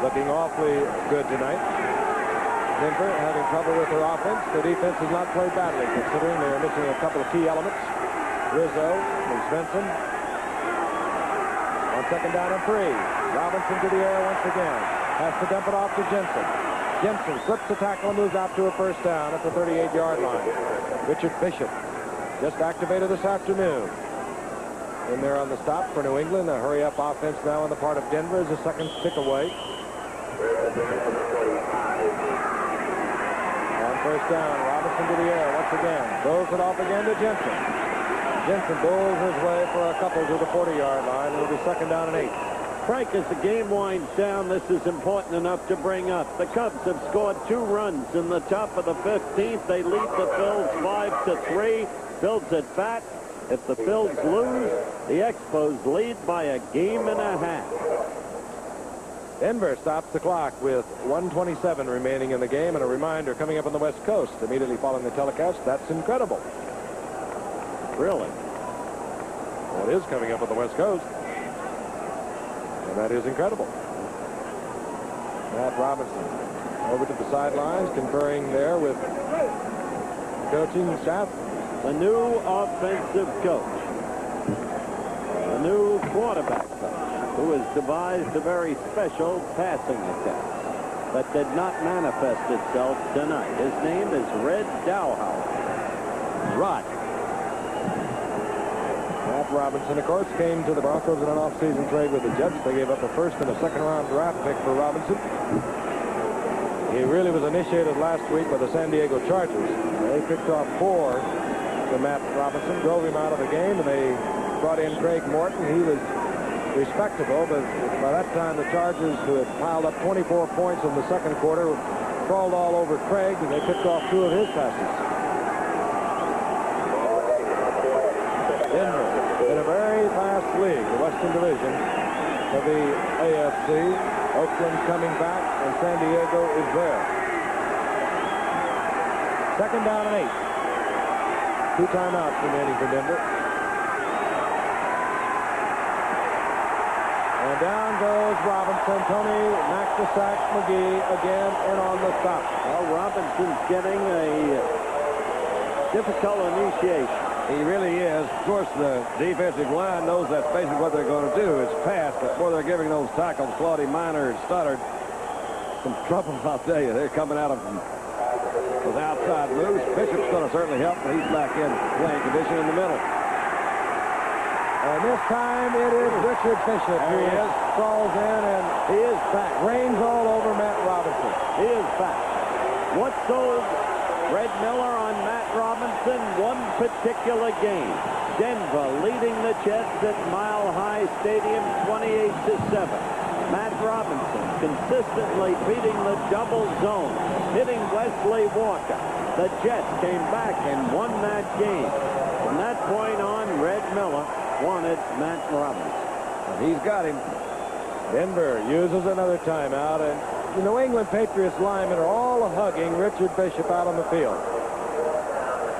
looking awfully good tonight. Denver having trouble with their offense. The defense has not played badly, considering they're missing a couple of key elements. Rizzo and Svensson. On 2nd down and 3. Robinson to the air once again. Has to dump it off to Jensen. Jensen slips the tackle and moves out to a 1st down at the 38-yard line. Richard Bishop just activated this afternoon. In there on the stop for New England. A hurry-up offense now on the part of Denver as a second stick away. On 1st down, Robinson to the air once again. Throws it off again to Jensen. Jensen bowls his way for a couple to the 40-yard line. It'll be 2nd down and 8. Frank, as the game winds down, this is important enough to bring up. The Cubs have scored 2 runs in the top of the 15th. They lead the Phils 5-3. Phils at bat. If the Phils lose, the Expos lead by a game and a half. Denver stops the clock with 1:27 remaining in the game, and a reminder coming up on the West Coast immediately following the telecast. That's incredible. Really? Well, it is coming up on the West Coast. And that is incredible. Matt Robinson over to the sidelines, conferring there with the coaching staff. A new offensive coach. A new quarterback coach who has devised a very special passing attack that did not manifest itself tonight. His name is Red Dowhouse. Rod. Matt Robinson, of course, came to the Broncos in an off-season trade with the Jets. They gave up a 1st and a 2nd-round draft pick for Robinson. He really was initiated last week by the San Diego Chargers. They picked off 4 to Matt Robinson, drove him out of the game, and they brought in Craig Morton. He was respectable, but by that time the Chargers, who had piled up 24 points in the 2nd quarter, crawled all over Craig, and they picked off 2 of his passes. Denver in a very fast league, the Western Division of the AFC. Oakland coming back, and San Diego is there. 2nd down and 8. 2 timeouts remaining for Denver. And down goes Robinson. Tony knocked the sack. McGee again in on the stop. Well, Robinson's getting a difficult initiation. He really is. Of course, the defensive line knows that's basically what they're going to do is pass. But before they're giving those tackles, Claudie Miner and Stoddard some trouble, I'll tell you. They're coming out of them with outside moves. Bishop's going to certainly help, but he's back in playing condition in the middle. And this time it is Richard Bishop who crawls in, and He is back. rains all over Matt Robinson. He is back. What sold Red Miller on Matt Robinson? One particular game. Denver leading the Jets at Mile High Stadium 28-7. Matt Robinson consistently beating the double zone, hitting Wesley Walker. The Jets came back and won that game. From that point on, Red Miller wanted Matt Robinson. He's got him. Denver uses another timeout, and the New England Patriots linemen are all hugging Richard Bishop out on the field.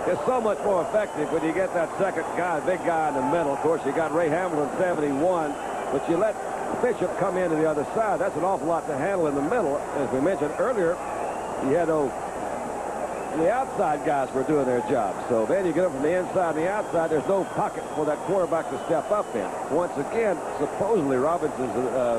It's so much more effective when you get that second guy, big guy in the middle. Of course, you got Ray Hamilton, 71, but you let Bishop come into the other side. That's an awful lot to handle in the middle. As we mentioned earlier, he had the outside guys were doing their job. So then you get up from the inside and the outside. There's no pocket for that quarterback to step up in. Once again, supposedly Robinson's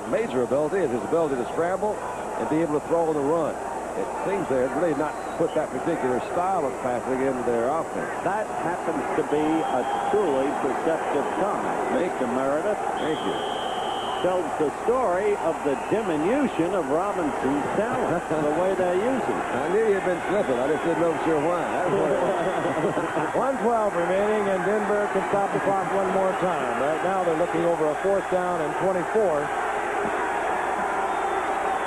major ability is his ability to scramble and be able to throw on the run. It seems they're really not put that particular style of passing into their offense. That happens to be a truly perceptive comment, Mr. Meredith. Thank you. Tells the story of the diminution of Robinson's talent, the way they're using it. I knew you'd been slipping. I just didn't know for sure why. That's what it was. 1:12 remaining, and Denver can stop the clock one more time. Right now they're looking over a 4th down and 24.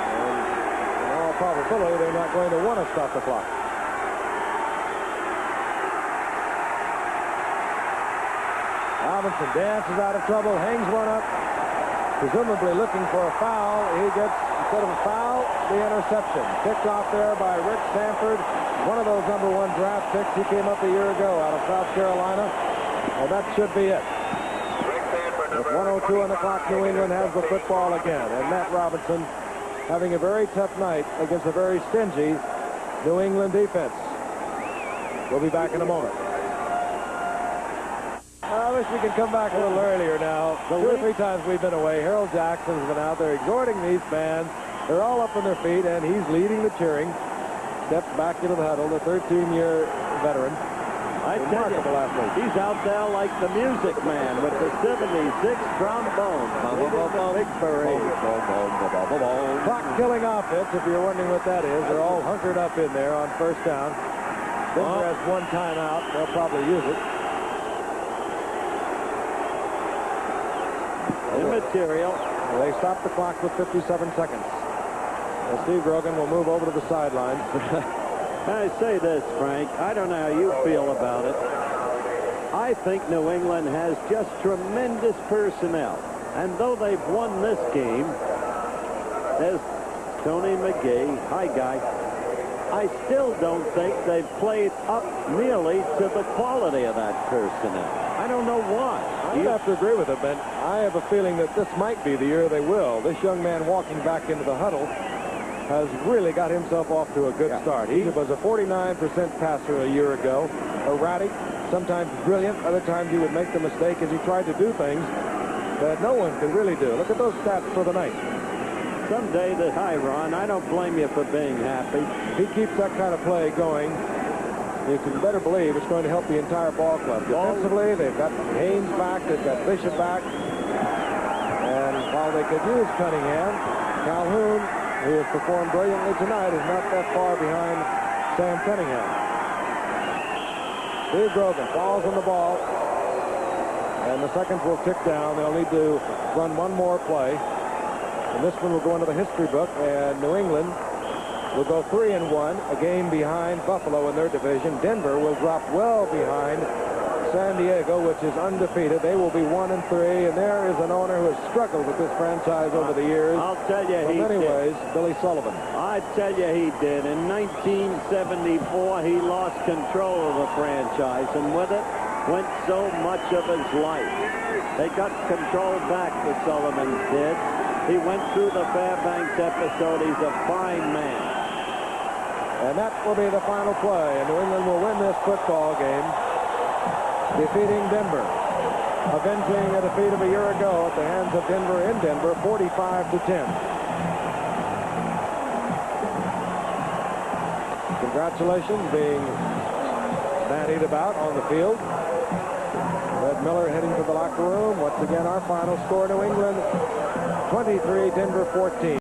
And in all probability, they're not going to want to stop the clock. Robinson dances out of trouble, hangs one up, presumably looking for a foul. He gets, instead of a foul, the interception. Picked off there by Rick Sanford, one of those #1 draft picks. He came up a year ago out of South Carolina, and that should be it. With 1:02 on the clock, New England has the football again, and Matt Robinson having a very tough night against a very stingy New England defense. We'll be back in a moment. I wish we could come back a little earlier now. 2 or 3 times we've been away. Harold Jackson's been out there exhorting these fans. They're all up on their feet, and he's leading the cheering. Steps back into the huddle, the 13-year veteran. I tell you, he's out there like the Music Man with the 76 trombone. Big parade. Clock-killing offense, if you're wondering what that is. They're all hunkered up in there on 1st down. Denver has 1 timeout. They'll probably use it. Immaterial. They stop the clock with 57 seconds. And Steve Grogan will move over to the sideline. I say this, Frank. I don't know how you feel about it. I think New England has just tremendous personnel. And though they've won this game, there's Tony McGee. Hi, guy. I still don't think they've played up nearly to the quality of that personnel. I don't know why. I'd have to agree with him, and I have a feeling that this might be the year they will. This young man walking back into the huddle has really got himself off to a good start. He was a 49% passer a year ago, erratic, sometimes brilliant. Other times he would make the mistake as he tried to do things that no one could really do. Look at those stats for the night. Someday hi, Ron, I don't blame you for being happy. He keeps that kind of play going. You can better believe it's going to help the entire ball club. Defensively, they've got Haynes back, they've got Bishop back. And while they could use Cunningham, Calhoun, who has performed brilliantly tonight, is not that far behind Sam Cunningham. Steve Grogan falls on the ball, and the seconds will tick down. They'll need to run one more play. And this one will go into the history book, and New England will go 3-1, a game behind Buffalo in their division. Denver will drop well behind San Diego, which is undefeated. They will be 1-3, and there is an owner who has struggled with this franchise over the years. I'll tell you, in many ways, Billy Sullivan. I tell you, he did. In 1974, he lost control of the franchise, and with it went so much of his life. They got control back, the Sullivans did. He went through the Fairbanks episode. He's a fine man. And that will be the final play. And New England will win this football game, defeating Denver, avenging a defeat of a year ago at the hands of Denver in Denver, 45-10. Congratulations being bandied about on the field. Red Miller heading to the locker room. Once again, our final score, New England 23, Denver 14.